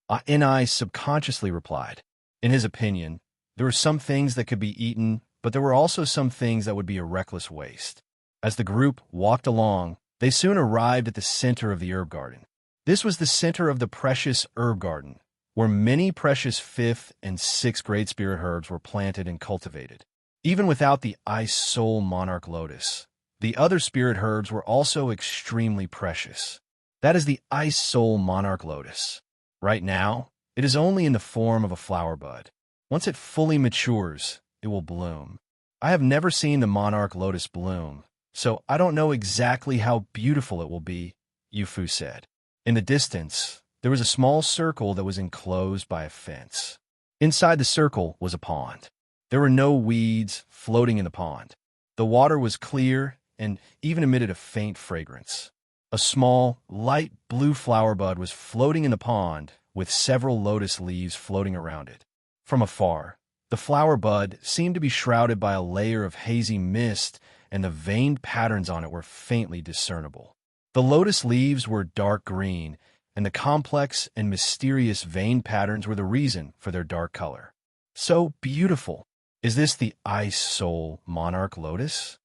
I subconsciously replied. In his opinion, there were some things that could be eaten, but there were also some things that would be a reckless waste. As the group walked along, they soon arrived at the center of the herb garden. This was the center of the precious herb garden, where many precious 5th and 6th grade spirit herbs were planted and cultivated. Even without the Ice Soul Monarch Lotus, the other spirit herbs were also extremely precious. That is the Ice Soul Monarch Lotus. Right now, it is only in the form of a flower bud. Once it fully matures, it will bloom. I have never seen the Monarch Lotus bloom, so I don't know exactly how beautiful it will be, Yufu said. In the distance, there was a small circle that was enclosed by a fence. Inside the circle was a pond. There were no weeds floating in the pond. The water was clear and even emitted a faint fragrance. A small, light blue flower bud was floating in the pond with several lotus leaves floating around it. From afar, the flower bud seemed to be shrouded by a layer of hazy mist, and the veined patterns on it were faintly discernible. The lotus leaves were dark green, and the complex and mysterious veined patterns were the reason for their dark color. So beautiful! Is this the Ice Soul Monarch Lotus?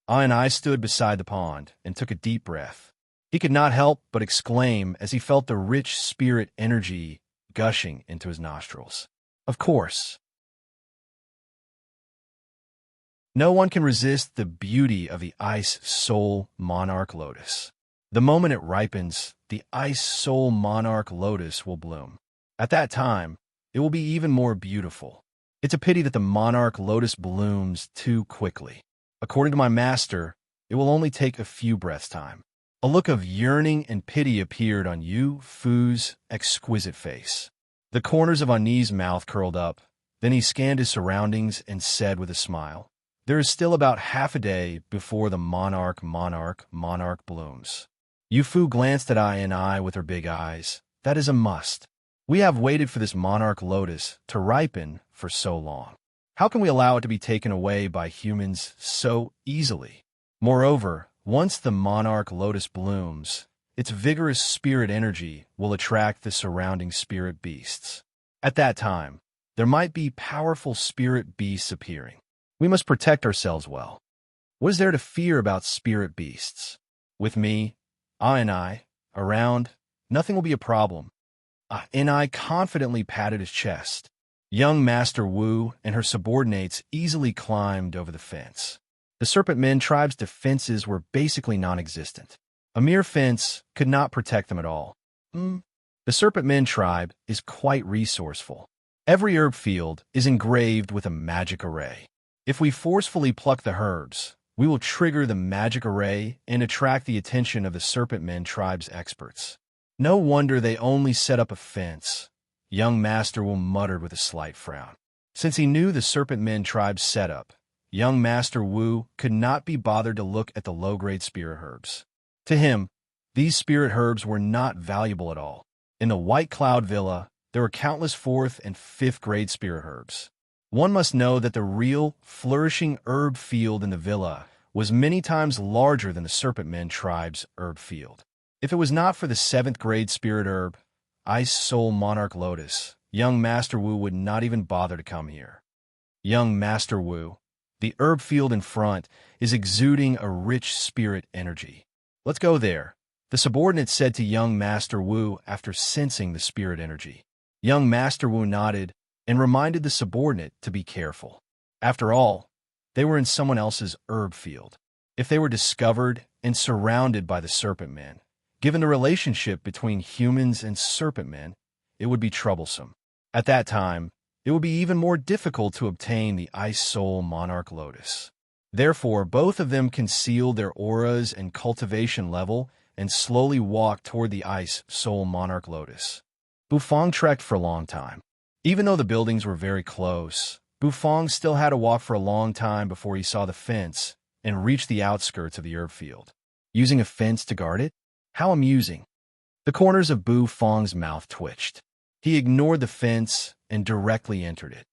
I stood beside the pond and took a deep breath. He could not help but exclaim as he felt the rich spirit energy gushing into his nostrils. Of course. No one can resist the beauty of the Ice Soul Monarch Lotus. The moment it ripens, the Ice Soul Monarch Lotus will bloom. At that time, it will be even more beautiful. It's a pity that the Monarch Lotus blooms too quickly. According to my master, it will only take a few breaths' time. A look of yearning and pity appeared on Yufu's exquisite face. The corners of Ani's mouth curled up. Then he scanned his surroundings and said with a smile, "There is still about half a day before the monarch blooms." Yufu glanced at I with her big eyes. That is a must. We have waited for this monarch lotus to ripen for so long. How can we allow it to be taken away by humans so easily? Moreover, once the monarch lotus blooms, its vigorous spirit energy will attract the surrounding spirit beasts. At that time, there might be powerful spirit beasts appearing. We must protect ourselves well. What is there to fear about spirit beasts? With me, I around, nothing will be a problem. I confidently patted his chest. Young Master Wu and her subordinates easily climbed over the fence. The Serpent Men tribe's defenses were basically non-existent. A mere fence could not protect them at all. The Serpent Men tribe is quite resourceful. Every herb field is engraved with a magic array. If we forcefully pluck the herbs, we will trigger the magic array and attract the attention of the Serpent Men tribe's experts. No wonder they only set up a fence, young Master Wu muttered with a slight frown. Since he knew the Serpent Men tribe's setup, young Master Wu could not be bothered to look at the low-grade spirit herbs. To him, these spirit herbs were not valuable at all. In the White Cloud Villa, there were countless 4th and 5th grade spirit herbs. One must know that the real, flourishing herb field in the villa was many times larger than the Serpent Men tribe's herb field. If it was not for the 7th grade spirit herb, Ice Soul Monarch Lotus, young Master Wu would not even bother to come here. Young Master Wu, the herb field in front is exuding a rich spirit energy. Let's go there, the subordinate said to young Master Wu after sensing the spirit energy. Young Master Wu nodded and reminded the subordinate to be careful. After all, they were in someone else's herb field. If they were discovered and surrounded by the Serpent Men, given the relationship between humans and Serpent Men, it would be troublesome. At that time, it would be even more difficult to obtain the Ice Soul Monarch Lotus. Therefore, both of them concealed their auras and cultivation level and slowly walked toward the Ice Soul Monarch Lotus. Bufang trekked for a long time. Even though the buildings were very close, Bufong still had to walk for a long time before he saw the fence and reached the outskirts of the herb field. Using a fence to guard it? How amusing. The corners of Bufong's mouth twitched. He ignored the fence and directly entered it.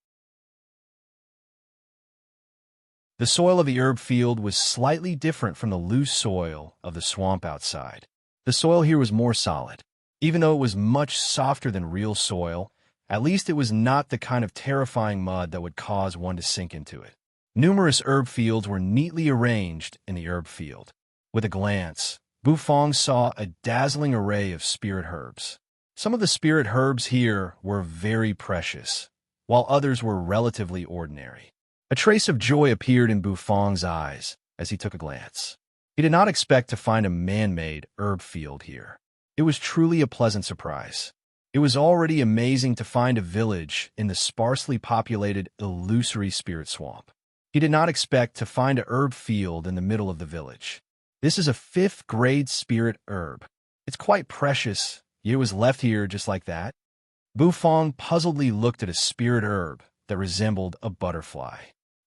The soil of the herb field was slightly different from the loose soil of the swamp outside. The soil here was more solid. Even though it was much softer than real soil, at least it was not the kind of terrifying mud that would cause one to sink into it. Numerous herb fields were neatly arranged in the herb field. With a glance, Bufong saw a dazzling array of spirit herbs. Some of the spirit herbs here were very precious, while others were relatively ordinary. A trace of joy appeared in Bufong's eyes as he took a glance. He did not expect to find a man-made herb field here. It was truly a pleasant surprise. It was already amazing to find a village in the sparsely populated, illusory spirit swamp. He did not expect to find a herb field in the middle of the village. This is a 5th-grade spirit herb. It's quite precious, yet it was left here just like that. Bufong puzzledly looked at a spirit herb that resembled a butterfly.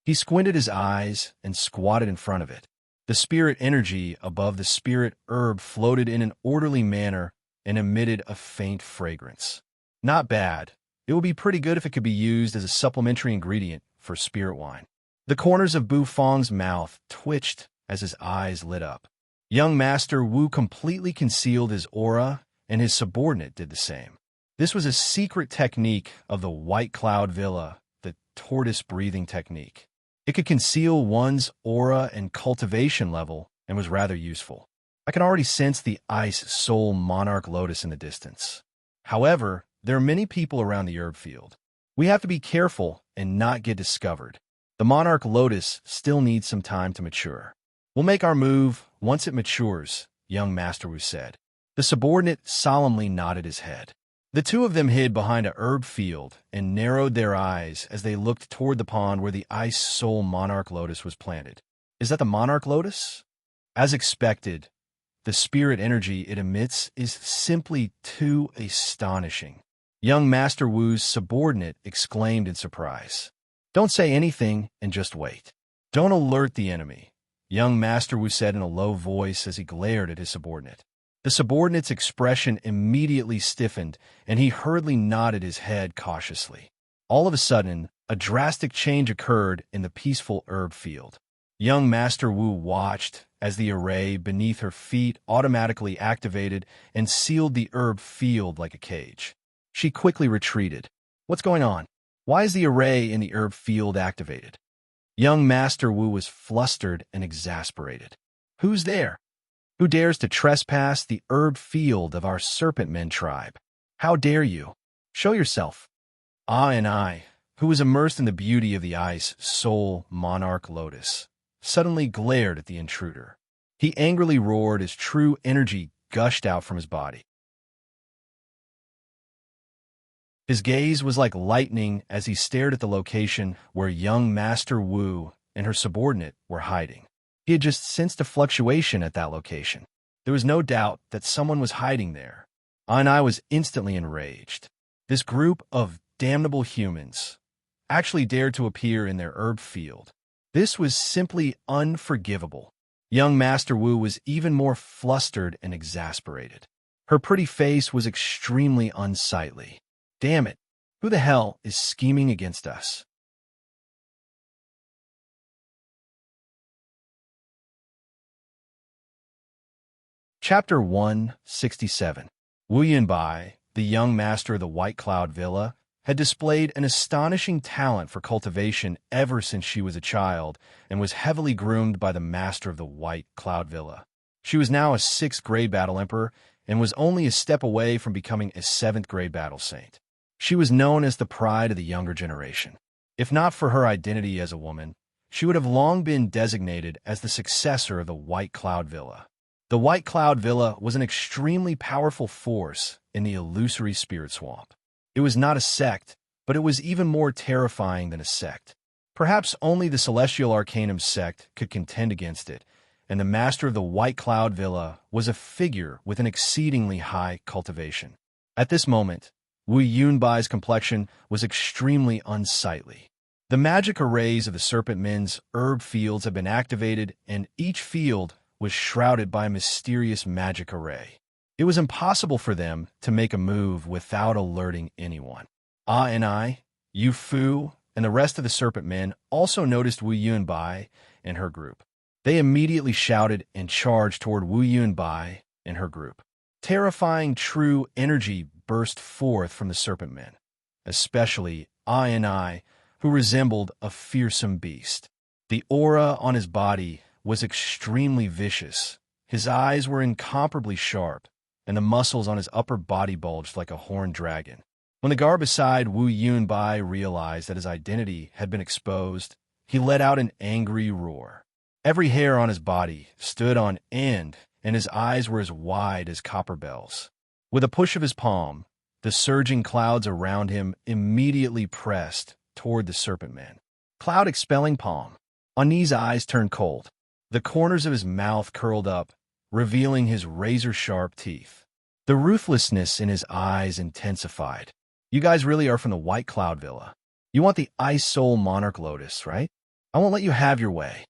He squinted his eyes and squatted in front of it. The spirit energy above the spirit herb floated in an orderly manner and emitted a faint fragrance. Not bad. It would be pretty good if it could be used as a supplementary ingredient for spirit wine. The corners of Bufong's mouth twitched as his eyes lit up. Young Master Wu completely concealed his aura, and his subordinate did the same. This was a secret technique of the White Cloud Villa, the tortoise breathing technique. It could conceal one's aura and cultivation level and was rather useful. I can already sense the ice soul monarch lotus in the distance. However, there are many people around the herb field. We have to be careful and not get discovered. The monarch lotus still needs some time to mature. We'll make our move once it matures, young Master Wu said. The subordinate solemnly nodded his head. The two of them hid behind a herb field and narrowed their eyes as they looked toward the pond where the ice soul monarch lotus was planted. Is that the monarch lotus? As expected, the spirit energy it emits is simply too astonishing. Young Master Wu's subordinate exclaimed in surprise. Don't say anything and just wait. Don't alert the enemy, young Master Wu said in a low voice as he glared at his subordinate. The subordinate's expression immediately stiffened, and he hurriedly nodded his head cautiously. All of a sudden, a drastic change occurred in the peaceful herb field. Young Master Wu watched as the array beneath her feet automatically activated and sealed the herb field like a cage. She quickly retreated. What's going on? Why is the array in the herb field activated? Young Master Wu was flustered and exasperated. Who's there? Who dares to trespass the herb field of our serpent men tribe? How dare you? Show yourself. And I, who was immersed in the beauty of the ice soul monarch lotus, suddenly glared at the intruder. He angrily roared as true energy gushed out from his body. His gaze was like lightning as he stared at the location where young Master Wu and her subordinate were hiding. He had just sensed a fluctuation at that location. There was no doubt that someone was hiding there. And I was instantly enraged. This group of damnable humans actually dared to appear in their herb field. This was simply unforgivable. Young Master Wu was even more flustered and exasperated. Her pretty face was extremely unsightly. Damn it, who the hell is scheming against us? Chapter 167. Wu Yunbai, the young master of the White Cloud Villa, had displayed an astonishing talent for cultivation ever since she was a child and was heavily groomed by the master of the White Cloud Villa. She was now a 6th-grade battle emperor and was only a step away from becoming a 7th-grade battle saint. She was known as the pride of the younger generation. If not for her identity as a woman, she would have long been designated as the successor of the White Cloud Villa. The White Cloud Villa was an extremely powerful force in the illusory spirit swamp. It was not a sect, but it was even more terrifying than a sect. Perhaps only the Celestial Arcanum sect could contend against it, and the master of the White Cloud Villa was a figure with an exceedingly high cultivation. At this moment, Wu Yunbai's complexion was extremely unsightly. The magic arrays of the Serpent Men's herb fields had been activated, and each field was shrouded by a mysterious magic array. It was impossible for them to make a move without alerting anyone. Ah and I, Yu Fu, and the rest of the Serpent Men also noticed Wu Yunbai and her group. They immediately shouted and charged toward Wu Yunbai and her group. Terrifying true energy burst forth from the Serpent Men, especially Ah and I, who resembled a fearsome beast. The aura on his body was extremely vicious. His eyes were incomparably sharp, and the muscles on his upper body bulged like a horned dragon. When the guard beside Wu Yunbai realized that his identity had been exposed, he let out an angry roar. Every hair on his body stood on end, and his eyes were as wide as copper bells. With a push of his palm, the surging clouds around him immediately pressed toward the Serpent Man. Cloud-expelling palm. Ani's eyes turned cold. The corners of his mouth curled up, revealing his razor-sharp teeth. The ruthlessness in his eyes intensified. You guys really are from the White Cloud Villa. You want the Ice Soul Monarch Lotus, right? I won't let you have your way.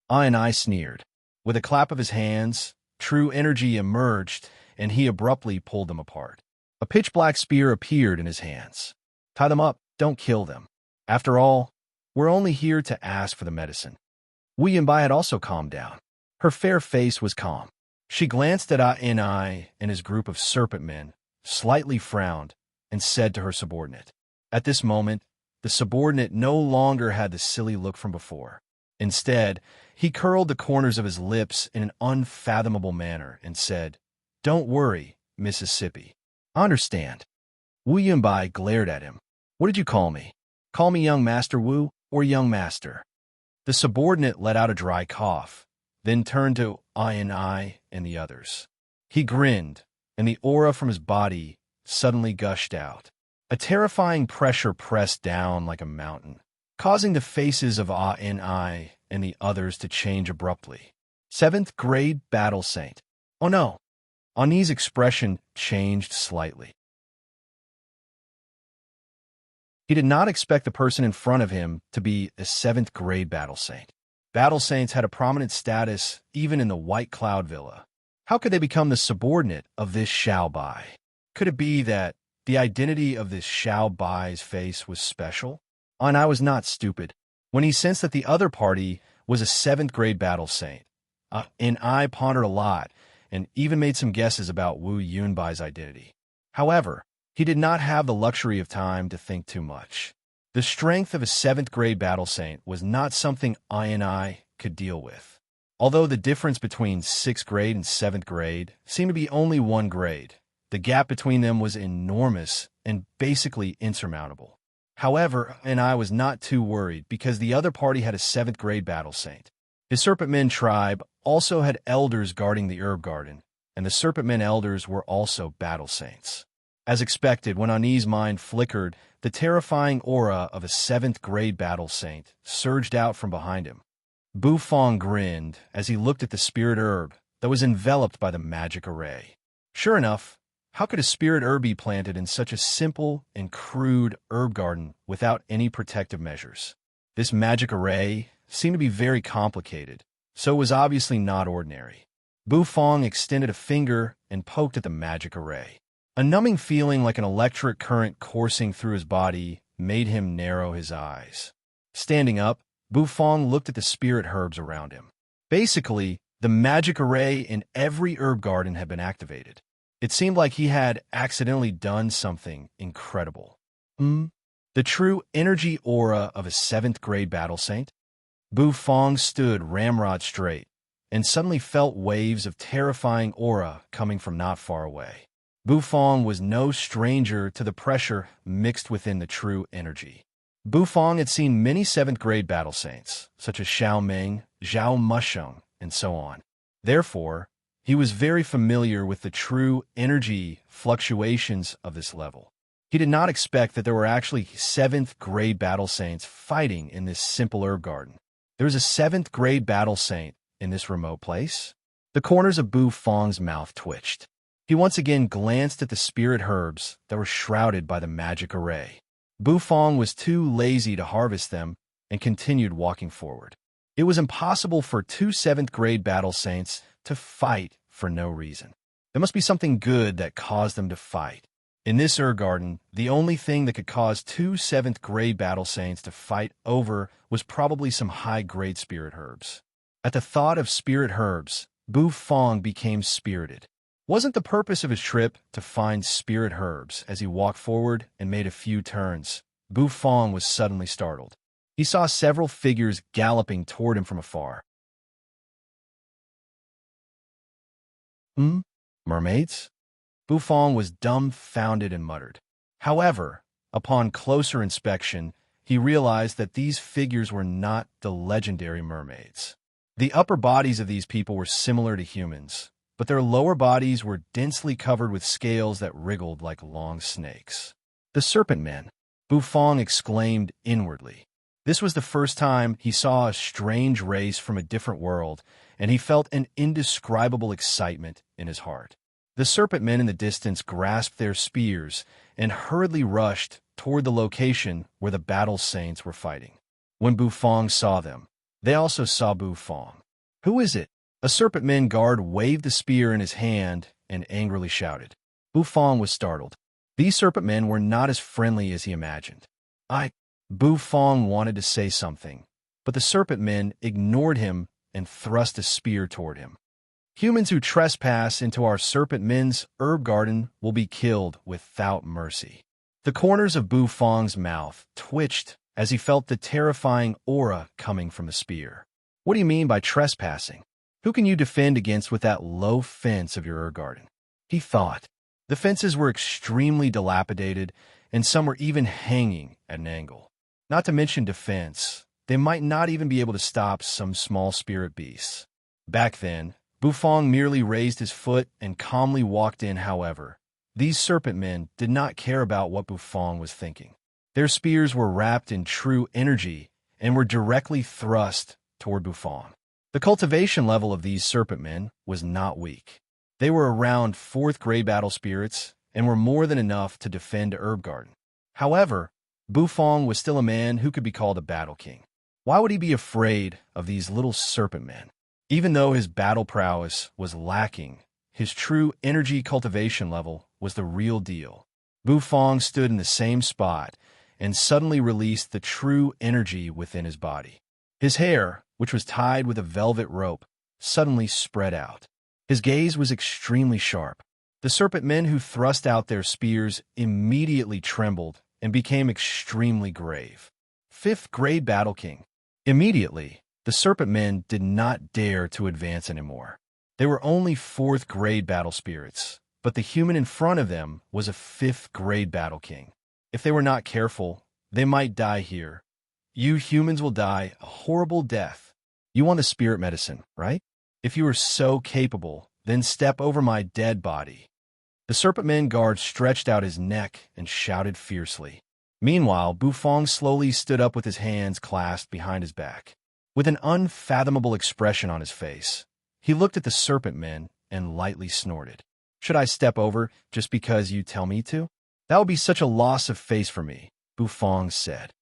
I sneered. With a clap of his hands, true energy emerged, and he abruptly pulled them apart. A pitch-black spear appeared in his hands. Tie them up, don't kill them. After all, we're only here to ask for the medicine. Wu Yunbai had also calmed down. Her fair face was calm. She glanced at I and his group of serpent men, slightly frowned, and said to her subordinate. At this moment, the subordinate no longer had the silly look from before. Instead, he curled the corners of his lips in an unfathomable manner and said, "Don't worry, Mississippi. I understand." Wu Yunbai glared at him. "What did you call me? Call me young Master Wu or young master?" The subordinate let out a dry cough, then turned to I and the others. He grinned, and the aura from his body suddenly gushed out. A terrifying pressure pressed down like a mountain, causing the faces of I and the others to change abruptly. 7th grade Battle Saint. Oh no! Ani's expression changed slightly. He did not expect the person in front of him to be a 7th grade Battle Saint. Battle Saints had a prominent status even in the White Cloud Villa. How could they become the subordinate of this Xiao Bai? Could it be that the identity of this Xiao Bai's face was special? And I was not stupid. When he sensed that the other party was a 7th grade Battle Saint, and I pondered a lot and even made some guesses about Wu Yunbai's identity. However, he did not have the luxury of time to think too much. The strength of a 7th grade Battle Saint was not something I could deal with. Although the difference between 6th grade and 7th grade seemed to be only 1 grade, the gap between them was enormous and basically insurmountable. However, I was not too worried because the other party had a 7th grade Battle Saint. His Serpent Men tribe also had elders guarding the herb garden, and the Serpent Men elders were also Battle Saints. As expected, when Ani's mind flickered, the terrifying aura of a 7th grade Battle Saint surged out from behind him. Bu Fong grinned as he looked at the spirit herb that was enveloped by the magic array. Sure enough, how could a spirit herb be planted in such a simple and crude herb garden without any protective measures? This magic array seemed to be very complicated, so it was obviously not ordinary. Bu Fong extended a finger and poked at the magic array. A numbing feeling like an electric current coursing through his body made him narrow his eyes. Standing up, Bu Fong looked at the spirit herbs around him. Basically, the magic array in every herb garden had been activated. It seemed like he had accidentally done something incredible. The true energy aura of a 7th grade Battle Saint? Bu Fong stood ramrod straight and suddenly felt waves of terrifying aura coming from not far away. Bu Fong was no stranger to the pressure mixed within the true energy. Bu Fong had seen many 7th grade Battle Saints, such as Xiao Ming, Zhao Musheng, and so on. Therefore, he was very familiar with the true energy fluctuations of this level. He did not expect that there were actually 7th grade Battle Saints fighting in this simple herb garden. There was a 7th grade Battle Saint in this remote place? The corners of Bu Fong's mouth twitched. He once again glanced at the spirit herbs that were shrouded by the magic array. Bu Fong was too lazy to harvest them and continued walking forward. It was impossible for two seventh-grade battle saints to fight for no reason. There must be something good that caused them to fight. In this garden, the only thing that could cause two seventh-grade battle saints to fight over was probably some high-grade spirit herbs. At the thought of spirit herbs, Bu Fong became spirited. Wasn't the purpose of his trip to find spirit herbs? As he walked forward and made a few turns, Bu Fong was suddenly startled. He saw several figures galloping toward him from afar. Mermaids? Bu Fong was dumbfounded and muttered. However, upon closer inspection, he realized that these figures were not the legendary mermaids. The upper bodies of these people were similar to humans, but their lower bodies were densely covered with scales that wriggled like long snakes. The serpent men, Bu Fong exclaimed inwardly. This was the first time he saw a strange race from a different world, and he felt an indescribable excitement in his heart. The serpent men in the distance grasped their spears and hurriedly rushed toward the location where the battle saints were fighting. When Bu Fong saw them, they also saw Bu Fong. "Who is it?" A serpent man guard waved the spear in his hand and angrily shouted. Bu Fong was startled. These serpent men were not as friendly as he imagined. Bu Fong wanted to say something, but the serpent men ignored him and thrust a spear toward him. "Humans who trespass into our serpent men's herb garden will be killed without mercy." The corners of Bu Fong's mouth twitched as he felt the terrifying aura coming from the spear. "What do you mean by trespassing? Who can you defend against with that low fence of your herb garden?" he thought. The fences were extremely dilapidated, and some were even hanging at an angle. Not to mention defense, they might not even be able to stop some small spirit beasts. Back then, Bu Fong merely raised his foot and calmly walked in. However, these serpent men did not care about what Bu Fong was thinking. Their spears were wrapped in true energy and were directly thrust toward Bu Fong. The cultivation level of these serpent men was not weak. They were around 4th grade battle spirits and were more than enough to defend a herb garden. However, Bu Fong was still a man who could be called a battle king. Why would he be afraid of these little serpent men? Even though his battle prowess was lacking, his true energy cultivation level was the real deal. Bu Fong stood in the same spot and suddenly released the true energy within his body. His hair, which was tied with a velvet rope, suddenly spread out. His gaze was extremely sharp. The serpent men who thrust out their spears immediately trembled and became extremely grave. 5th grade battle king. Immediately, the serpent men did not dare to advance anymore. They were only 4th grade battle spirits, but the human in front of them was a 5th grade battle king. If they were not careful, they might die here. You humans will die a horrible death. You want the spirit medicine, right? If you are so capable, then step over my dead body. The serpent man guard stretched out his neck and shouted fiercely. Meanwhile, Bu Fong slowly stood up with his hands clasped behind his back. With an unfathomable expression on his face, he looked at the serpent men and lightly snorted. "Should I step over just because you tell me to? That would be such a loss of face for me," Bu Fong said.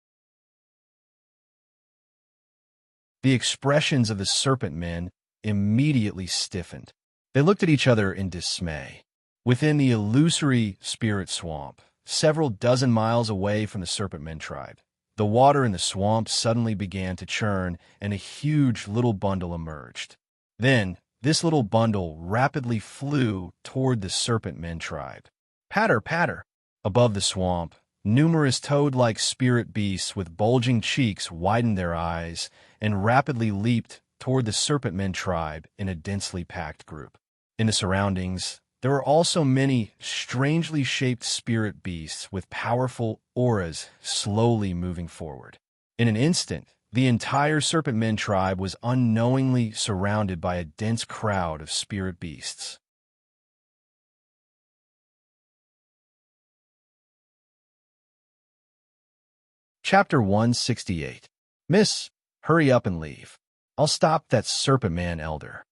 The expressions of the serpent men immediately stiffened. They looked at each other in dismay. Within the illusory spirit swamp, several dozen miles away from the serpent men tribe, the water in the swamp suddenly began to churn and a huge little bundle emerged. Then, this little bundle rapidly flew toward the serpent men tribe. Patter, patter! Above the swamp, numerous toad-like spirit beasts with bulging cheeks widened their eyes and rapidly leaped toward the serpent men tribe in a densely packed group. In the surroundings, there were also many strangely shaped spirit beasts with powerful auras slowly moving forward. In an instant, the entire serpent men tribe was unknowingly surrounded by a dense crowd of spirit beasts. Chapter 168. Miss, hurry up and leave. I'll stop that serpent man elder.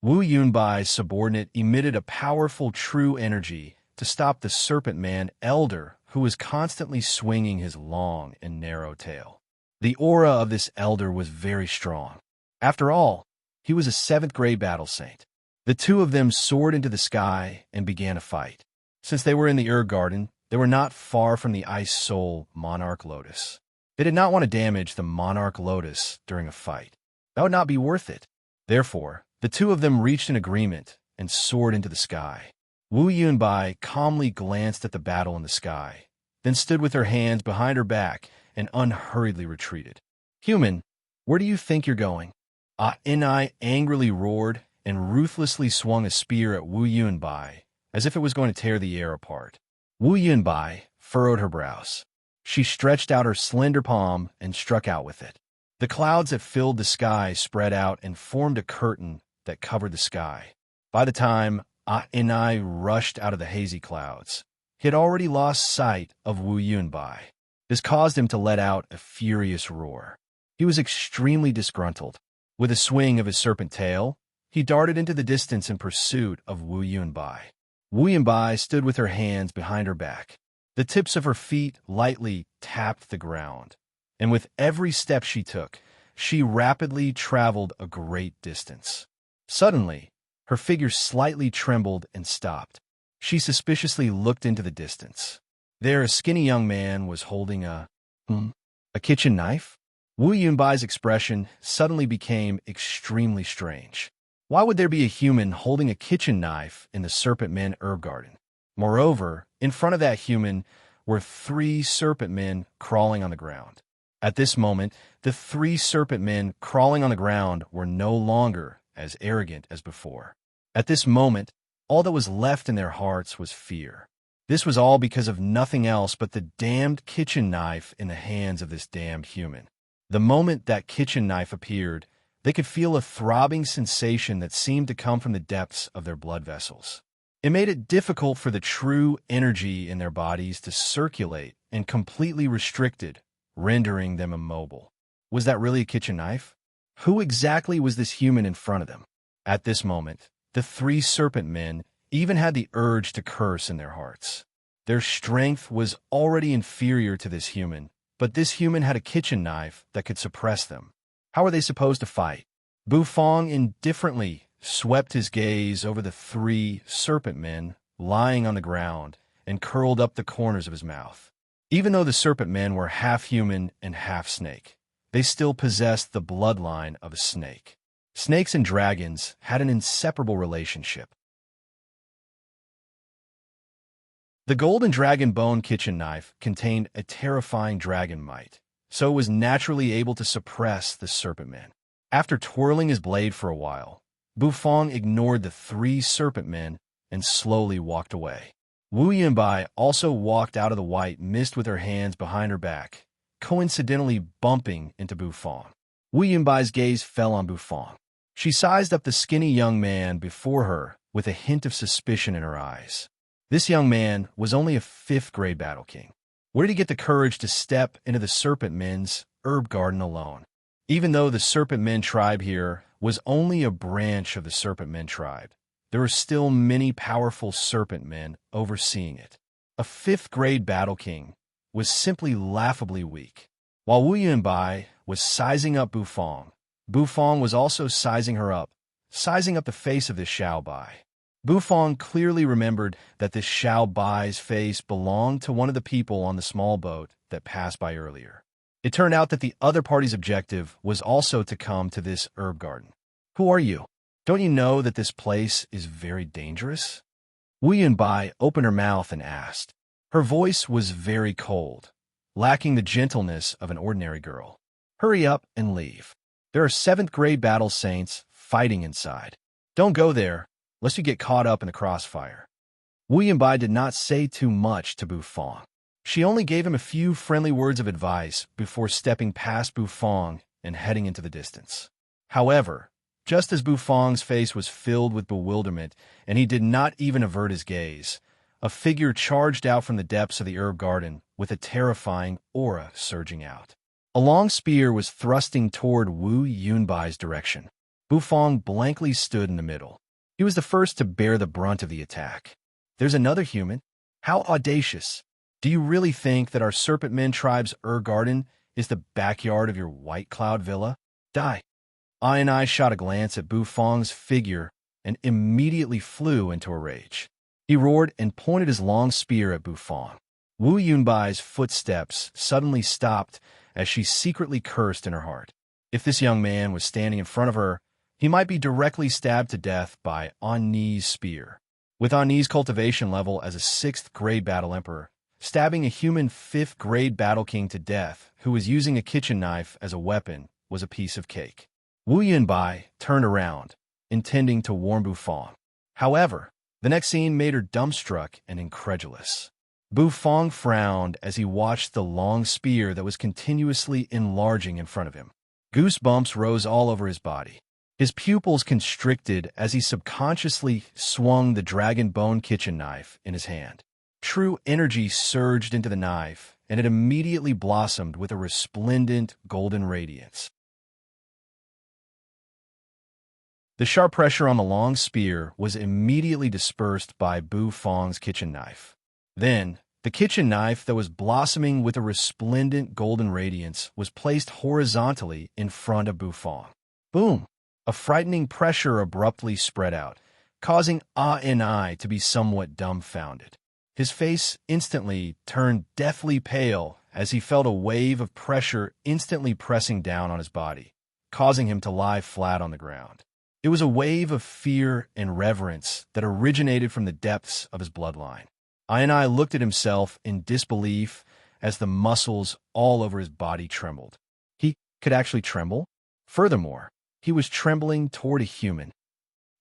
Wu Yunbai's subordinate emitted a powerful true energy to stop the serpent man elder who was constantly swinging his long and narrow tail. The aura of this elder was very strong. After all, he was a 7th grade battle saint. The two of them soared into the sky and began a fight. Since they were in the herb garden, they were not far from the ice soul monarch lotus. They did not want to damage the monarch lotus during a fight. That would not be worth it. Therefore, the two of them reached an agreement and soared into the sky. Wu Yunbai calmly glanced at the battle in the sky, then stood with her hands behind her back and unhurriedly retreated. "Human, where do you think you're going?" Enai angrily roared and ruthlessly swung a spear at Wu Yunbai, as if it was going to tear the air apart. Wu Yunbai furrowed her brows. She stretched out her slender palm and struck out with it. The clouds that filled the sky spread out and formed a curtain that covered the sky. By the time Enai rushed out of the hazy clouds, he had already lost sight of Wu Yunbai. This caused him to let out a furious roar. He was extremely disgruntled. With a swing of his serpent tail, he darted into the distance in pursuit of Wu Yunbai. Wu Yunbai stood with her hands behind her back. The tips of her feet lightly tapped the ground, and with every step she took, she rapidly traveled a great distance. Suddenly, her figure slightly trembled and stopped. She suspiciously looked into the distance. There, a skinny young man was holding a kitchen knife? Wu Yunbai's expression suddenly became extremely strange. Why would there be a human holding a kitchen knife in the Serpent Men herb garden? Moreover, in front of that human were 3 serpent men crawling on the ground. At this moment, the 3 serpent men crawling on the ground were no longer as arrogant as before. At this moment, all that was left in their hearts was fear. This was all because of nothing else but the damned kitchen knife in the hands of this damned human. The moment that kitchen knife appeared, they could feel a throbbing sensation that seemed to come from the depths of their blood vessels. It made it difficult for the true energy in their bodies to circulate and completely restricted, rendering them immobile. Was that really a kitchen knife? Who exactly was this human in front of them? At this moment, the 3 serpent men even had the urge to curse in their hearts. Their strength was already inferior to this human, but this human had a kitchen knife that could suppress them. How were they supposed to fight? Bufong indifferently swept his gaze over the 3 serpent men lying on the ground and curled up the corners of his mouth. Even though the serpent men were half human and half snake, they still possessed the bloodline of a snake. Snakes and dragons had an inseparable relationship. The golden dragon bone kitchen knife contained a terrifying dragon might, so it was naturally able to suppress the serpent men. After twirling his blade for a while, Bufong ignored the 3 serpent men and slowly walked away. Wu Yunbai also walked out of the white mist with her hands behind her back, coincidentally bumping into Bufong. Wu Yunbai's gaze fell on Bufong. She sized up the skinny young man before her with a hint of suspicion in her eyes. This young man was only a 5th grade battle king. Where did he get the courage to step into the serpent men's herb garden alone? Even though the serpent men tribe here was only a branch of the serpent men tribe, there were still many powerful serpent men overseeing it. A 5th grade battle king was simply laughably weak. While Wu Yunbai was sizing up Bufong, Bufong was also sizing her up, sizing up the face of this Xiao Bai. Bufong clearly remembered that this Xiao Bai's face belonged to one of the people on the small boat that passed by earlier. It turned out that the other party's objective was also to come to this herb garden. "Who are you? Don't you know that this place is very dangerous?" Wu Yunbai opened her mouth and asked. Her voice was very cold, lacking the gentleness of an ordinary girl. "Hurry up and leave. There are 7th grade battle saints fighting inside. Don't go there, lest you get caught up in the crossfire." Wu Yunbai did not say too much to Bufong. She only gave him a few friendly words of advice before stepping past Bufong and heading into the distance. However, just as Bufong's face was filled with bewilderment and he did not even avert his gaze, a figure charged out from the depths of the herb garden with a terrifying aura surging out. A long spear was thrusting toward Wu Yunbai's direction. Bufong blankly stood in the middle. He was the first to bear the brunt of the attack. "There's another human? How audacious! Do you really think that our Serpent Men tribe's herb garden is the backyard of your white cloud villa? Die. I shot a glance at Bu Fong's figure and immediately flew into a rage. He roared and pointed his long spear at Bu Fong. Wu Yunbai's footsteps suddenly stopped as she secretly cursed in her heart. If this young man was standing in front of her, he might be directly stabbed to death by An-Ni's spear. With An-Ni's cultivation level as a 6th grade battle emperor, stabbing a human 5th grade battle king to death who was using a kitchen knife as a weapon was a piece of cake. Wu Yunbai turned around, intending to warn Bu Fong. However, the next scene made her dumbstruck and incredulous. Bu Fong frowned as he watched the long spear that was continuously enlarging in front of him. Goosebumps rose all over his body. His pupils constricted as he subconsciously swung the dragon bone kitchen knife in his hand. True energy surged into the knife, and it immediately blossomed with a resplendent golden radiance. The sharp pressure on the long spear was immediately dispersed by Bu Fong's kitchen knife. Then, the kitchen knife that was blossoming with a resplendent golden radiance was placed horizontally in front of Bu Fong. Boom! A frightening pressure abruptly spread out, causing Ah-In-I to be somewhat dumbfounded. His face instantly turned deathly pale as he felt a wave of pressure instantly pressing down on his body, causing him to lie flat on the ground. It was a wave of fear and reverence that originated from the depths of his bloodline. I looked at himself in disbelief as the muscles all over his body trembled. He could actually tremble? Furthermore, he was trembling toward a human.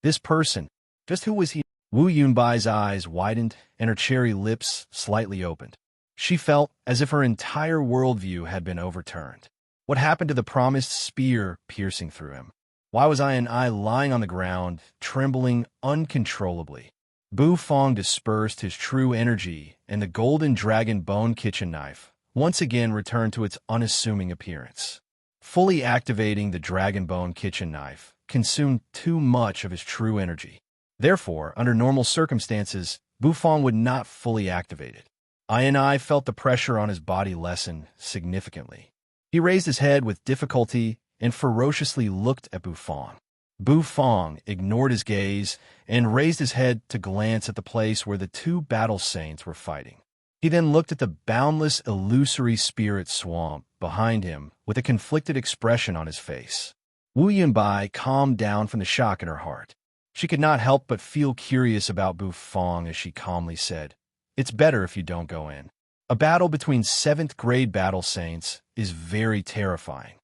This person, just who was he? Wu Yunbai's eyes widened and her cherry lips slightly opened. She felt as if her entire worldview had been overturned. What happened to the promised spear piercing through him? Why was I lying on the ground, trembling uncontrollably? Bu Fong dispersed his true energy, and the golden dragon bone kitchen knife once again returned to its unassuming appearance. Fully activating the dragon bone kitchen knife consumed too much of his true energy. Therefore, under normal circumstances, Bu Fong would not fully activate it. I felt the pressure on his body lessen significantly. He raised his head with difficulty and ferociously looked at Bu Fong. Bu Fong ignored his gaze and raised his head to glance at the place where the two battle saints were fighting. He then looked at the boundless illusory spirit swamp behind him with a conflicted expression on his face. Wu Yunbai calmed down from the shock in her heart. She could not help but feel curious about Bu Fong as she calmly said, "It's better if you don't go in. A battle between 7th grade battle saints is very terrifying."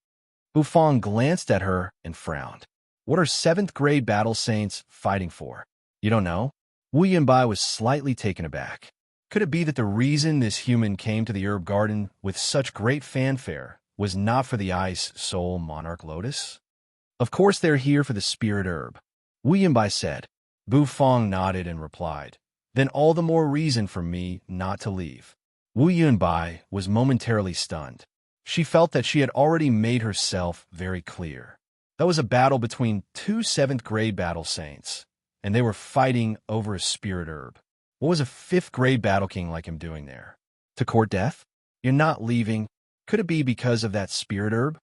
Bu Fong glanced at her and frowned. What are 7th grade battle saints fighting for? You don't know? Wu Yunbai was slightly taken aback. Could it be that the reason this human came to the herb garden with such great fanfare was not for the ice soul monarch lotus? Of course they're here for the spirit herb, Wu Yunbai said. Bu Fong nodded and replied, "Then all the more reason for me not to leave." Wu Yunbai was momentarily stunned. She felt that she had already made herself very clear. That was a battle between two 7th grade battle saints, and they were fighting over a spirit herb. What was a 5th grade battle king like him doing there? To court death? You're not leaving. Could it be because of that spirit herb?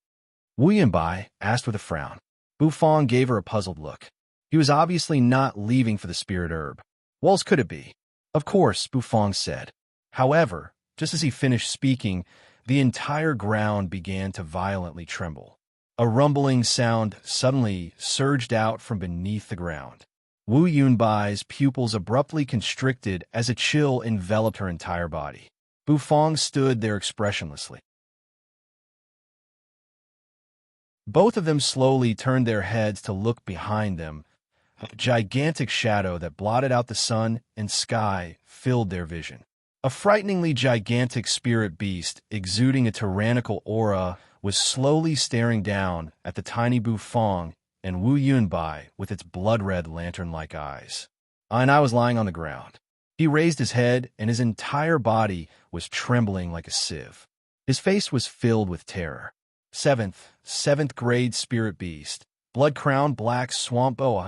Wu Yunbai asked with a frown. Bu Fong gave her a puzzled look. He was obviously not leaving for the spirit herb. What else could it be? Of course, Bu Fong said. However, just as he finished speaking, the entire ground began to violently tremble. A rumbling sound suddenly surged out from beneath the ground. Wu Yunbai's pupils abruptly constricted as a chill enveloped her entire body. Bu Fong stood there expressionlessly. Both of them slowly turned their heads to look behind them. A gigantic shadow that blotted out the sun and sky filled their vision. A frighteningly gigantic spirit beast, exuding a tyrannical aura, was slowly staring down at the tiny Bu Fong and Wu Yunbai with its blood-red lantern-like eyes. I was lying on the ground. He raised his head, and his entire body was trembling like a sieve. His face was filled with terror. Seventh grade spirit beast, blood-crowned black swamp boa.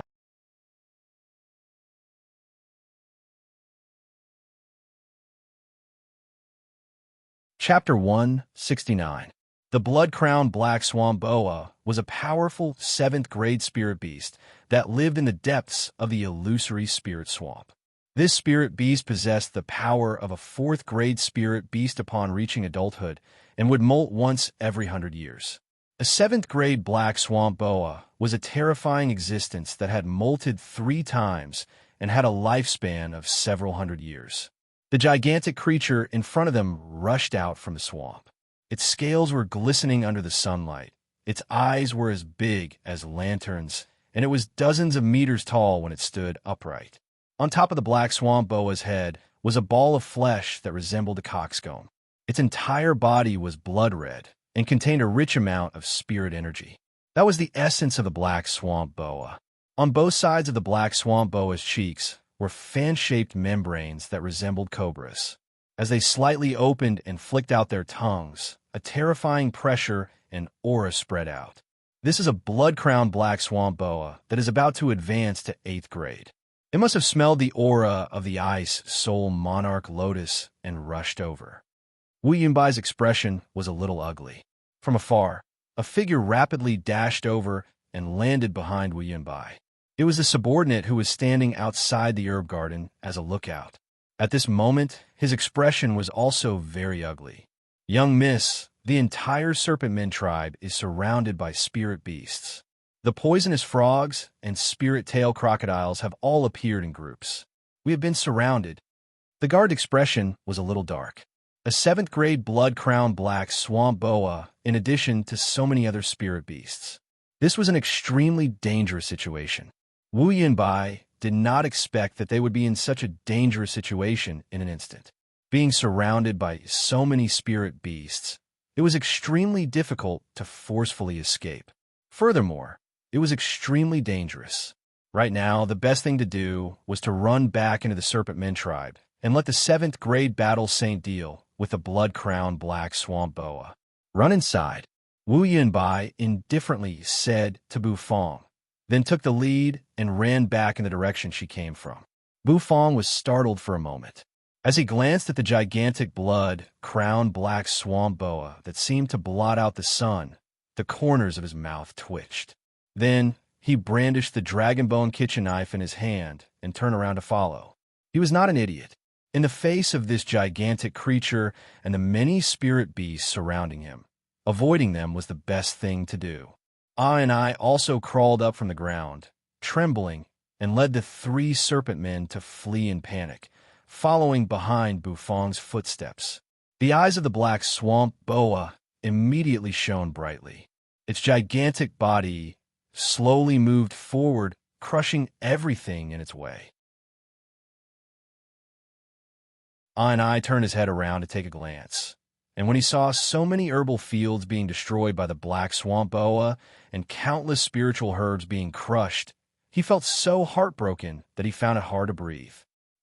Chapter 169. The blood-crowned black swamp boa was a powerful 7th-grade spirit beast that lived in the depths of the illusory spirit swamp. This spirit beast possessed the power of a 4th-grade spirit beast upon reaching adulthood and would molt once every 100 years. A 7th-grade black swamp boa was a terrifying existence that had molted 3 times and had a lifespan of several hundred years. The gigantic creature in front of them rushed out from the swamp. Its scales were glistening under the sunlight. Its eyes were as big as lanterns, and it was dozens of meters tall when it stood upright. On top of the black swamp boa's head was a ball of flesh that resembled a coxcomb. Its entire body was blood red and contained a rich amount of spirit energy. That was the essence of the black swamp boa. On both sides of the black swamp boa's cheeks were fan-shaped membranes that resembled cobras. As they slightly opened and flicked out their tongues, a terrifying pressure and aura spread out. This is a blood-crowned black swamp boa that is about to advance to 8th grade. It must have smelled the aura of the ice soul monarch lotus and rushed over. Wu Yunbai's expression was a little ugly. From afar, a figure rapidly dashed over and landed behind Wu Yunbai. It was the subordinate who was standing outside the herb garden as a lookout. At this moment, his expression was also very ugly. Young miss, the entire serpent men tribe is surrounded by spirit beasts. The poisonous frogs and spirit tail crocodiles have all appeared in groups. We have been surrounded. The guard's expression was a little dark. A 7th-grade blood-crowned black swamp boa, in addition to so many other spirit beasts. This was an extremely dangerous situation. Wu Yunbai did not expect that they would be in such a dangerous situation in an instant. Being surrounded by so many spirit beasts, it was extremely difficult to forcefully escape. Furthermore, it was extremely dangerous. Right now, the best thing to do was to run back into the Serpent Men tribe and let the 7th-grade battle saint deal with the blood-crowned black swamp boa. Run inside, Wu Yunbai indifferently said to Bu Fong, then took the lead and ran back in the direction she came from. Bu Fong was startled for a moment. As he glanced at the gigantic blood-crowned black swamp boa that seemed to blot out the sun, the corners of his mouth twitched. Then, he brandished the dragon bone kitchen knife in his hand and turned around to follow. He was not an idiot. In the face of this gigantic creature and the many spirit beasts surrounding him, avoiding them was the best thing to do. And I also crawled up from the ground, trembling, and led the 3 serpent men to flee in panic, following behind Bufong's footsteps. The eyes of the black swamp boa immediately shone brightly. Its gigantic body slowly moved forward, crushing everything in its way. And I turned his head around to take a glance, and when he saw so many herbal fields being destroyed by the black swamp boa and countless spiritual herbs being crushed, he felt so heartbroken that he found it hard to breathe.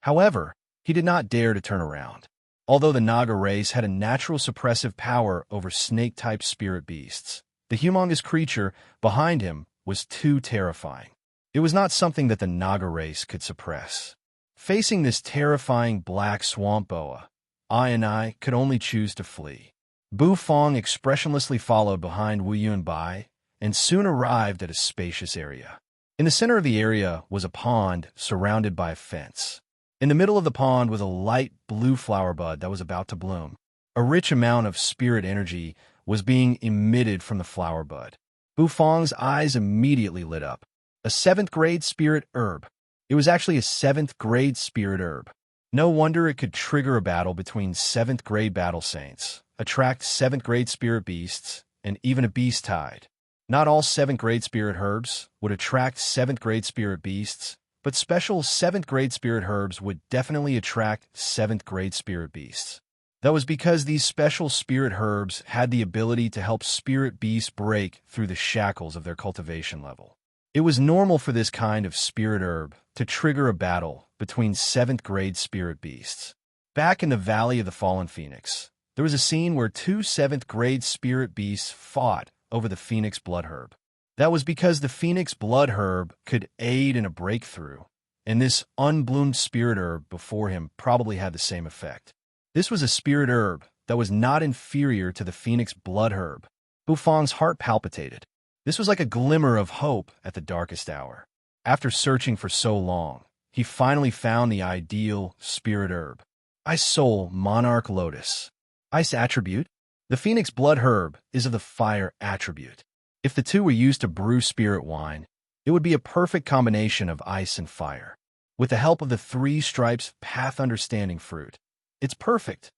However, he did not dare to turn around. Although the Naga race had a natural suppressive power over snake-type spirit beasts, the humongous creature behind him was too terrifying. It was not something that the Naga race could suppress. Facing this terrifying black swamp boa, I could only choose to flee. Bu Fong expressionlessly followed behind Wu Yunbai and soon arrived at a spacious area. In the center of the area was a pond surrounded by a fence. In the middle of the pond was a light blue flower bud that was about to bloom. A rich amount of spirit energy was being emitted from the flower bud. Bu Fong's eyes immediately lit up. A 7th-grade spirit herb. It was actually a 7th-grade spirit herb. No wonder it could trigger a battle between 7th-grade battle saints, attract 7th-grade spirit beasts, and even a beast tide. Not all 7th-grade spirit herbs would attract 7th-grade spirit beasts, but special 7th-grade spirit herbs would definitely attract 7th-grade spirit beasts. That was because these special spirit herbs had the ability to help spirit beasts break through the shackles of their cultivation level. It was normal for this kind of spirit herb to trigger a battle between 7th-grade spirit beasts. Back in the Valley of the Fallen Phoenix, there was a scene where 2 7th-grade spirit beasts fought over the Phoenix Blood Herb. That was because the Phoenix Blood Herb could aid in a breakthrough, and this unbloomed spirit herb before him probably had the same effect. This was a spirit herb that was not inferior to the Phoenix Blood Herb, Bufang's heart palpitated. This was like a glimmer of hope at the darkest hour. After searching for so long, he finally found the ideal spirit herb. Ice Soul Monarch Lotus. Ice attribute? The Phoenix Blood herb is of the fire attribute. If the two were used to brew spirit wine, it would be a perfect combination of ice and fire. With the help of the 3 stripes path understanding fruit, it's perfect.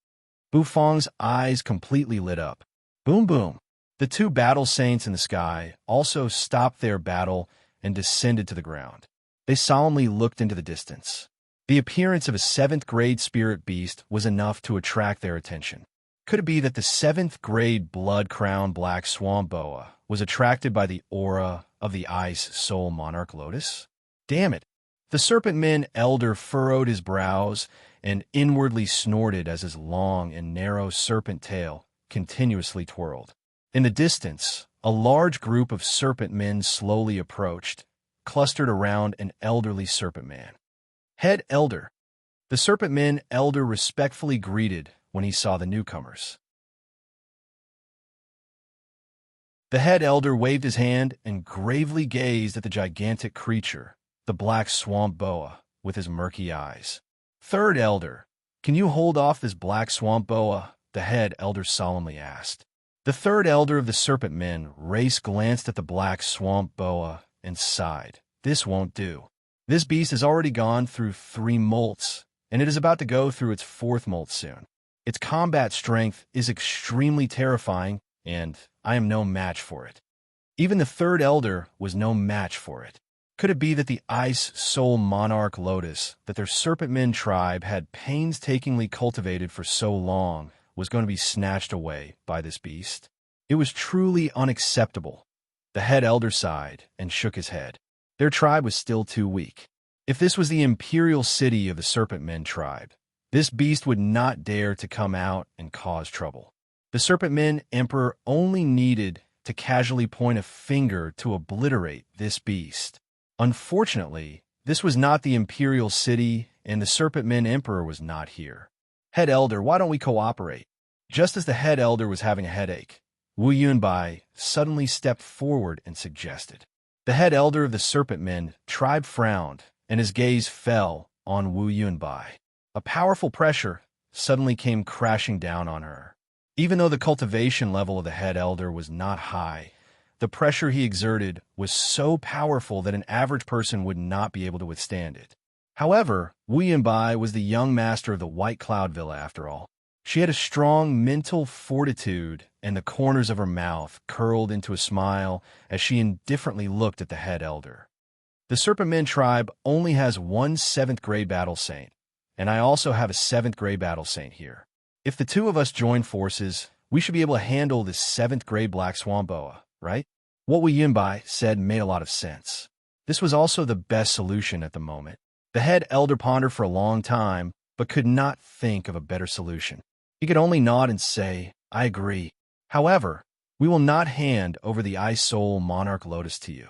Bufang's eyes completely lit up. Boom boom. The 2 battle saints in the sky also stopped their battle and descended to the ground. They solemnly looked into the distance. The appearance of a 7th grade spirit beast was enough to attract their attention. Could it be that the 7th grade blood-crowned black swamp boa was attracted by the aura of the Ice Soul Monarch Lotus? Damn it! The serpent man elder furrowed his brows and inwardly snorted as his long and narrow serpent tail continuously twirled. In the distance, a large group of serpent men slowly approached, clustered around an elderly serpent man. Head Elder. The serpent man elder respectfully greeted when he saw the newcomers. The head elder waved his hand and gravely gazed at the gigantic creature, the black swamp boa, with his murky eyes. Third elder, can you hold off this black swamp boa? The head elder solemnly asked. The third elder of the serpent men glanced at the black swamp boa and sighed. This won't do. This beast has already gone through 3 molts, and it is about to go through its 4th molt soon. Its combat strength is extremely terrifying, and I am no match for it. Even the third elder was no match for it. Could it be that the Ice Soul Monarch Lotus that their serpent men tribe had painstakingly cultivated for so long was going to be snatched away by this beast? It was truly unacceptable. The head elder sighed and shook his head. Their tribe was still too weak. If this was the imperial city of the serpent men tribe, this beast would not dare to come out and cause trouble. The serpent men emperor only needed to casually point a finger to obliterate this beast. Unfortunately, this was not the imperial city, and the serpent men emperor was not here. Head elder, why don't we cooperate? Just as the head elder was having a headache, Wu Yunbai suddenly stepped forward and suggested. The head elder of the serpent men tribe frowned, and his gaze fell on Wu Yunbai. A powerful pressure suddenly came crashing down on her. Even though the cultivation level of the head elder was not high, the pressure he exerted was so powerful that an average person would not be able to withstand it. However, Wu Yunbai was the young master of the White Cloud Villa after all. She had a strong mental fortitude, and the corners of her mouth curled into a smile as she indifferently looked at the head elder. The Serpent Men tribe only has 1 7th grade battle saint, and I also have a 7th grade battle saint here. If the 2 of us join forces, we should be able to handle this 7th grade black swamp boa, right? What Wu Yunbai said made a lot of sense. This was also the best solution at the moment. The head elder pondered for a long time, but could not think of a better solution. He could only nod and say, I agree. However, we will not hand over the Ice Soul Monarch Lotus to you.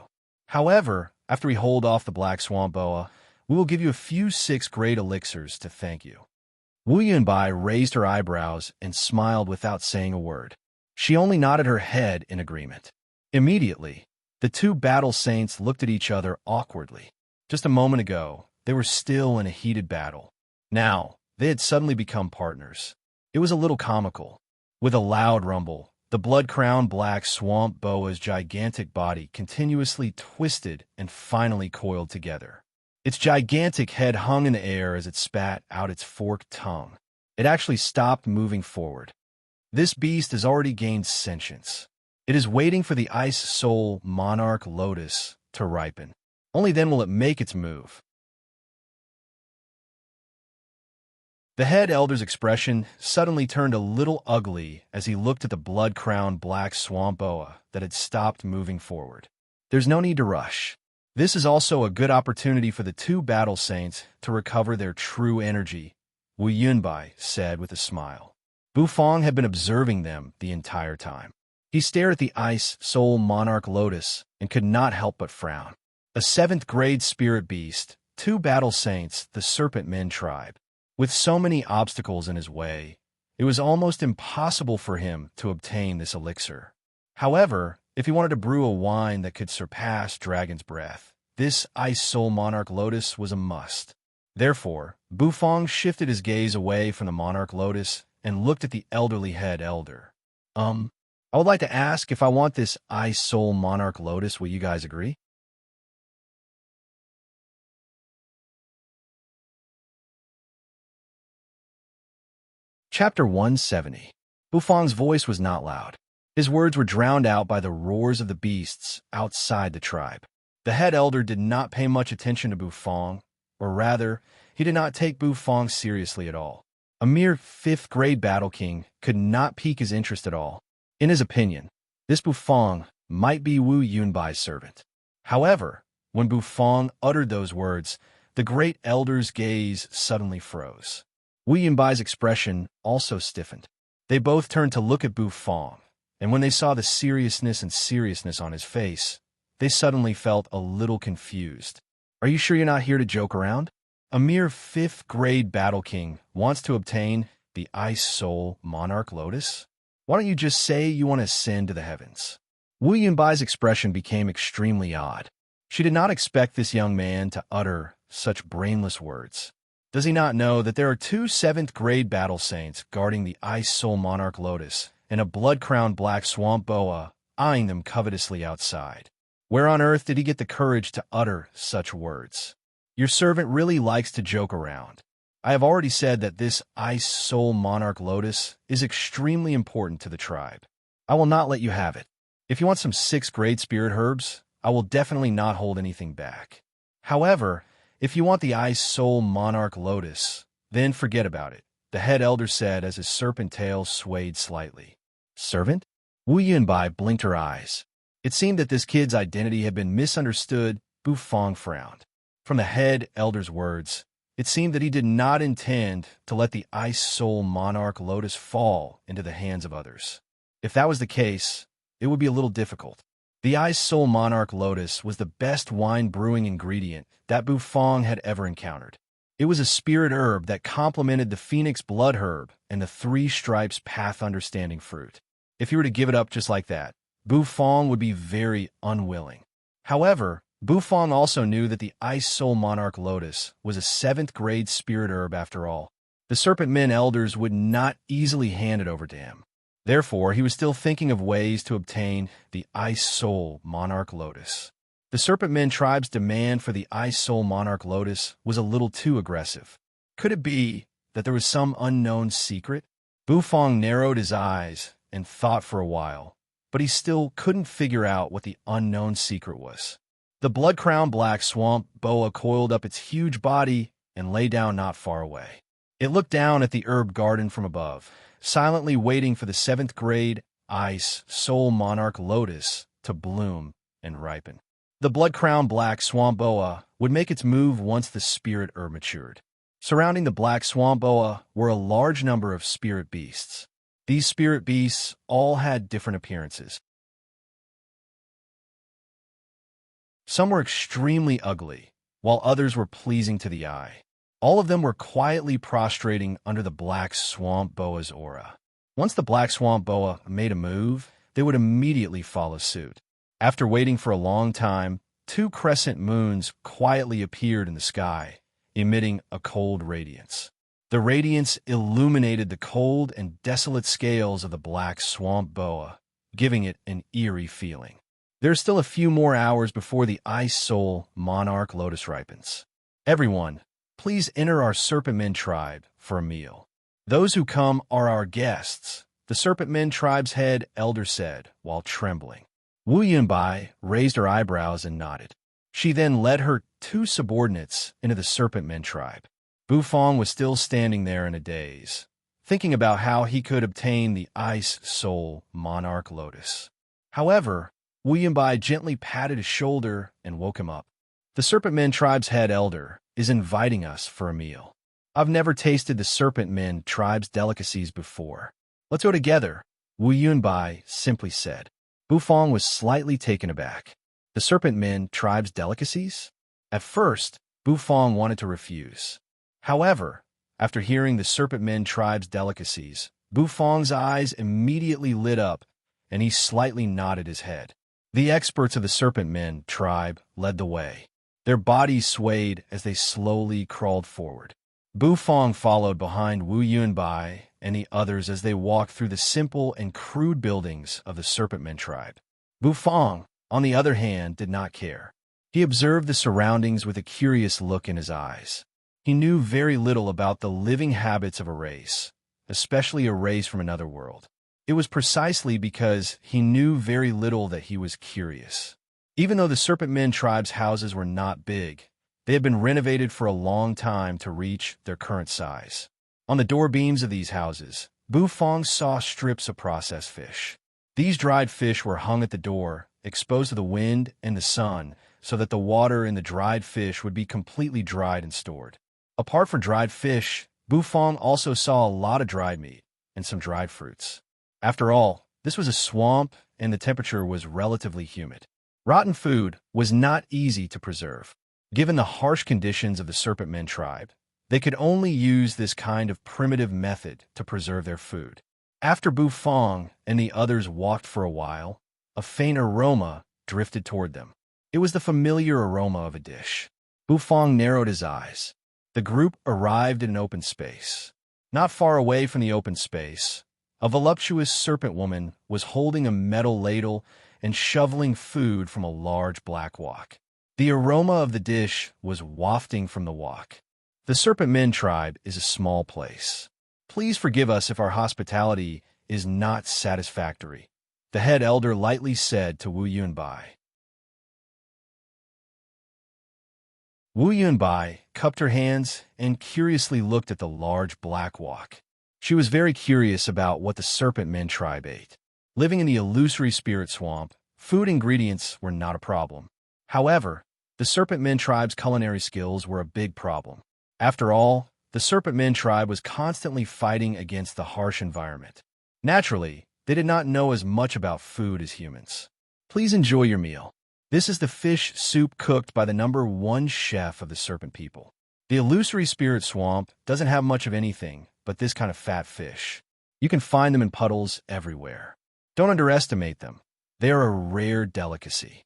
However, after we hold off the black swamp boa, we will give you a few 6th grade elixirs to thank you. Wu Yunbai raised her eyebrows and smiled without saying a word. She only nodded her head in agreement. Immediately, the 2 battle saints looked at each other awkwardly. Just a moment ago, they were still in a heated battle. Now, they had suddenly become partners. It was a little comical. With a loud rumble, the blood-crowned black swamp boa's gigantic body continuously twisted and finally coiled together. Its gigantic head hung in the air as it spat out its forked tongue. It actually stopped moving forward. This beast has already gained sentience. It is waiting for the Ice Soul Monarch Lotus to ripen. Only then will it make its move. The head elder's expression suddenly turned a little ugly as he looked at the blood-crowned black swamp boa that had stopped moving forward. There's no need to rush. This is also a good opportunity for the 2 battle saints to recover their true energy, Wu Yunbai said with a smile. Bufang had been observing them the entire time. He stared at the Ice Soul Monarch Lotus and could not help but frown. A 7th grade spirit beast, 2 battle saints, the Serpent Men tribe. With so many obstacles in his way, it was almost impossible for him to obtain this elixir. However, if he wanted to brew a wine that could surpass dragon's breath, this ice soul monarch lotus was a must. Therefore, Bufong shifted his gaze away from the monarch lotus and looked at the elderly head elder. I would like to ask if I want this ice soul monarch lotus, will you guys agree? Chapter 170. Bufong's voice was not loud. His words were drowned out by the roars of the beasts outside the tribe. The head elder did not pay much attention to Bufong, or rather, he did not take Bufong seriously at all. A mere fifth-grade battle king could not pique his interest at all. In his opinion, this Bufong might be Wu Yunbai's servant. However, when Bufong uttered those words, the great elder's gaze suddenly froze. Wu Yunbai's expression also stiffened. They both turned to look at Bufong, and when they saw the seriousness on his face, they suddenly felt a little confused. Are you sure you're not here to joke around? A mere fifth-grade battle king wants to obtain the Ice Soul Monarch Lotus? Why don't you just say you want to ascend to the heavens? Wu Yunbai's expression became extremely odd. She did not expect this young man to utter such brainless words. Does he not know that there are two seventh-grade battle saints guarding the Ice Soul Monarch Lotus and a blood-crowned black swamp boa eyeing them covetously outside? Where on earth did he get the courage to utter such words? Your servant really likes to joke around. I have already said that this Ice Soul Monarch Lotus is extremely important to the tribe. I will not let you have it. If you want some sixth-grade spirit herbs, I will definitely not hold anything back. However, if you want the Ice Soul Monarch Lotus, then forget about it, the head elder said as his serpent tail swayed slightly. Servant? Wu Yunbai blinked her eyes. It seemed that this kid's identity had been misunderstood. Bufong frowned. From the head elder's words, it seemed that he did not intend to let the Ice Soul Monarch Lotus fall into the hands of others. If that was the case, it would be a little difficult. The Ice Soul Monarch Lotus was the best wine brewing ingredient that Bufong had ever encountered. It was a spirit herb that complemented the Phoenix Blood Herb and the Three Stripes Path Understanding fruit. If he were to give it up just like that, Bufong would be very unwilling. However, Bufong also knew that the Ice Soul Monarch Lotus was a seventh-grade spirit herb after all. The Serpent Men elders would not easily hand it over to him. Therefore, he was still thinking of ways to obtain the Ice Soul Monarch Lotus. The Serpent Men tribe's demand for the Ice Soul Monarch Lotus was a little too aggressive. Could it be that there was some unknown secret? Bufong narrowed his eyes and thought for a while, but he still couldn't figure out what the unknown secret was. The blood-crowned black swamp boa coiled up its huge body and lay down not far away. It looked down at the herb garden from above, silently waiting for the seventh-grade Ice Soul Monarch Lotus to bloom and ripen. The blood-crowned black swamp boa would make its move once the spirit herb matured. Surrounding the black swamp boa were a large number of spirit beasts. These spirit beasts all had different appearances. Some were extremely ugly, while others were pleasing to the eye. All of them were quietly prostrating under the black swamp boa's aura. Once the black swamp boa made a move, they would immediately follow suit. After waiting for a long time, two crescent moons quietly appeared in the sky, emitting a cold radiance. The radiance illuminated the cold and desolate scales of the black swamp boa, giving it an eerie feeling. There's still a few more hours before the Ice Soul Monarch Lotus ripens. Everyone, please enter our Serpent Men tribe for a meal. Those who come are our guests, the Serpent Men tribe's head elder said, while trembling. Wu Yunbai raised her eyebrows and nodded. She then led her two subordinates into the Serpent Men tribe. Bufong was still standing there in a daze, thinking about how he could obtain the Ice Soul Monarch Lotus. However, Wu Yunbai gently patted his shoulder and woke him up. The Serpent Men tribe's head elder is inviting us for a meal. I've never tasted the Serpent Men tribe's delicacies before. Let's go together, Wu Yunbai simply said. Bufong was slightly taken aback. The Serpent Men tribe's delicacies? At first, Bufong wanted to refuse. However, after hearing the Serpent Men tribe's delicacies, Bufong's eyes immediately lit up and he slightly nodded his head. The experts of the Serpent Men tribe led the way. Their bodies swayed as they slowly crawled forward. Bu Fong followed behind Wu Yunbai and the others as they walked through the simple and crude buildings of the Serpent Men tribe. Bu Fong, on the other hand, did not care. He observed the surroundings with a curious look in his eyes. He knew very little about the living habits of a race, especially a race from another world. It was precisely because he knew very little that he was curious. Even though the Serpent Men tribe's houses were not big, they had been renovated for a long time to reach their current size. On the door beams of these houses, Bu Fong saw strips of processed fish. These dried fish were hung at the door, exposed to the wind and the sun, so that the water in the dried fish would be completely dried and stored. Apart from dried fish, Bu Fong also saw a lot of dried meat and some dried fruits. After all, this was a swamp and the temperature was relatively humid. Rotten food was not easy to preserve. Given the harsh conditions of the Serpent Men tribe, they could only use this kind of primitive method to preserve their food. After Bu Fong and the others walked for a while, a faint aroma drifted toward them. It was the familiar aroma of a dish. Bu Fong narrowed his eyes. The group arrived in an open space. Not far away from the open space, a voluptuous serpent woman was holding a metal ladle and shoveling food from a large black wok. The aroma of the dish was wafting from the wok. The Serpent Men tribe is a small place. Please forgive us if our hospitality is not satisfactory, the head elder lightly said to Wu Yunbai. Wu Yunbai cupped her hands and curiously looked at the large black wok. She was very curious about what the Serpent Men tribe ate. Living in the illusory spirit swamp, food ingredients were not a problem. However, the Serpent Men tribe's culinary skills were a big problem. After all, the Serpent Men tribe was constantly fighting against the harsh environment. Naturally, they did not know as much about food as humans. Please enjoy your meal. This is the fish soup cooked by the #1 chef of the Serpent people. The illusory spirit swamp doesn't have much of anything but this kind of fat fish. You can find them in puddles everywhere. Don't underestimate them. They are a rare delicacy,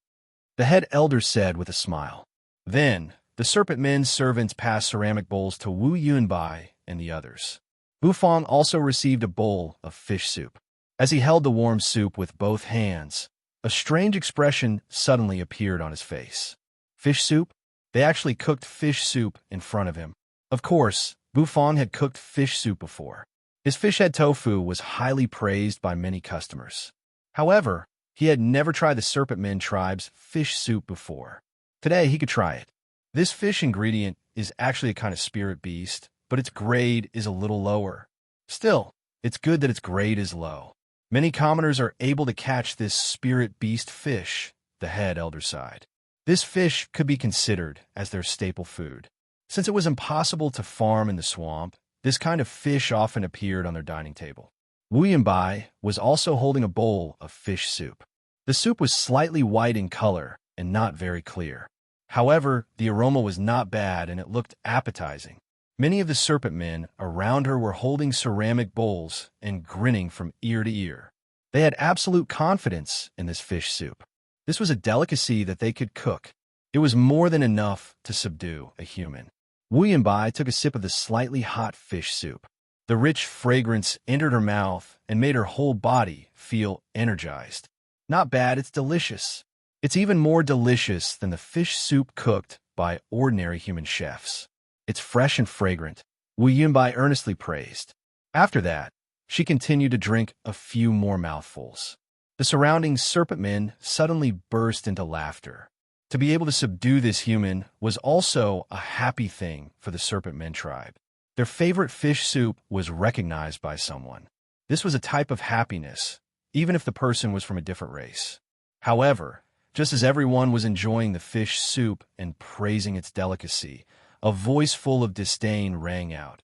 the head elder said with a smile. Then, the Serpent Men's servants passed ceramic bowls to Wu Yunbai and the others. Bu Fong also received a bowl of fish soup. As he held the warm soup with both hands, a strange expression suddenly appeared on his face. Fish soup? They actually cooked fish soup in front of him. Of course, Bu Fong had cooked fish soup before. His fish head tofu was highly praised by many customers. However, he had never tried the Serpent Men tribe's fish soup before. Today, he could try it. This fish ingredient is actually a kind of spirit beast, but its grade is a little lower. Still, it's good that its grade is low. Many commoners are able to catch this spirit beast fish, the head elder sighed. This fish could be considered as their staple food. Since it was impossible to farm in the swamp, this kind of fish often appeared on their dining table. Wu Yunbai was also holding a bowl of fish soup. The soup was slightly white in color and not very clear. However, the aroma was not bad and it looked appetizing. Many of the Serpent Men around her were holding ceramic bowls and grinning from ear to ear. They had absolute confidence in this fish soup. This was a delicacy that they could cook. It was more than enough to subdue a human. Wu Yunbai took a sip of the slightly hot fish soup. The rich fragrance entered her mouth and made her whole body feel energized. Not bad, it's delicious. It's even more delicious than the fish soup cooked by ordinary human chefs. It's fresh and fragrant, Wu Yunbai earnestly praised. After that, she continued to drink a few more mouthfuls. The surrounding Serpent Men suddenly burst into laughter. To be able to subdue this human was also a happy thing for the Serpent Men tribe. Their favorite fish soup was recognized by someone. This was a type of happiness, even if the person was from a different race. However, just as everyone was enjoying the fish soup and praising its delicacy, a voice full of disdain rang out.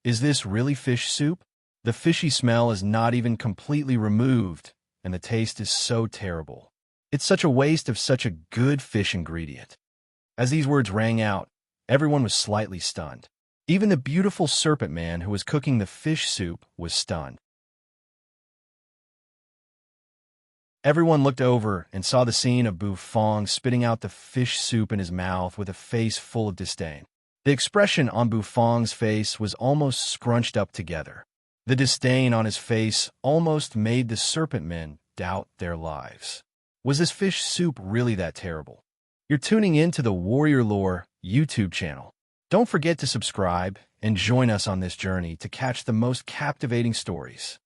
Is this really fish soup? The fishy smell is not even completely removed, and the taste is so terrible. It's such a waste of such a good fish ingredient. As these words rang out, everyone was slightly stunned. Even the beautiful Serpent Man who was cooking the fish soup was stunned. Everyone looked over and saw the scene of Bufong spitting out the fish soup in his mouth with a face full of disdain. The expression on Bufong's face was almost scrunched up together. The disdain on his face almost made the serpent men doubt their lives. Was this fish soup really that terrible? You're tuning in to the Warrior Lore YouTube channel. Don't forget to subscribe and join us on this journey to catch the most captivating stories.